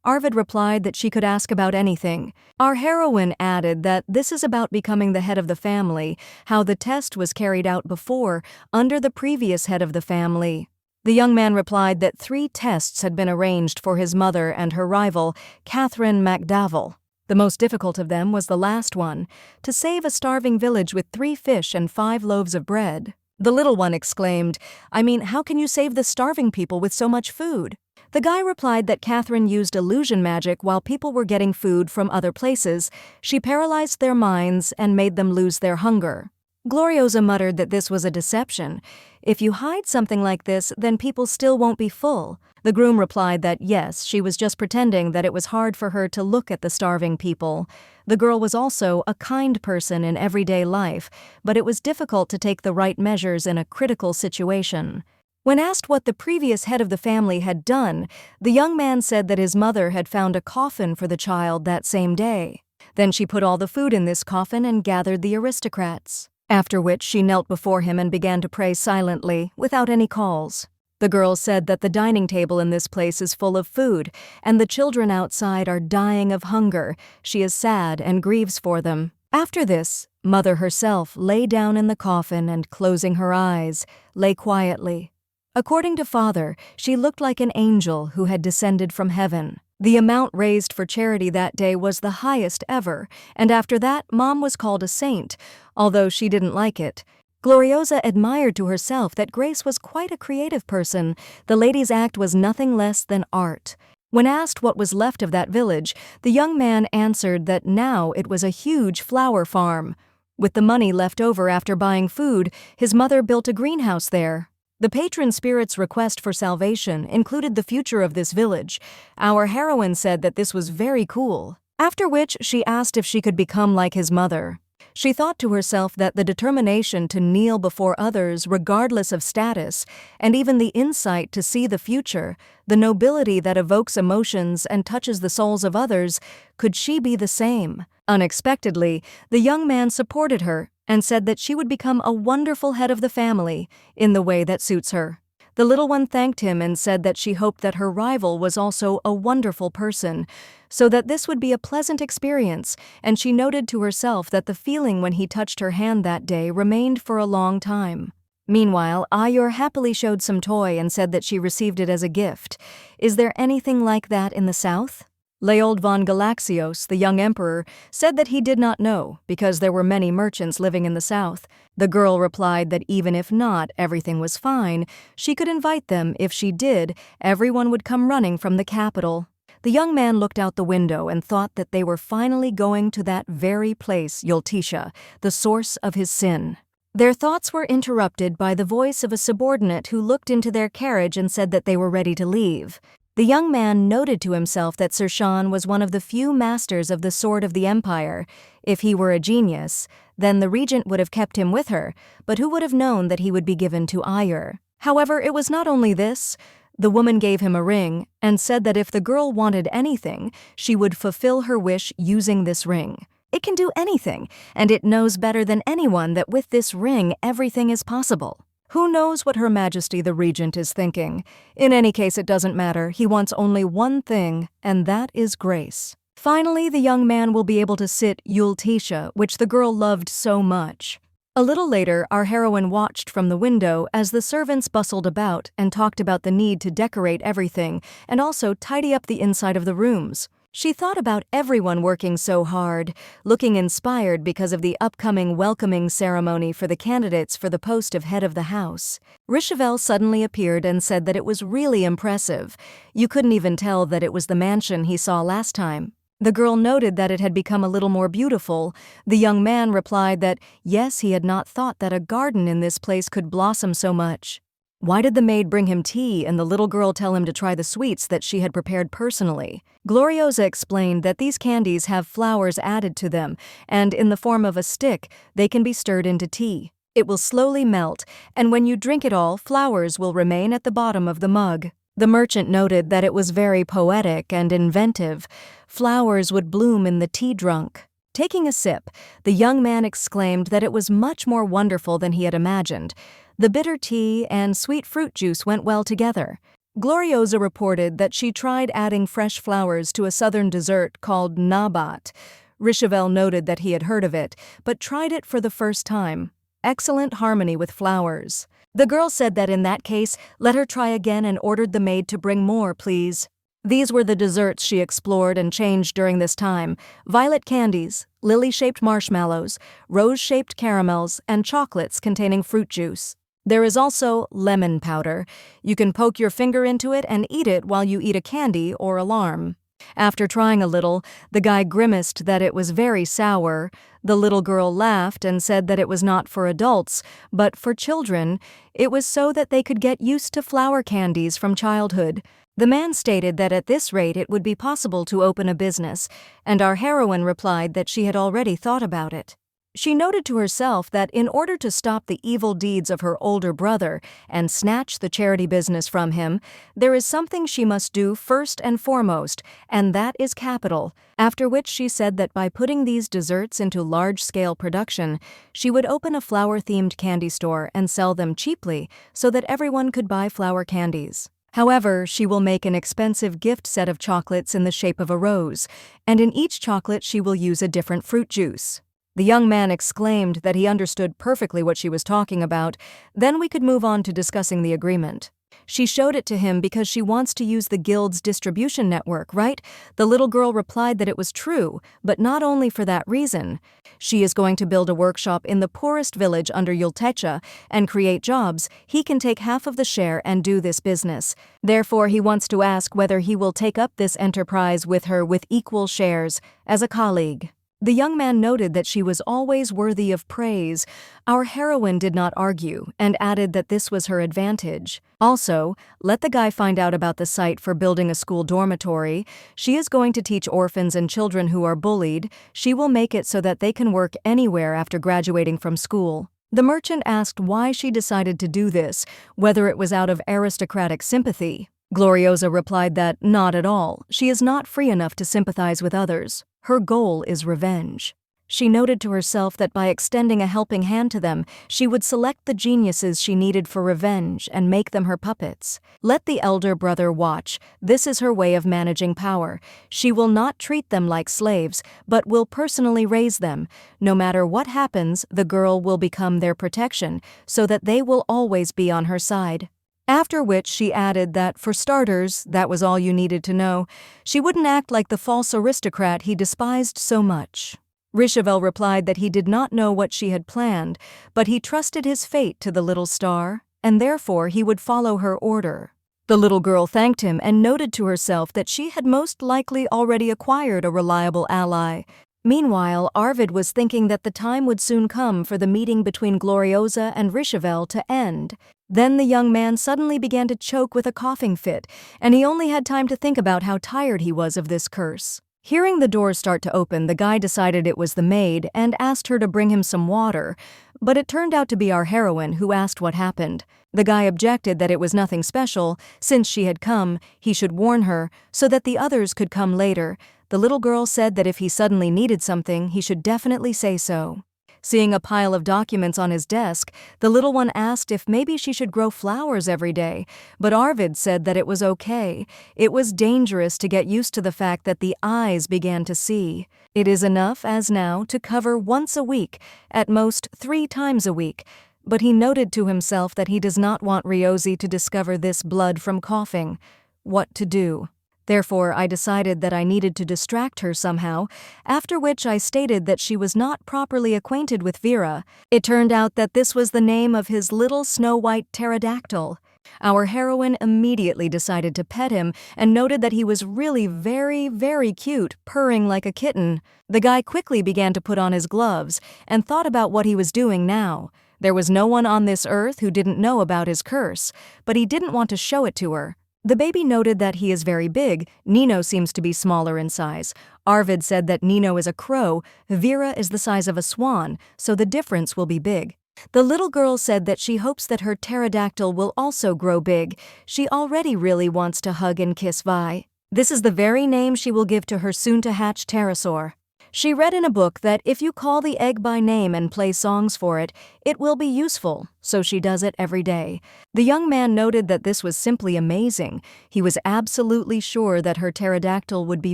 A: Arvid replied that she could ask about anything. Our heroine added that this is about becoming the head of the family, how the test was carried out before, under the previous head of the family. The young man replied that 3 tests had been arranged for his mother and her rival, Catherine MacDowell. The most difficult of them was the last one, to save a starving village with 3 fish and 5 loaves of bread. The little one exclaimed, "I mean, how can you save the starving people with so much food?" The guy replied that Catherine used illusion magic while people were getting food from other places. She paralyzed their minds and made them lose their hunger. Gloriosa muttered that this was a deception. If you hide something like this, then people still won't be full. The groom replied that yes, she was just pretending that it was hard for her to look at the starving people. The girl was also a kind person in everyday life, but it was difficult to take the right measures in a critical situation. When asked what the previous head of the family had done, the young man said that his mother had found a coffin for the child that same day. Then she put all the food in this coffin and gathered the aristocrats. After which she knelt before him and began to pray silently, without any calls. The girl said that the dining table in this place is full of food, and the children outside are dying of hunger. She is sad and grieves for them. After this, Mother herself lay down in the coffin and, closing her eyes, lay quietly. According to Father, she looked like an angel who had descended from heaven. The amount raised for charity that day was the highest ever, and after that, Mom was called a saint, although she didn't like it. Gloriosa admired to herself that Grace was quite a creative person. The lady's act was nothing less than art. When asked what was left of that village, the young man answered that now it was a huge flower farm. With the money left over after buying food, his mother built a greenhouse there. The patron spirit's request for salvation included the future of this village. Our heroine said that this was very cool, after which she asked if she could become like his mother. She thought to herself that the determination to kneel before others regardless of status, and even the insight to see the future, the nobility that evokes emotions and touches the souls of others, could she be the same? Unexpectedly, the young man supported her and said that she would become a wonderful head of the family in the way that suits her. The little one thanked him and said that she hoped that her rival was also a wonderful person, so that this would be a pleasant experience, and she noted to herself that the feeling when he touched her hand that day remained for a long time. Meanwhile, Ayur happily showed some toy and said that she received it as a gift. Is there anything like that in the south? Leold von Galaxios, the young emperor, said that he did not know, because there were many merchants living in the south. The girl replied that even if not, everything was fine. She could invite them. If she did, everyone would come running from the capital. The young man looked out the window and thought that they were finally going to that very place, Yulisha, the source of his sin. Their thoughts were interrupted by the voice of a subordinate who looked into their carriage and said that they were ready to leave. The young man noted to himself that Sershan was one of the few masters of the sword of the empire. If he were a genius, then the regent would have kept him with her, but who would have known that he would be given to Ayur? However, it was not only this. The woman gave him a ring and said that if the girl wanted anything, she would fulfill her wish using this ring. It can do anything, and it knows better than anyone that with this ring everything is possible. Who knows what Her Majesty the Regent is thinking? In any case, it doesn't matter. He wants only one thing, and that is grace. Finally, the young man will be able to sit Yulisha, which the girl loved so much. A little later, our heroine watched from the window as the servants bustled about and talked about the need to decorate everything and also tidy up the inside of the rooms. She thought about everyone working so hard, looking inspired because of the upcoming welcoming ceremony for the candidates for the post of head of the house. Richevel suddenly appeared and said that it was really impressive. You couldn't even tell that it was the mansion he saw last time. The girl noted that it had become a little more beautiful. The young man replied that, yes, he had not thought that a garden in this place could blossom so much. Why did the maid bring him tea and the little girl tell him to try the sweets that she had prepared personally? Gloriosa explained that these candies have flowers added to them, and in the form of a stick, they can be stirred into tea. It will slowly melt, and when you drink it all, flowers will remain at the bottom of the mug. The merchant noted that it was very poetic and inventive. Flowers would bloom in the tea drunk. Taking a sip, the young man exclaimed that it was much more wonderful than he had imagined. The bitter tea and sweet fruit juice went well together. Gloriosa reported that she tried adding fresh flowers to a southern dessert called nabat. Richevel noted that he had heard of it, but tried it for the first time. Excellent harmony with flowers. The girl said that in that case, let her try again and ordered the maid to bring more, please. These were the desserts she explored and changed during this time: violet candies, lily-shaped marshmallows, rose-shaped caramels, and chocolates containing fruit juice. There is also lemon powder. You can poke your finger into it and eat it while you eat a candy or alarm. After trying a little, the guy grimaced that it was very sour. The little girl laughed and said that it was not for adults, but for children. It was so that they could get used to flower candies from childhood. The man stated that at this rate it would be possible to open a business, and our heroine replied that she had already thought about it. She noted to herself that in order to stop the evil deeds of her older brother and snatch the charity business from him, there is something she must do first and foremost, and that is capital. After which she said that by putting these desserts into large-scale production, she would open a flower-themed candy store and sell them cheaply so that everyone could buy flower candies. However, she will make an expensive gift set of chocolates in the shape of a rose, and in each chocolate she will use a different fruit juice. The young man exclaimed that he understood perfectly what she was talking about. Then we could move on to discussing the agreement. She showed it to him because she wants to use the guild's distribution network, right? The little girl replied that it was true, but not only for that reason. She is going to build a workshop in the poorest village under Yulisha and create jobs. He can take half of the share and do this business. Therefore, he wants to ask whether he will take up this enterprise with her with equal shares, as a colleague. The young man noted that she was always worthy of praise. Our heroine did not argue and added that this was her advantage. Also, let the guy find out about the site for building a school dormitory. She is going to teach orphans and children who are bullied. She will make it so that they can work anywhere after graduating from school. The merchant asked why she decided to do this, whether it was out of aristocratic sympathy. Gloriosa replied that not at all. She is not free enough to sympathize with others. Her goal is revenge. She noted to herself that by extending a helping hand to them, she would select the geniuses she needed for revenge and make them her puppets. Let the elder brother watch. This is her way of managing power. She will not treat them like slaves, but will personally raise them. No matter what happens, the girl will become their protection, so that they will always be on her side. After which she added that, for starters, that was all you needed to know. She wouldn't act like the false aristocrat he despised so much. Retribution replied that he did not know what she had planned, but he trusted his fate to the little star, and therefore he would follow her order. The little girl thanked him and noted to herself that she had most likely already acquired a reliable ally. Meanwhile, Arvid was thinking that the time would soon come for the meeting between Gloriosa and Retribution to end. Then the young man suddenly began to choke with a coughing fit, and he only had time to think about how tired he was of this curse. Hearing the doors start to open, the guy decided it was the maid and asked her to bring him some water, but it turned out to be our heroine who asked what happened. The guy objected that it was nothing special. Since she had come, he should warn her, so that the others could come later. The little girl said that if he suddenly needed something, he should definitely say so. Seeing a pile of documents on his desk, the little one asked if maybe she should grow flowers every day, but Arvid said that it was okay. It was dangerous to get used to the fact that the eyes began to see. It is enough, as now, to cover once a week, at most 3 times a week. But he noted to himself that he does not want Ryozi to discover this blood from coughing. What to do? Therefore, I decided that I needed to distract her somehow, after which I stated that she was not properly acquainted with Vera. It turned out that this was the name of his little snow-white pterodactyl. Our heroine immediately decided to pet him and noted that he was really very, very cute, purring like a kitten. The guy quickly began to put on his gloves and thought about what he was doing now. There was no one on this earth who didn't know about his curse, but he didn't want to show it to her. The baby noted that he is very big. Nino seems to be smaller in size. Arvid said that Nino is a crow, Vera is the size of a swan, so the difference will be big. The little girl said that she hopes that her pterodactyl will also grow big. She already really wants to hug and kiss Vi. This is the very name she will give to her soon-to-hatch pterosaur. She read in a book that if you call the egg by name and play songs for it, it will be useful, so she does it every day. The young man noted that this was simply amazing. He was absolutely sure that her pterodactyl would be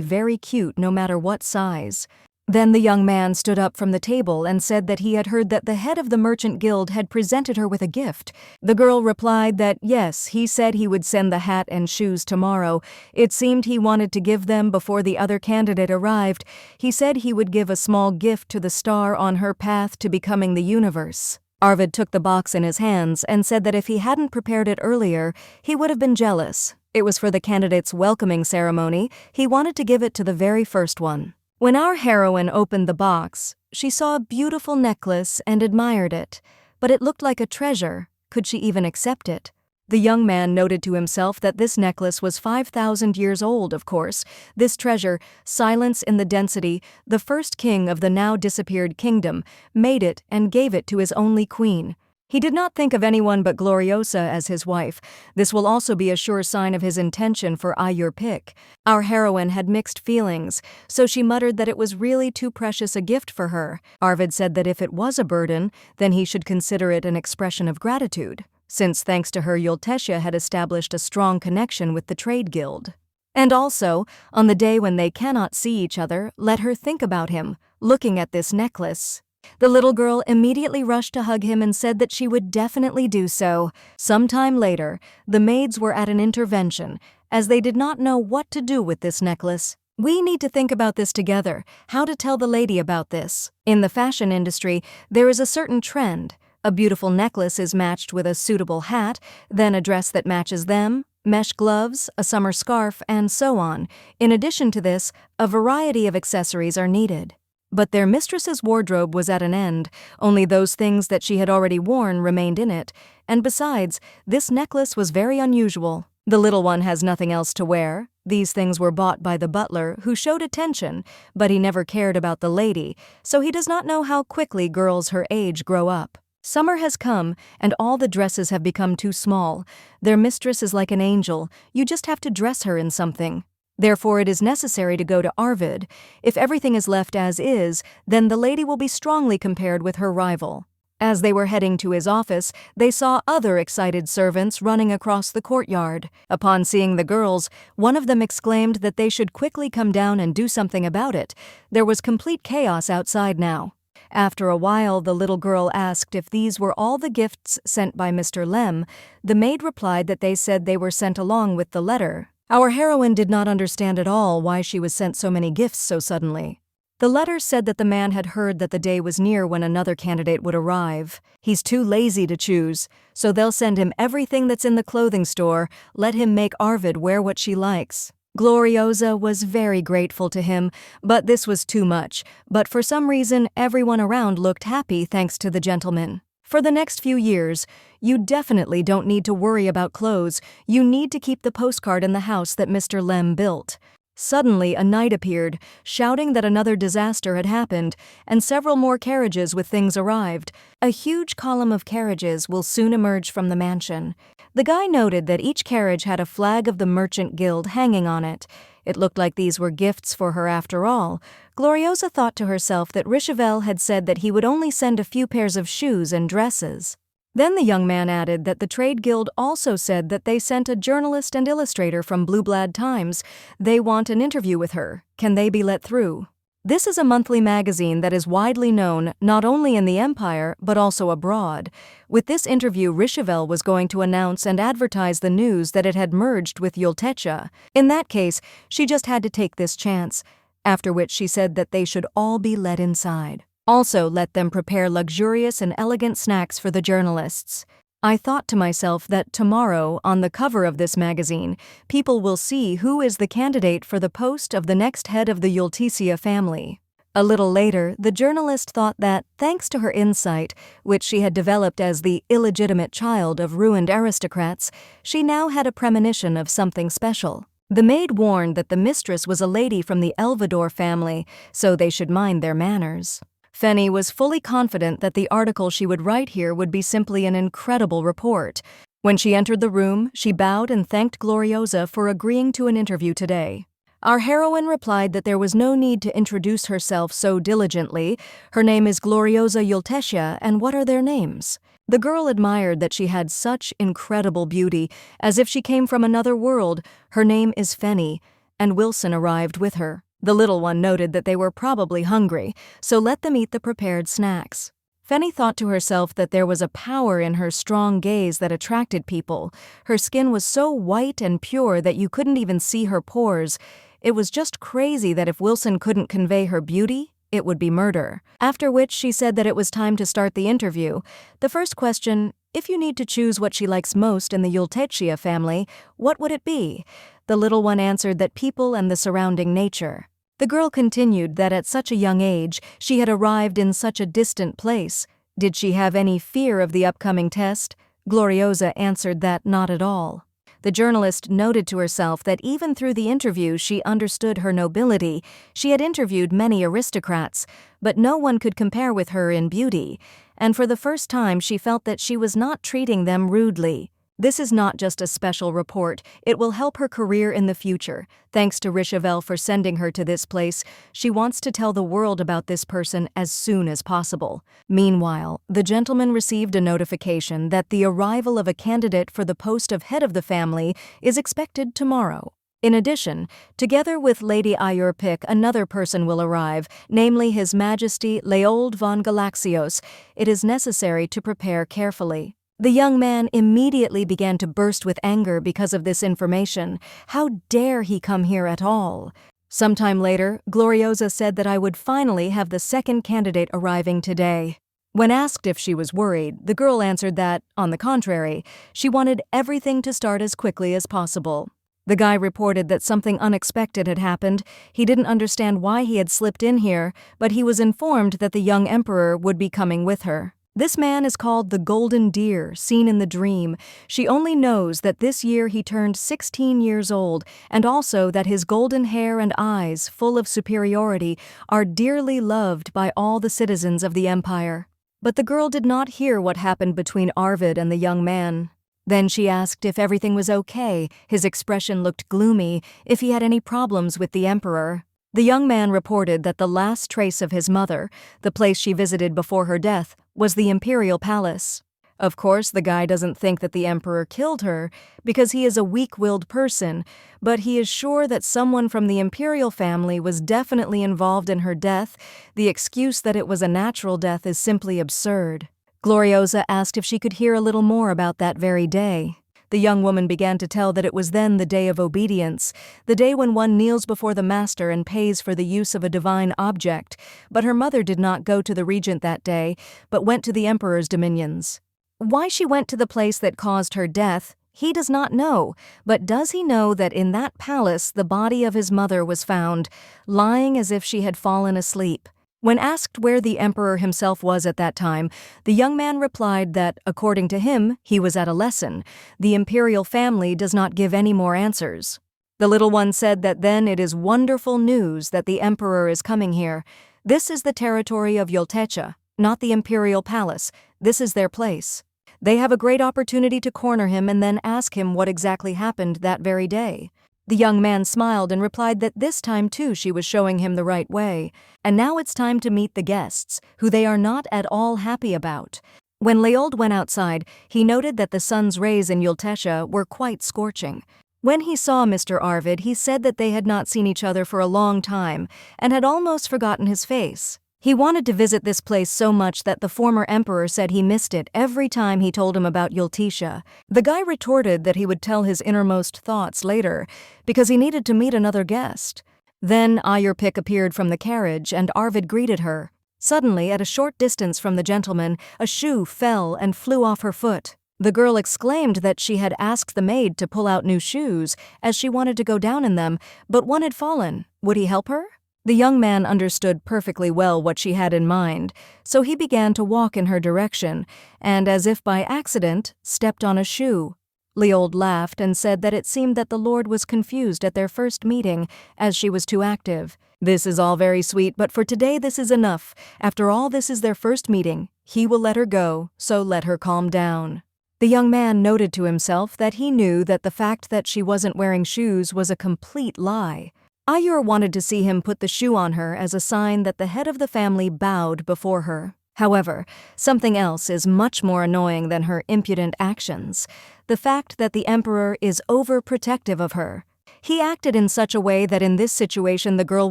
A: very cute no matter what size. Then the young man stood up from the table and said that he had heard that the head of the merchant guild had presented her with a gift. The girl replied that yes, he said he would send the hat and shoes tomorrow. It seemed he wanted to give them before the other candidate arrived. He said he would give a small gift to the star on her path to becoming the universe. Arvid took the box in his hands and said that if he hadn't prepared it earlier, he would have been jealous. It was for the candidate's welcoming ceremony. He wanted to give it to the very first one. When our heroine opened the box, she saw a beautiful necklace and admired it, but it looked like a treasure. Could she even accept it? The young man noted to himself that this necklace was 5,000 years old, of course. This treasure, silence in the density, the first king of the now disappeared kingdom, made it and gave it to his only queen. He did not think of anyone but Gloriosa as his wife. This will also be a sure sign of his intention for your pick. Our heroine had mixed feelings, so she muttered that it was really too precious a gift for her. Arvid said that if it was a burden, then he should consider it an expression of gratitude, since thanks to her Yulisha had established a strong connection with the trade guild. And also, on the day when they cannot see each other, let her think about him, looking at this necklace. The little girl immediately rushed to hug him and said that she would definitely do so. Some time later, the maids were at an intervention, as they did not know what to do with this necklace. We need to think about this together, how to tell the lady about this. In the fashion industry, there is a certain trend. A beautiful necklace is matched with a suitable hat, then a dress that matches them, mesh gloves, a summer scarf, and so on. In addition to this, a variety of accessories are needed. But their mistress's wardrobe was at an end. Only those things that she had already worn remained in it, and besides, this necklace was very unusual. The little one has nothing else to wear. These things were bought by the butler, who showed attention, but he never cared about the lady, so he does not know how quickly girls her age grow up. Summer has come, and all the dresses have become too small. Their mistress is like an angel. You just have to dress her in something. Therefore, it is necessary to go to Arvid. If everything is left as is, then the lady will be strongly compared with her rival. As they were heading to his office, they saw other excited servants running across the courtyard. Upon seeing the girls, one of them exclaimed that they should quickly come down and do something about it. There was complete chaos outside now. After a while, the little girl asked if these were all the gifts sent by Mr. Lem. The maid replied that they said they were sent along with the letter. Our heroine did not understand at all why she was sent so many gifts so suddenly. The letter said that the man had heard that the day was near when another candidate would arrive. He's too lazy to choose, so they'll send him everything that's in the clothing store. Let him make Arvid wear what she likes. Gloriosa was very grateful to him, but this was too much. But for some reason, everyone around looked happy thanks to the gentleman. For the next few years, you definitely don't need to worry about clothes. You need to keep the postcard in the house that Mr. Lem built. Suddenly, a knight appeared, shouting that another disaster had happened, and several more carriages with things arrived. A huge column of carriages will soon emerge from the mansion. The guy noted that each carriage had a flag of the Merchant Guild hanging on it. It looked like these were gifts for her after all. Gloriosa thought to herself that Richevel had said that he would only send a few pairs of shoes and dresses. Then the young man added that the Trade Guild also said that they sent a journalist and illustrator from Blueblad Times. They want an interview with her. Can they be let through? This is a monthly magazine that is widely known not only in the Empire but also abroad. With this interview, Richevel was going to announce and advertise the news that it had merged with Yulisha. In that case, she just had to take this chance, after which she said that they should all be let inside. Also, let them prepare luxurious and elegant snacks for the journalists. I thought to myself that tomorrow, on the cover of this magazine, people will see who is the candidate for the post of the next head of the Yulisha family. A little later, the journalist thought that, thanks to her insight, which she had developed as the illegitimate child of ruined aristocrats, she now had a premonition of something special. The maid warned that the mistress was a lady from the Elvador family, so they should mind their manners. Fanny was fully confident that the article she would write here would be simply an incredible report. When she entered the room, she bowed and thanked Gloriosa for agreeing to an interview today. Our heroine replied that there was no need to introduce herself so diligently. Her name is Gloriosa Yulisha, and what are their names? The girl admired that she had such incredible beauty, as if she came from another world. Her name is Fanny, and Wilson arrived with her. The little one noted that they were probably hungry, so let them eat the prepared snacks. Fanny thought to herself that there was a power in her strong gaze that attracted people. Her skin was so white and pure that you couldn't even see her pores. It was just crazy that if Wilson couldn't convey her beauty, it would be murder. After which she said that it was time to start the interview. The first question, if you need to choose what she likes most in the Yulisha family, what would it be? The little one answered that people and the surrounding nature. The girl continued that at such a young age, she had arrived in such a distant place. Did she have any fear of the upcoming test? Gloriosa answered that not at all. The journalist noted to herself that even through the interview she understood her nobility. She had interviewed many aristocrats, but no one could compare with her in beauty, and for the first time she felt that she was not treating them rudely. This is not just a special report, it will help her career in the future. Thanks to Richevel for sending her to this place, she wants to tell the world about this person as soon as possible. Meanwhile, the gentleman received a notification that the arrival of a candidate for the post of head of the family is expected tomorrow. In addition, together with Lady Ayurpik, another person will arrive, namely His Majesty Leold von Galaxios. It is necessary to prepare carefully. The young man immediately began to burst with anger because of this information. How dare he come here at all? Sometime later, Gloriosa said that I would finally have the second candidate arriving today. When asked if she was worried, the girl answered that, on the contrary, she wanted everything to start as quickly as possible. The guy reported that something unexpected had happened. He didn't understand why he had slipped in here, but he was informed that the young emperor would be coming with her. This man is called the Golden Deer, seen in the dream. She only knows that this year he turned 16 years old, and also that his golden hair and eyes, full of superiority, are dearly loved by all the citizens of the empire. But the girl did not hear what happened between Arvid and the young man. Then she asked if everything was okay. His expression looked gloomy, if he had any problems with the emperor. The young man reported that the last trace of his mother, the place she visited before her death, was the imperial palace. Of course, the guy doesn't think that the emperor killed her, because he is a weak-willed person, but he is sure that someone from the imperial family was definitely involved in her death. The excuse that it was a natural death is simply absurd. Gloriosa asked if she could hear a little more about that very day. The young woman began to tell that it was then the day of obedience, the day when one kneels before the master and pays for the use of a divine object, but her mother did not go to the regent that day, but went to the emperor's dominions. Why she went to the place that caused her death, he does not know, but does he know that in that palace the body of his mother was found, lying as if she had fallen asleep? When asked where the emperor himself was at that time, the young man replied that, according to him, he was at a lesson. The imperial family does not give any more answers. The little one said that then it is wonderful news that the emperor is coming here. This is the territory of Yulisha, not the imperial palace. This is their place. They have a great opportunity to corner him and then ask him what exactly happened that very day. The young man smiled and replied that this time too she was showing him the right way. And now it's time to meet the guests, who they are not at all happy about. When Leold went outside, he noted that the sun's rays in Yulisha were quite scorching. When he saw Mr. Arvid, he said that they had not seen each other for a long time, and had almost forgotten his face. He wanted to visit this place so much that the former emperor said he missed it every time he told him about Yulisha. The guy retorted that he would tell his innermost thoughts later, because he needed to meet another guest. Then Ayurpik appeared from the carriage, and Arvid greeted her. Suddenly, at a short distance from the gentleman, a shoe fell and flew off her foot. The girl exclaimed that she had asked the maid to pull out new shoes, as she wanted to go down in them, but one had fallen. Would he help her? The young man understood perfectly well what she had in mind, so he began to walk in her direction, and as if by accident, stepped on a shoe. Leold laughed and said that it seemed that the lord was confused at their first meeting, as she was too active. This is all very sweet, but for today this is enough. After all, this is their first meeting. He will let her go, so let her calm down. The young man noted to himself that he knew that the fact that she wasn't wearing shoes was a complete lie. Ayur wanted to see him put the shoe on her as a sign that the head of the family bowed before her. However, something else is much more annoying than her impudent actions: the fact that the emperor is overprotective of her. He acted in such a way that in this situation the girl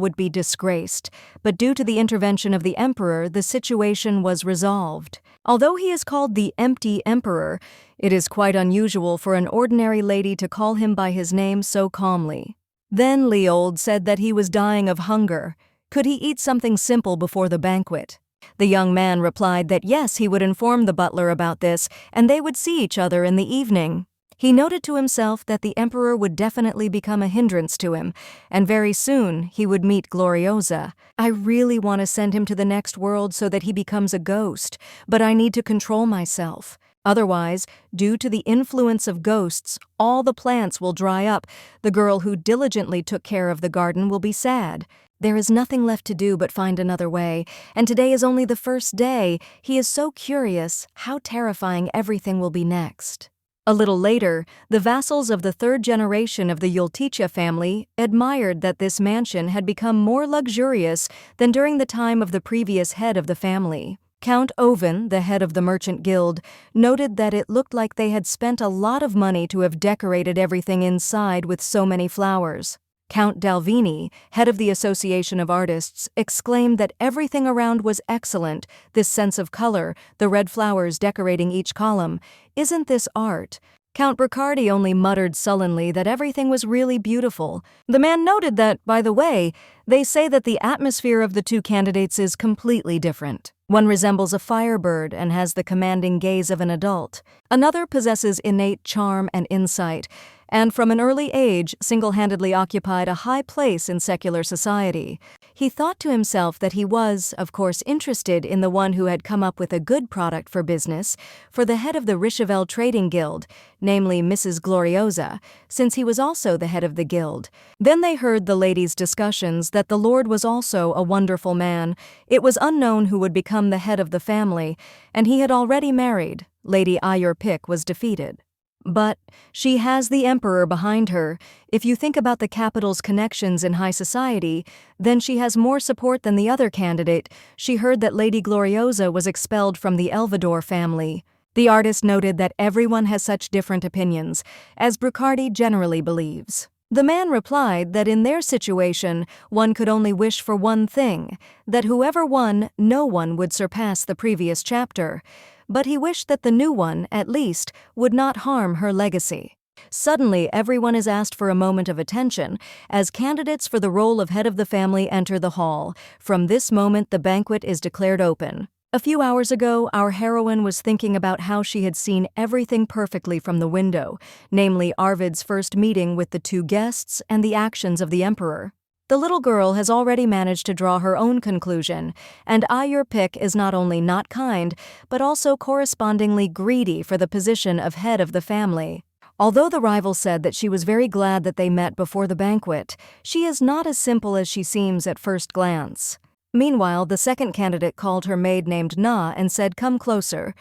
A: would be disgraced, but due to the intervention of the emperor, the situation was resolved. Although he is called the Empty Emperor, it is quite unusual for an ordinary lady to call him by his name so calmly. Then Leold said that he was dying of hunger. Could he eat something simple before the banquet? The young man replied that yes, he would inform the butler about this, and they would see each other in the evening. He noted to himself that the emperor would definitely become a hindrance to him, and very soon he would meet Gloriosa. I really want to send him to the next world so that he becomes a ghost, but I need to control myself. Otherwise, due to the influence of ghosts, all the plants will dry up. The girl who diligently took care of the garden will be sad. There is nothing left to do but find another way, and today is only the first day. He is so curious how terrifying everything will be next. A little later, the vassals of the third generation of the Yulisha family admired that this mansion had become more luxurious than during the time of the previous head of the family. Count Oven, the head of the merchant guild, noted that it looked like they had spent a lot of money to have decorated everything inside with so many flowers. Count Dalvini, head of the Association of Artists, exclaimed that everything around was excellent, this sense of color, the red flowers decorating each column. Isn't this art? Count Riccardi only muttered sullenly that everything was really beautiful. The man noted that, by the way, they say that the atmosphere of the two candidates is completely different. One resembles a firebird and has the commanding gaze of an adult. Another possesses innate charm and insight, and from an early age single-handedly occupied a high place in secular society. He thought to himself that he was, of course, interested in the one who had come up with a good product for business, for the head of the Richeville Trading Guild, namely Mrs. Gloriosa, since he was also the head of the guild. Then they heard the ladies' discussions that the Lord was also a wonderful man. It was unknown who would become the head of the family, and he had already married. Lady Ayur Pick was defeated. But she has the emperor behind her. If you think about the capital's connections in high society, then she has more support than the other candidate. She heard that Lady Gloriosa was expelled from the Elvador family. The artist noted that everyone has such different opinions, as Brucardi generally believes. The man replied that in their situation, one could only wish for one thing, that whoever won, no one would surpass the previous chapter. But he wished that the new one, at least, would not harm her legacy. Suddenly, everyone is asked for a moment of attention as candidates for the role of head of the family enter the hall. From this moment, the banquet is declared open. A few hours ago, our heroine was thinking about how she had seen everything perfectly from the window, namely Arvid's first meeting with the two guests and the actions of the emperor. The little girl has already managed to draw her own conclusion, and Ayur Pick is not only not kind, but also correspondingly greedy for the position of head of the family. Although the rival said that she was very glad that they met before the banquet, she is not as simple as she seems at first glance. Meanwhile, the second candidate called her maid named Na and said, "Come closer."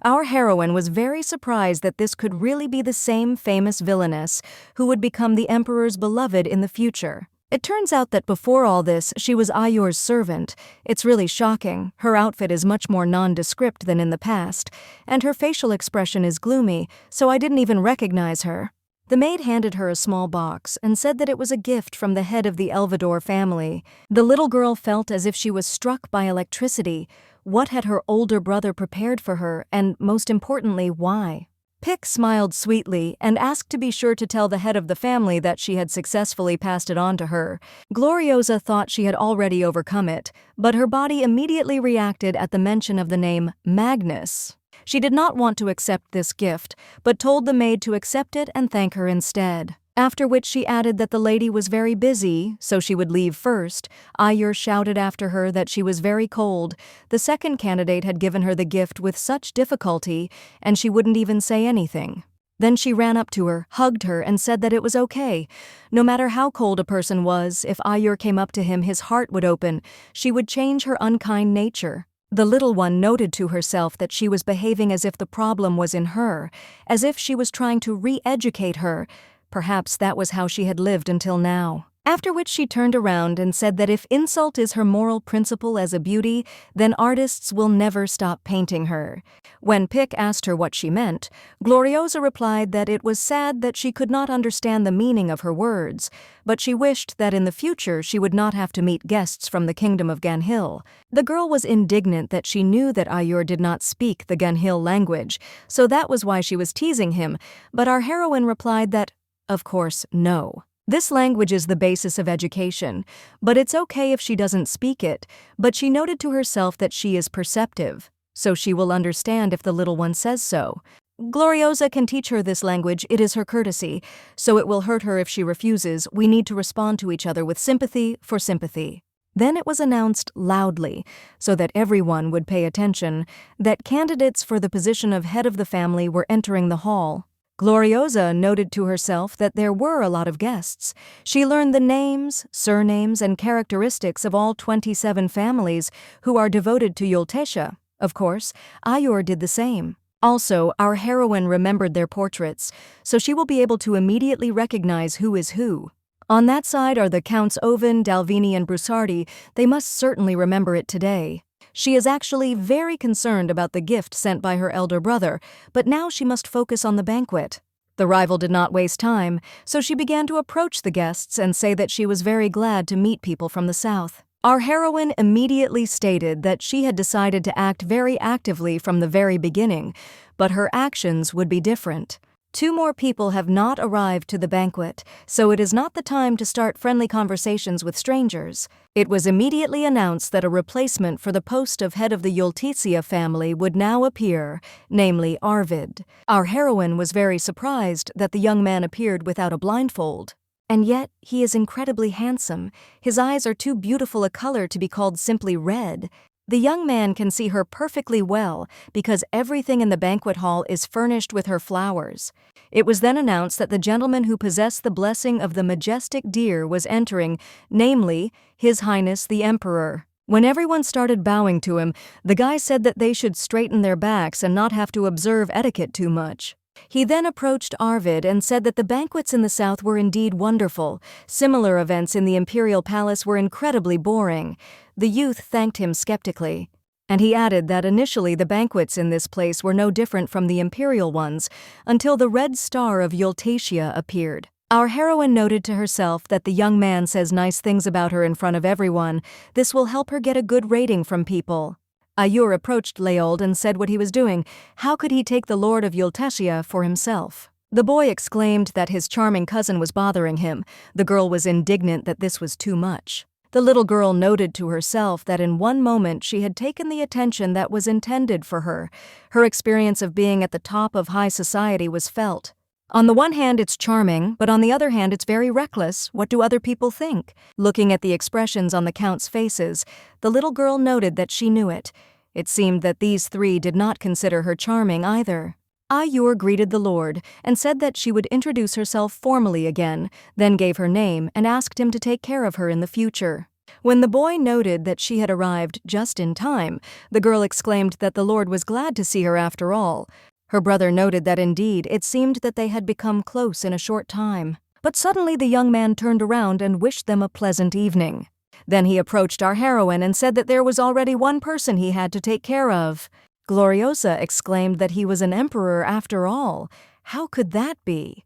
A: Our heroine was very surprised that this could really be the same famous villainess who would become the emperor's beloved in the future. It turns out that before all this, she was Ayur's servant. It's really shocking. Her outfit is much more nondescript than in the past, and her facial expression is gloomy, so I didn't even recognize her. The maid handed her a small box and said that it was a gift from the head of the Elvador family. The little girl felt as if she was struck by electricity. What had her older brother prepared for her, and most importantly, why? Pick smiled sweetly and asked to be sure to tell the head of the family that she had successfully passed it on to her. Gloriosa thought she had already overcome it, but her body immediately reacted at the mention of the name Magnus. She did not want to accept this gift, but told the maid to accept it and thank her instead. After which she added that the lady was very busy, so she would leave first. Ayur shouted after her that she was very cold. The second candidate had given her the gift with such difficulty, and she wouldn't even say anything. Then she ran up to her, hugged her, and said that it was okay. No matter how cold a person was, if Ayur came up to him, his heart would open. She would change her unkind nature. The little one noted to herself that she was behaving as if the problem was in her, as if she was trying to re-educate her. Perhaps that was how she had lived until now. After which she turned around and said that if insult is her moral principle as a beauty, then artists will never stop painting her. When Pick asked her what she meant, Gloriosa replied that it was sad that she could not understand the meaning of her words, but she wished that in the future she would not have to meet guests from the kingdom of Ganhill. The girl was indignant that she knew that Ayur did not speak the Ganhill language, so that was why she was teasing him, but our heroine replied that, of course, no. This language is the basis of education, but it's okay if she doesn't speak it, but she noted to herself that she is perceptive, so she will understand if the little one says so. Gloriosa can teach her this language, it is her courtesy, so it will hurt her if she refuses. We need to respond to each other with sympathy for sympathy. Then it was announced loudly, so that everyone would pay attention, that candidates for the position of head of the family were entering the hall. Gloriosa noted to herself that there were a lot of guests. She learned the names, surnames, and characteristics of all 27 families who are devoted to Yulisha. Of course, Ayur did the same. Also, our heroine remembered their portraits, so she will be able to immediately recognize who is who. On that side are the Counts Oven, Dalvini, and Broussardi. They must certainly remember it today. She is actually very concerned about the gift sent by her elder brother, but now she must focus on the banquet. The rival did not waste time, so she began to approach the guests and say that she was very glad to meet people from the south. Our heroine immediately stated that she had decided to act very actively from the very beginning, but her actions would be different. 2 more people have not arrived to the banquet, so it is not the time to start friendly conversations with strangers. It was immediately announced that a replacement for the post of head of the Yulisha family would now appear, namely Arvid. Our heroine was very surprised that the young man appeared without a blindfold. And yet, he is incredibly handsome. His eyes are too beautiful a color to be called simply red. The young man can see her perfectly well because everything in the banquet hall is furnished with her flowers. It was then announced that the gentleman who possessed the blessing of the majestic deer was entering, namely, His Highness the Emperor. When everyone started bowing to him, the guy said that they should straighten their backs and not have to observe etiquette too much. He then approached Arvid and said that the banquets in the south were indeed wonderful. Similar events in the imperial palace were incredibly boring. The youth thanked him skeptically, and he added that initially the banquets in this place were no different from the imperial ones until the red star of Yulisha appeared. Our heroine noted to herself that the young man says nice things about her in front of everyone. This will help her get a good rating from people. Ayur approached Leold and said what he was doing. How could he take the Lord of Yulisha for himself? The boy exclaimed that his charming cousin was bothering him. The girl was indignant that this was too much. The little girl noted to herself that in one moment she had taken the attention that was intended for her. Her experience of being at the top of high society was felt. On the one hand, it's charming, but on the other hand, it's very reckless. What do other people think? Looking at the expressions on the Count's faces, the little girl noted that she knew it. It seemed that these 3 did not consider her charming either. Ayur greeted the Lord and said that she would introduce herself formally again, then gave her name and asked him to take care of her in the future. When the boy noted that she had arrived just in time, the girl exclaimed that the Lord was glad to see her after all. Her brother noted that indeed it seemed that they had become close in a short time. But suddenly the young man turned around and wished them a pleasant evening. Then he approached our heroine and said that there was already one person he had to take care of. Gloriosa exclaimed that he was an emperor after all. How could that be?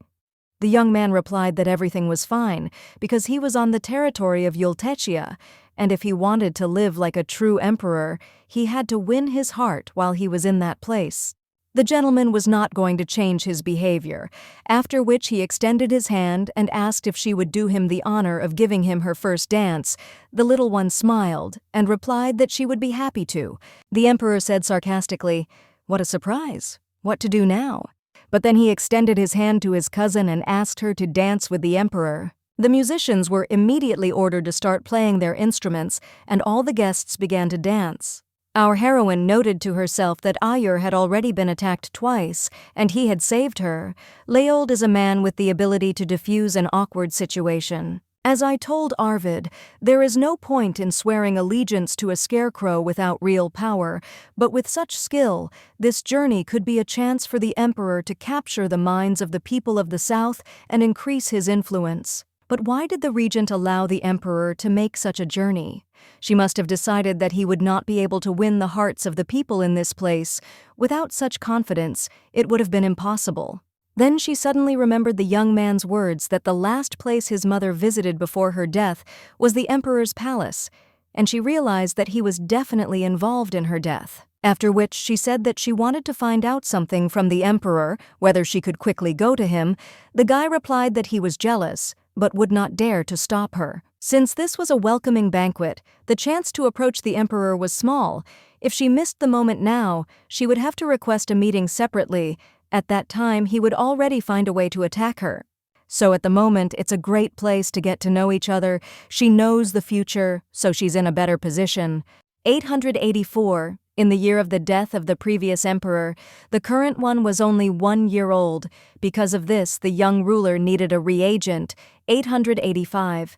A: The young man replied that everything was fine because he was on the territory of Yulisha, and if he wanted to live like a true emperor, he had to win his heart while he was in that place. The gentleman was not going to change his behavior, after which he extended his hand and asked if she would do him the honor of giving him her first dance. The little one smiled and replied that she would be happy to. The emperor said sarcastically, "What a surprise! What to do now?" But then he extended his hand to his cousin and asked her to dance with the emperor. The musicians were immediately ordered to start playing their instruments, and all the guests began to dance. Our heroine noted to herself that Ayur had already been attacked twice, and he had saved her. Leold is a man with the ability to diffuse an awkward situation. As I told Arvid, there is no point in swearing allegiance to a scarecrow without real power, but with such skill, this journey could be a chance for the emperor to capture the minds of the people of the south and increase his influence. But why did the regent allow the emperor to make such a journey? She must have decided that he would not be able to win the hearts of the people in this place. Without such confidence, it would have been impossible. Then she suddenly remembered the young man's words that the last place his mother visited before her death was the emperor's palace, and she realized that he was definitely involved in her death. After which she said that she wanted to find out something from the emperor, whether she could quickly go to him. The guy replied that he was jealous, but would not dare to stop her. Since this was a welcoming banquet, the chance to approach the emperor was small. If she missed the moment now, she would have to request a meeting separately. At that time, he would already find a way to attack her. So at the moment, it's a great place to get to know each other. She knows the future, so she's in a better position. 884, in the year of the death of the previous emperor, the current one was only 1 year old. Because of this, the young ruler needed a reagent. 885.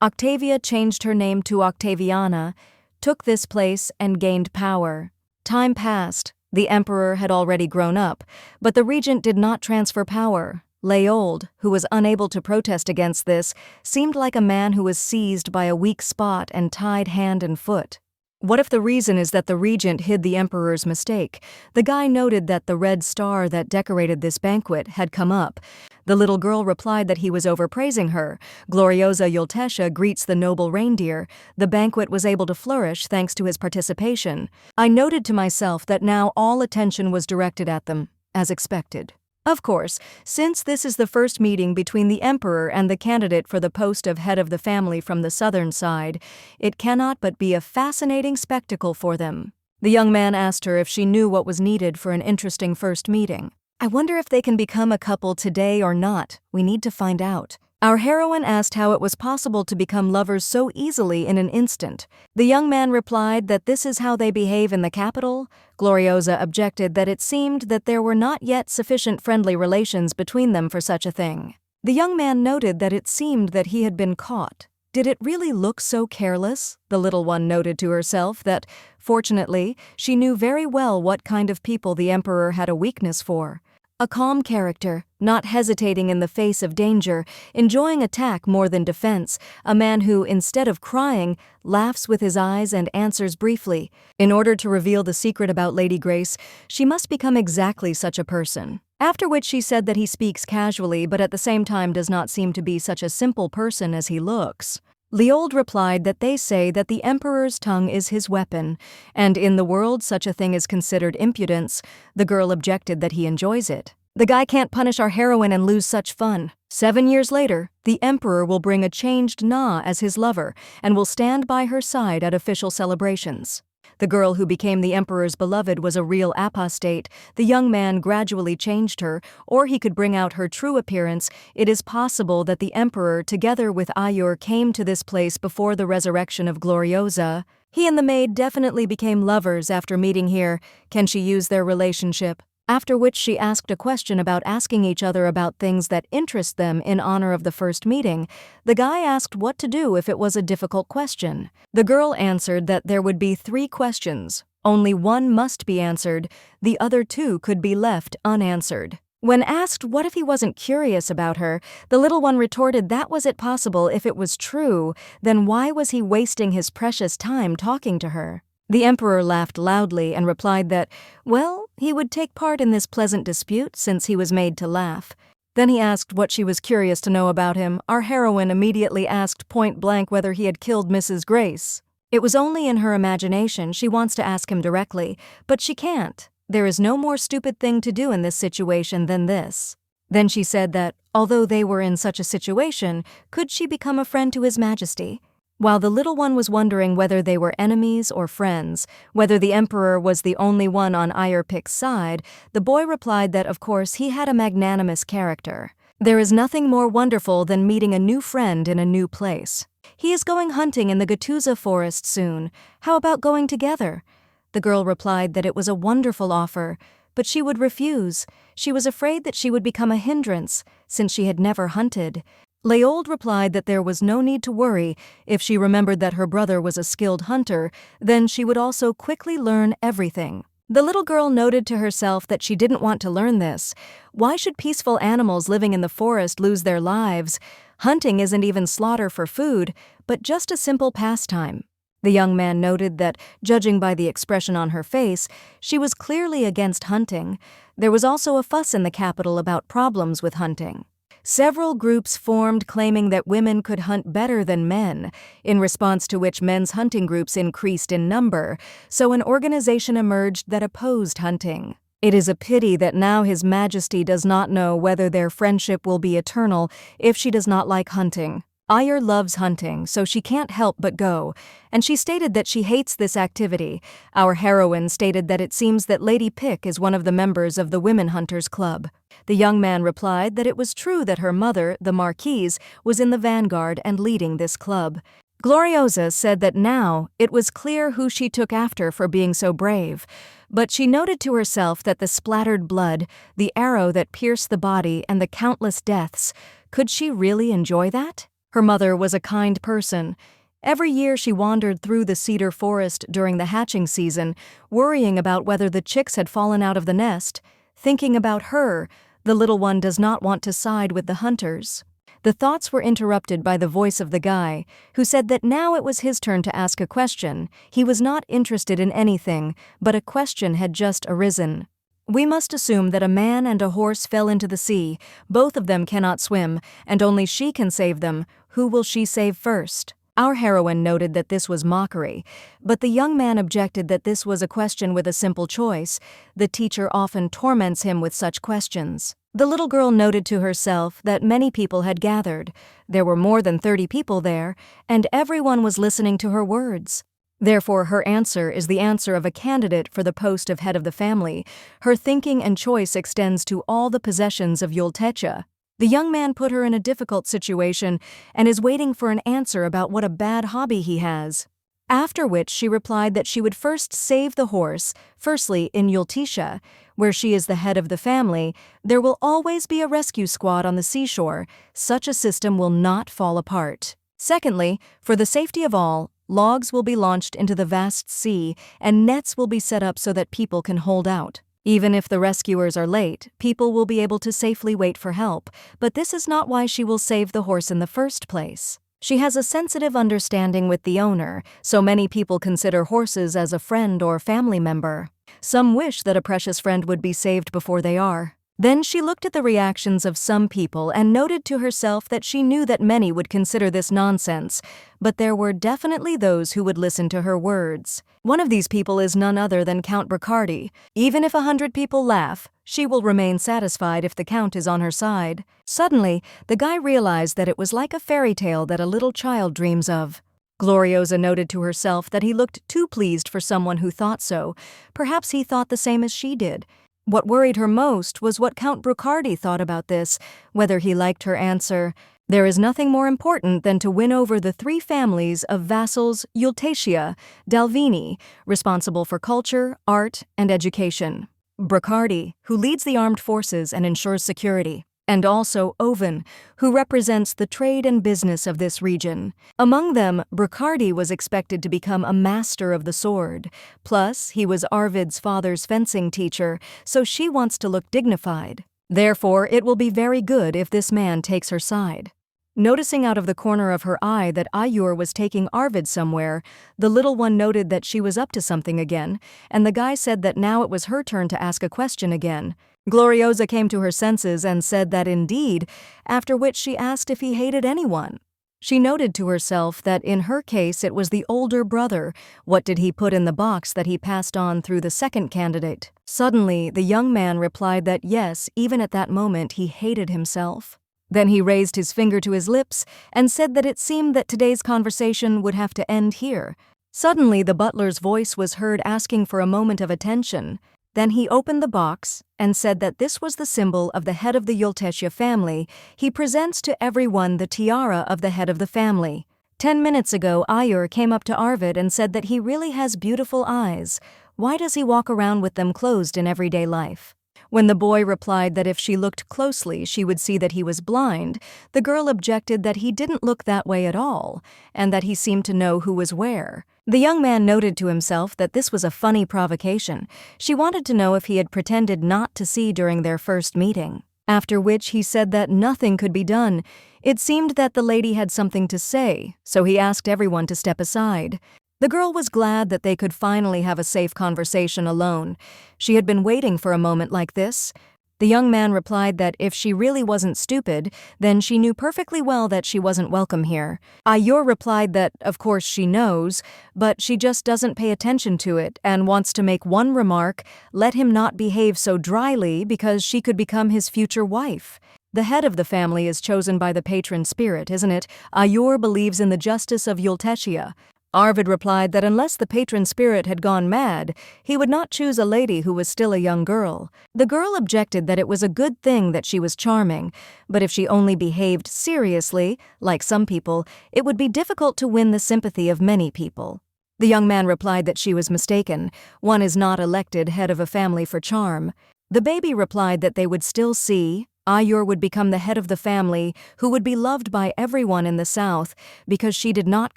A: Octavia changed her name to Octaviana, took this place, and gained power. Time passed. The emperor had already grown up, but the regent did not transfer power. Leold, who was unable to protest against this, seemed like a man who was seized by a weak spot and tied hand and foot. What if the reason is that the regent hid the emperor's mistake? The guy noted that the red star that decorated this banquet had come up. The little girl replied that he was overpraising her. Gloriosa Yultesha greets the noble reindeer. The banquet was able to flourish thanks to his participation. I noted to myself that now all attention was directed at them, as expected. Of course, since this is the first meeting between the emperor and the candidate for the post of head of the family from the southern side, it cannot but be a fascinating spectacle for them. The young man asked her if she knew what was needed for an interesting first meeting. I wonder if they can become a couple today or not. We need to find out. Our heroine asked how it was possible to become lovers so easily in an instant. The young man replied that this is how they behave in the capital. Gloriosa objected that it seemed that there were not yet sufficient friendly relations between them for such a thing. The young man noted that it seemed that he had been caught. Did it really look so careless? The little one noted to herself that, fortunately, she knew very well what kind of people the emperor had a weakness for. A calm character, not hesitating in the face of danger, enjoying attack more than defense, a man who, instead of crying, laughs with his eyes and answers briefly. In order to reveal the secret about Lady Grace, she must become exactly such a person. After which she said that he speaks casually but at the same time does not seem to be such a simple person as he looks. Leold replied that they say that the emperor's tongue is his weapon, and in the world such a thing is considered impudence. The girl objected that he enjoys it. The guy can't punish our heroine and lose such fun. 7 years later, the emperor will bring a changed Na as his lover and will stand by her side at official celebrations. The girl who became the emperor's beloved was a real apostate. The young man gradually changed her, or he could bring out her true appearance. It is possible that the emperor, together with Ayur, came to this place before the resurrection of Gloriosa. He and the maid definitely became lovers after meeting here. Can she use their relationship? After which she asked a question about asking each other about things that interest them in honor of the first meeting. The guy asked what to do if it was a difficult question. The girl answered that there would be 3 questions. Only one must be answered. The other 2 could be left unanswered. When asked what if he wasn't curious about her, the little one retorted that was it possible if it was true, then why was he wasting his precious time talking to her? The emperor laughed loudly and replied that, well, he would take part in this pleasant dispute since he was made to laugh. Then he asked what she was curious to know about him. Our heroine immediately asked point blank whether he had killed Mrs. Grace. It was only in her imagination. She wants to ask him directly, but she can't. There is no more stupid thing to do in this situation than this. Then she said that, although they were in such a situation, could she become a friend to His Majesty? While the little one was wondering whether they were enemies or friends, whether the emperor was the only one on Ayurpik's side, the boy replied that of course he had a magnanimous character. There is nothing more wonderful than meeting a new friend in a new place. He is going hunting in the Gatuza forest soon. How about going together? The girl replied that it was a wonderful offer, but she would refuse. She was afraid that she would become a hindrance, since she had never hunted. Leold replied that there was no need to worry. If she remembered that her brother was a skilled hunter, then she would also quickly learn everything. The little girl noted to herself that she didn't want to learn this. Why should peaceful animals living in the forest lose their lives? Hunting isn't even slaughter for food, but just a simple pastime. The young man noted that, judging by the expression on her face, she was clearly against hunting. There was also a fuss in the capital about problems with hunting. Several groups formed claiming that women could hunt better than men, in response to which men's hunting groups increased in number, so an organization emerged that opposed hunting. It is a pity that now His Majesty does not know whether their friendship will be eternal if she does not like hunting. Ayur loves hunting, so she can't help but go, and she stated that she hates this activity. Our heroine stated that it seems that Lady Pick is one of the members of the Women Hunters Club. The young man replied that it was true that her mother, the Marquise, was in the vanguard and leading this club. Gloriosa said that now it was clear who she took after for being so brave, but she noted to herself that the splattered blood, the arrow that pierced the body, and the countless deaths, could she really enjoy that? Her mother was a kind person. Every year she wandered through the cedar forest during the hatching season, worrying about whether the chicks had fallen out of the nest. Thinking about her, the little one does not want to side with the hunters. The thoughts were interrupted by the voice of the guy, who said that now it was his turn to ask a question. He was not interested in anything, but a question had just arisen. We must assume that a man and a horse fell into the sea. Both of them cannot swim, and only she can save them. Who will she save first? Our heroine noted that this was mockery, but the young man objected that this was a question with a simple choice. The teacher often torments him with such questions. The little girl noted to herself that many people had gathered. There were more than 30 people there, and everyone was listening to her words. Therefore, her answer is the answer of a candidate for the post of head of the family. Her thinking and choice extends to all the possessions of Yulisha. The young man put her in a difficult situation and is waiting for an answer about what a bad hobby he has. After which she replied that she would first save the horse. Firstly, in Yulisha, where she is the head of the family, there will always be a rescue squad on the seashore. Such a system will not fall apart. Secondly, for the safety of all, logs will be launched into the vast sea, and nets will be set up so that people can hold out. Even if the rescuers are late, people will be able to safely wait for help, but this is not why she will save the horse in the first place. She has a sensitive understanding with the owner, so many people consider horses as a friend or family member. Some wish that a precious friend would be saved before they are. Then she looked at the reactions of some people and noted to herself that she knew that many would consider this nonsense, but there were definitely those who would listen to her words. One of these people is none other than Count Bricardi. Even if 100 people laugh, she will remain satisfied if the Count is on her side. Suddenly, the guy realized that it was like a fairy tale that a little child dreams of. Gloriosa noted to herself that he looked too pleased for someone who thought so. Perhaps he thought the same as she did. What worried her most was what Count Bricardi thought about this, whether he liked her answer. There is nothing more important than to win over the 3 families of vassals Yulisha, Dalvini, responsible for culture, art, and education. Bricardi, who leads the armed forces and ensures security. And also Oven, who represents the trade and business of this region. Among them, Bricardi was expected to become a master of the sword. Plus, he was Arvid's father's fencing teacher, so she wants to look dignified. Therefore, it will be very good if this man takes her side. Noticing out of the corner of her eye that Ayur was taking Arvid somewhere, the little one noted that she was up to something again, and the guy said that now it was her turn to ask a question again. Gloriosa came to her senses and said that indeed, after which she asked if he hated anyone. She noted to herself that in her case it was the older brother. What did he put in the box that he passed on through the second candidate? Suddenly, the young man replied that yes, even at that moment he hated himself. Then he raised his finger to his lips and said that it seemed that today's conversation would have to end here. Suddenly, the butler's voice was heard asking for a moment of attention. Then he opened the box and said that this was the symbol of the head of the Yulisha family. He presents to everyone the tiara of the head of the family. 10 minutes ago, Ayur came up to Arvid and said that he really has beautiful eyes. Why does he walk around with them closed in everyday life? When the boy replied that if she looked closely she would see that he was blind, the girl objected that he didn't look that way at all, and that he seemed to know who was where. The young man noted to himself that this was a funny provocation. She wanted to know if he had pretended not to see during their first meeting. After which he said that nothing could be done. It seemed that the lady had something to say, so he asked everyone to step aside. The girl was glad that they could finally have a safe conversation alone. She had been waiting for a moment like this. The young man replied that if she really wasn't stupid, then she knew perfectly well that she wasn't welcome here. Ayur replied that, of course, she knows, but she just doesn't pay attention to it and wants to make one remark: let him not behave so dryly because she could become his future wife. The head of the family is chosen by the patron spirit, isn't it? Ayur believes in the justice of Yulisha. Arvid replied that unless the patron spirit had gone mad, he would not choose a lady who was still a young girl. The girl objected that it was a good thing that she was charming, but if she only behaved seriously, like some people, it would be difficult to win the sympathy of many people. The young man replied that she was mistaken. One is not elected head of a family for charm. The baby replied that they would still see. Ayur would become the head of the family, who would be loved by everyone in the south, because she did not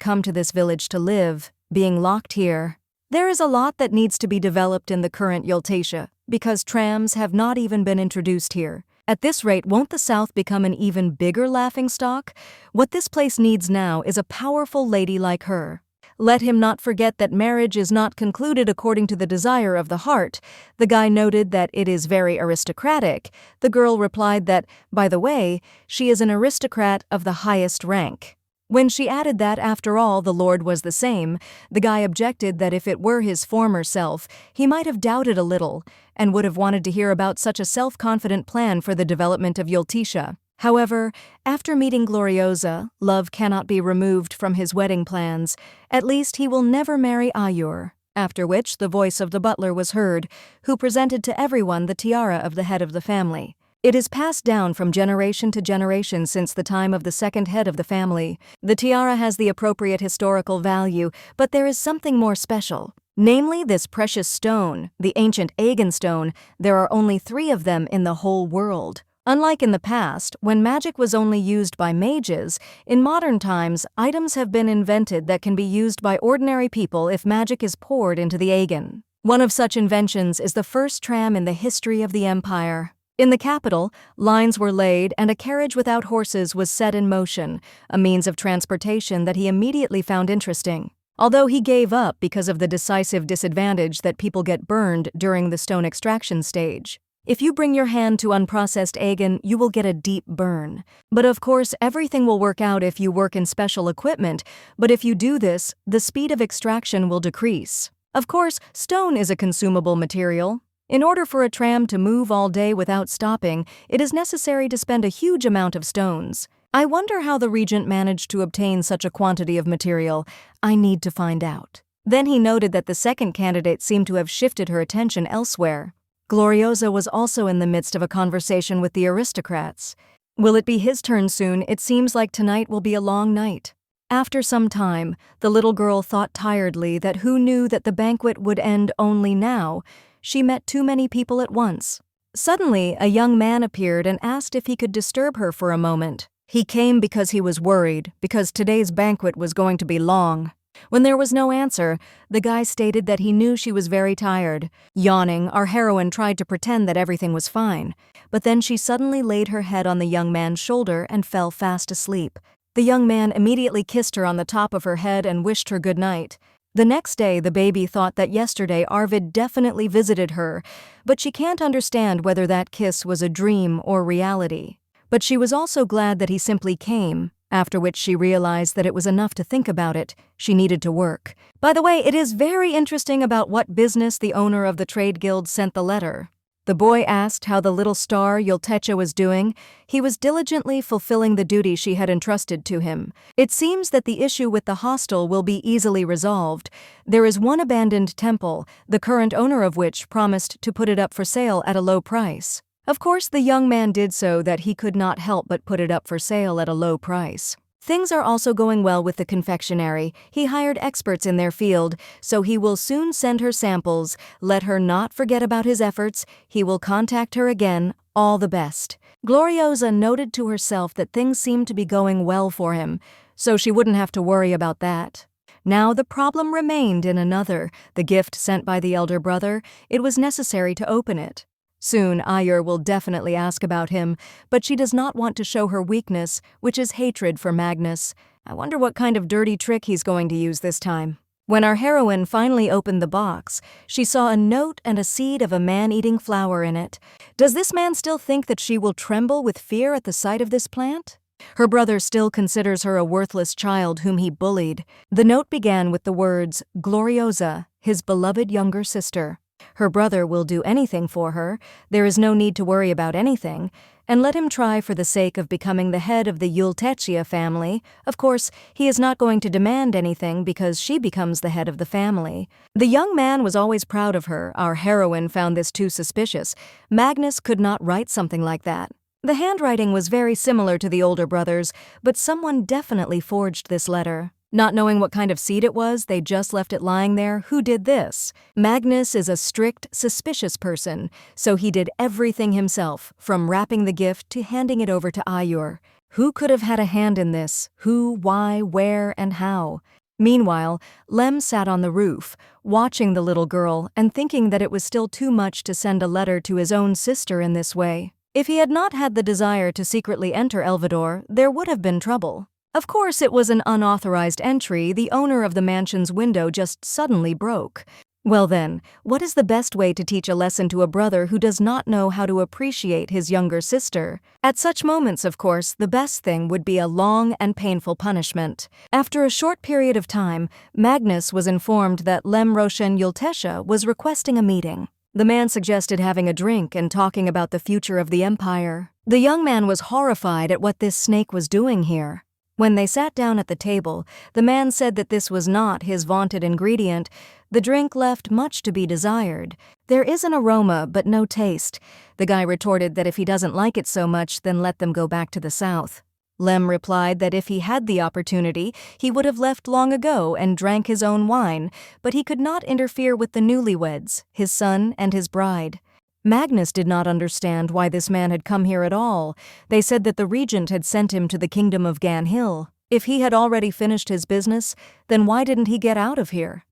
A: come to this village to live, being locked here. There is a lot that needs to be developed in the current Yulisha, because trams have not even been introduced here. At this rate, won't the south become an even bigger laughingstock? What this place needs now is a powerful lady like her. Let him not forget that marriage is not concluded according to the desire of the heart. The guy noted that it is very aristocratic. The girl replied that, by the way, she is an aristocrat of the highest rank. When she added that, after all, the Lord was the same, the guy objected that if it were his former self, he might have doubted a little, and would have wanted to hear about such a self-confident plan for the development of Yulisha. However, after meeting Gloriosa, love cannot be removed from his wedding plans. At least he will never marry Ayur. After which the voice of the butler was heard, who presented to everyone the tiara of the head of the family. It is passed down from generation to generation since the time of the second head of the family. The tiara has the appropriate historical value, but there is something more special. Namely, this precious stone, the ancient Aegon stone. There are only 3 of them in the whole world. Unlike in the past, when magic was only used by mages, in modern times, items have been invented that can be used by ordinary people if magic is poured into the Aegon. One of such inventions is the first tram in the history of the empire. In the capital, lines were laid and a carriage without horses was set in motion, a means of transportation that he immediately found interesting. Although he gave up because of the decisive disadvantage that people get burned during the stone extraction stage. If you bring your hand to unprocessed Aegon, you will get a deep burn. But of course, everything will work out if you work in special equipment, but if you do this, the speed of extraction will decrease. Of course, stone is a consumable material. In order for a tram to move all day without stopping, it is necessary to spend a huge amount of stones. I wonder how the regent managed to obtain such a quantity of material. I need to find out. Then he noted that the second candidate seemed to have shifted her attention elsewhere. Gloriosa was also in the midst of a conversation with the aristocrats. Will it be his turn soon? It seems like tonight will be a long night. After some time, the little girl thought tiredly that who knew that the banquet would end only now. She met too many people at once. Suddenly, a young man appeared and asked if he could disturb her for a moment. He came because he was worried, because today's banquet was going to be long. When there was no answer, the guy stated that he knew she was very tired. Yawning, our heroine tried to pretend that everything was fine, but then she suddenly laid her head on the young man's shoulder and fell fast asleep. The young man immediately kissed her on the top of her head and wished her good night. The next day, the baby thought that yesterday Arvid definitely visited her, but she can't understand whether that kiss was a dream or reality. But she was also glad that he simply came, after which she realized that it was enough to think about it. She needed to work. By the way, it is very interesting about what business the owner of the trade guild sent the letter. The boy asked how the little star Yulisha was doing. He was diligently fulfilling the duty she had entrusted to him. It seems that the issue with the hostel will be easily resolved. There is one abandoned temple, the current owner of which promised to put it up for sale at a low price. Of course, the young man did so that he could not help but put it up for sale at a low price. Things are also going well with the confectionery. He hired experts in their field, so he will soon send her samples. Let her not forget about his efforts. He will contact her again. All the best. Gloriosa noted to herself that things seemed to be going well for him, so she wouldn't have to worry about that. Now the problem remained in another, the gift sent by the elder brother. It was necessary to open it. Soon Ayur will definitely ask about him, but she does not want to show her weakness, which is hatred for Magnus. I wonder what kind of dirty trick he's going to use this time. When our heroine finally opened the box, she saw a note and a seed of a man-eating flower in it. Does this man still think that she will tremble with fear at the sight of this plant? Her brother still considers her a worthless child whom he bullied. The note began with the words, Gloriosa, his beloved younger sister. Her brother will do anything for her. There is no need to worry about anything. and let him try for the sake of becoming the head of the Yulisha family. Of course, he is not going to demand anything because she becomes the head of the family. The young man was always proud of her. Our heroine found this too suspicious. Magnus could not write something like that. The handwriting was very similar to the older brother's, but someone definitely forged this letter. Not knowing what kind of seed it was, they just left it lying there. Who did this? Magnus is a strict, suspicious person, so he did everything himself, from wrapping the gift to handing it over to Ayur. Who could have had a hand in this? Who, why, where, and how? Meanwhile, Lem sat on the roof, watching the little girl and thinking that it was still too much to send a letter to his own sister in this way. If he had not had the desire to secretly enter Elvador, there would have been trouble. Of course, it was an unauthorized entry. The owner of the mansion's window just suddenly broke. Well then, what is the best way to teach a lesson to a brother who does not know how to appreciate his younger sister? At such moments, of course, the best thing would be a long and painful punishment. After a short period of time, Magnus was informed that Lem Roshan Yultesha was requesting a meeting. The man suggested having a drink and talking about the future of the empire. The young man was horrified at what this snake was doing here. When they sat down at the table, the man said that this was not his vaunted ingredient. The drink left much to be desired. There is an aroma, but no taste. The guy retorted that if he doesn't like it so much, then let them go back to the south. Lem replied that if he had the opportunity, he would have left long ago and drank his own wine, but he could not interfere with the newlyweds, his son and his bride. Magnus did not understand why this man had come here at all. They said that the regent had sent him to the kingdom of Ganhill. If he had already finished his business, then why didn't he get out of here?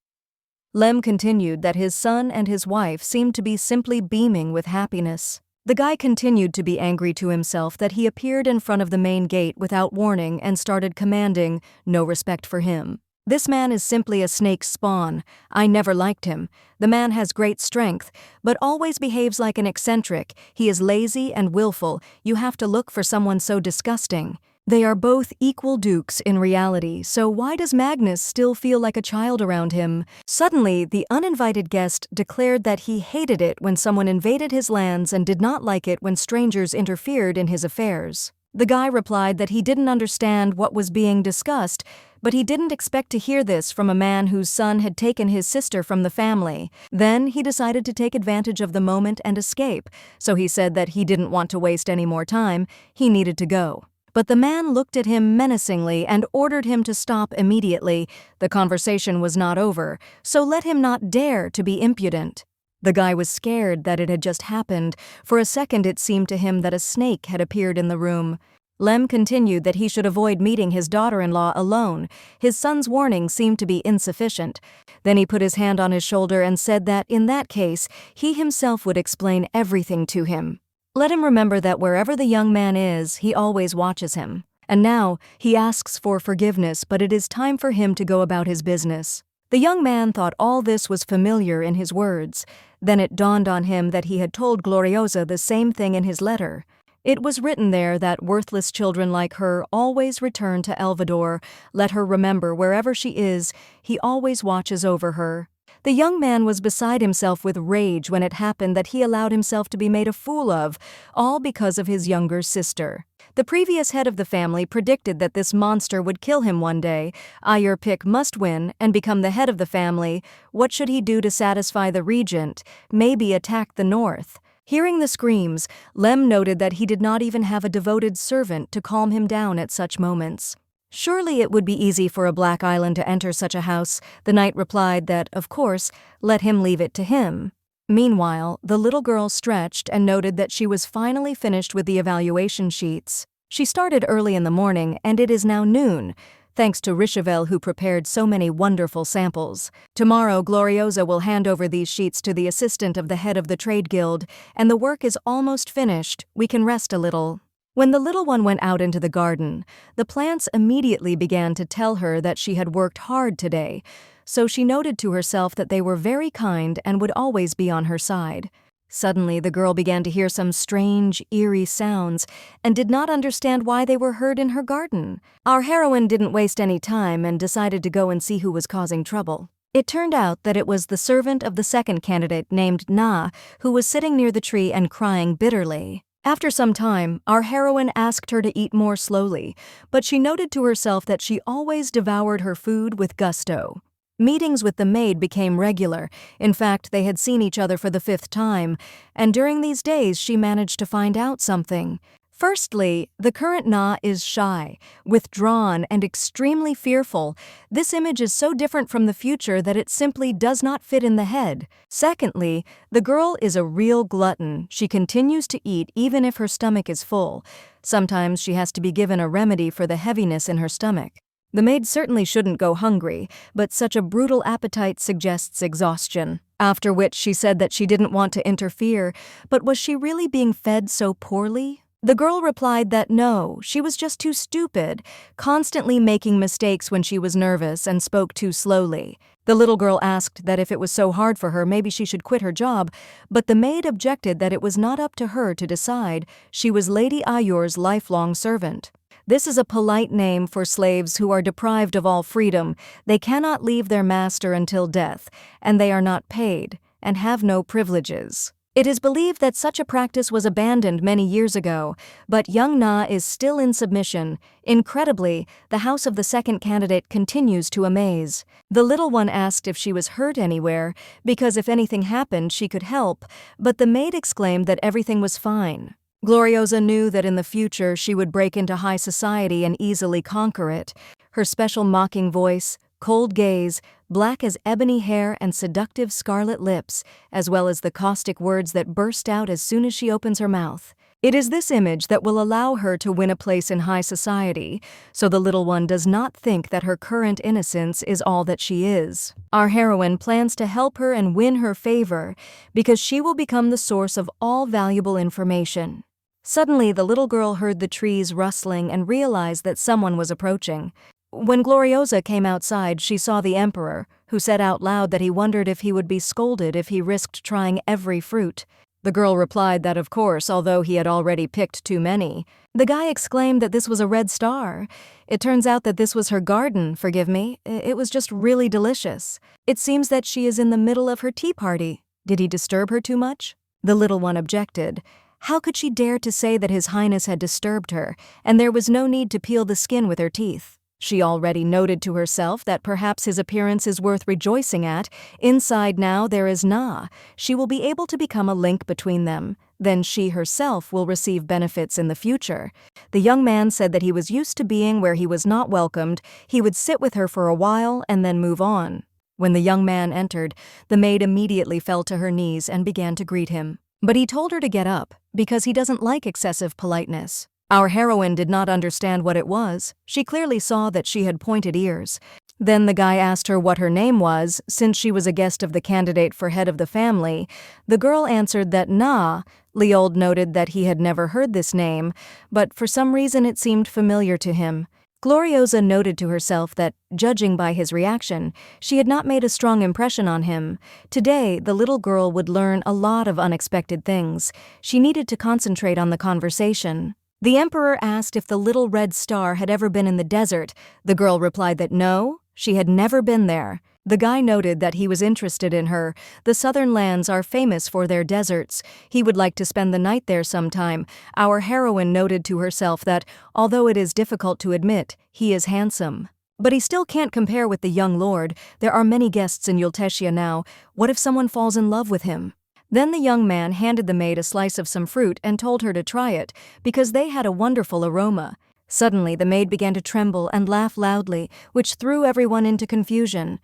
A: Lem continued that his son and his wife seemed to be simply beaming with happiness. The guy continued to be angry to himself that he appeared in front of the main gate without warning and started commanding, no respect for him. This man is simply a snake's spawn. I never liked him. The man has great strength, but always behaves like an eccentric. He is lazy and willful. You have to look for someone so disgusting. They are both equal dukes in reality, so why does Magnus still feel like a child around him? Suddenly, the uninvited guest declared that he hated it when someone invaded his lands and did not like it when strangers interfered in his affairs. The guy replied that he didn't understand what was being discussed, but he didn't expect to hear this from a man whose son had taken his sister from the family. Then he decided to take advantage of the moment and escape, so he said that he didn't want to waste any more time, he needed to go. But the man looked at him menacingly and ordered him to stop immediately. The conversation was not over, so let him not dare to be impudent. The guy was scared that it had just happened. For a second it seemed to him that a snake had appeared in the room. Lem continued that he should avoid meeting his daughter-in-law alone. His son's warning seemed to be insufficient. Then he put his hand on his shoulder and said that, in that case, he himself would explain everything to him. Let him remember that wherever the young man is, he always watches him. And now, he asks for forgiveness, but it is time for him to go about his business. The young man thought all this was familiar in his words. Then it dawned on him that he had told Gloriosa the same thing in his letter. It was written there that worthless children like her always return to Elvador. Let her remember wherever she is, he always watches over her. The young man was beside himself with rage when it happened that he allowed himself to be made a fool of, all because of his younger sister. The previous head of the family predicted that this monster would kill him one day. Ayur Pik must win and become the head of the family. What should he do to satisfy the regent? Maybe attack the north. Hearing the screams, Lem noted that he did not even have a devoted servant to calm him down at such moments. Surely it would be easy for a black island to enter such a house. The knight replied that, of course, let him leave it to him. Meanwhile, the little girl stretched and noted that she was finally finished with the evaluation sheets. She started early in the morning, and it is now noon, thanks to Rishavel who prepared so many wonderful samples. Tomorrow, Gloriosa will hand over these sheets to the assistant of the head of the trade guild, and the work is almost finished. We can rest a little. When the little one went out into the garden, the plants immediately began to tell her that she had worked hard today, so she noted to herself that they were very kind and would always be on her side. Suddenly, the girl began to hear some strange, eerie sounds and did not understand why they were heard in her garden. Our heroine didn't waste any time and decided to go and see who was causing trouble. It turned out that it was the servant of the second candidate named Na, who was sitting near the tree and crying bitterly. After some time, our heroine asked her to eat more slowly, but she noted to herself that she always devoured her food with gusto. Meetings with the maid became regular. In fact, they had seen each other for the 5th time, and during these days she managed to find out something. Firstly, the current Na is shy, withdrawn, and extremely fearful. This image is so different from the future that it simply does not fit in the head. Secondly, the girl is a real glutton. She continues to eat even if her stomach is full. Sometimes she has to be given a remedy for the heaviness in her stomach. The maid certainly shouldn't go hungry, but such a brutal appetite suggests exhaustion. After which she said that she didn't want to interfere, but was she really being fed so poorly? The girl replied that no, she was just too stupid, constantly making mistakes when she was nervous and spoke too slowly. The little girl asked that if it was so hard for her, maybe she should quit her job, but the maid objected that it was not up to her to decide. She was Lady Ayur's lifelong servant. This is a polite name for slaves who are deprived of all freedom. They cannot leave their master until death, and they are not paid, and have no privileges. It is believed that such a practice was abandoned many years ago, but young Na is still in submission. Incredibly, the house of the second candidate continues to amaze. The little one asked if she was hurt anywhere, because if anything happened she could help, but the maid exclaimed that everything was fine. Gloriosa knew that in the future she would break into high society and easily conquer it. Her special mocking voice, cold gaze, black as ebony hair and seductive scarlet lips, as well as the caustic words that burst out as soon as she opens her mouth. It is this image that will allow her to win a place in high society, so the little one does not think that her current innocence is all that she is. Our heroine plans to help her and win her favor, because she will become the source of all valuable information. Suddenly, the little girl heard the trees rustling and realized that someone was approaching. When Gloriosa came outside, she saw the emperor, who said out loud that he wondered if he would be scolded if he risked trying every fruit. The girl replied that of course, although he had already picked too many. The guy exclaimed that this was a red star. It turns out that this was her garden, forgive me. It was just really delicious. It seems that she is in the middle of her tea party. Did he disturb her too much? The little one objected. How could she dare to say that His Highness had disturbed her, and there was no need to peel the skin with her teeth? She already noted to herself that perhaps his appearance is worth rejoicing at. Inside now there is Na. She will be able to become a link between them. Then she herself will receive benefits in the future. The young man said that he was used to being where he was not welcomed. He would sit with her for a while and then move on. When the young man entered, the maid immediately fell to her knees and began to greet him. But he told her to get up, because he doesn't like excessive politeness. Our heroine did not understand what it was. She clearly saw that she had pointed ears. Then the guy asked her what her name was, since she was a guest of the candidate for head of the family. The girl answered that Na. Leold noted that he had never heard this name, but for some reason it seemed familiar to him. Gloriosa noted to herself that, judging by his reaction, she had not made a strong impression on him. Today, the little girl would learn a lot of unexpected things. She needed to concentrate on the conversation. The emperor asked if the little red star had ever been in the desert. The girl replied that no, she had never been there. The guy noted that he was interested in her. The southern lands are famous for their deserts. He would like to spend the night there sometime. Our heroine noted to herself that, although it is difficult to admit, he is handsome. But he still can't compare with the young lord. There are many guests in Yulisha now. What if someone falls in love with him? Then the young man handed the maid a slice of some fruit and told her to try it, because they had a wonderful aroma. Suddenly the maid began to tremble and laugh loudly, which threw everyone into confusion.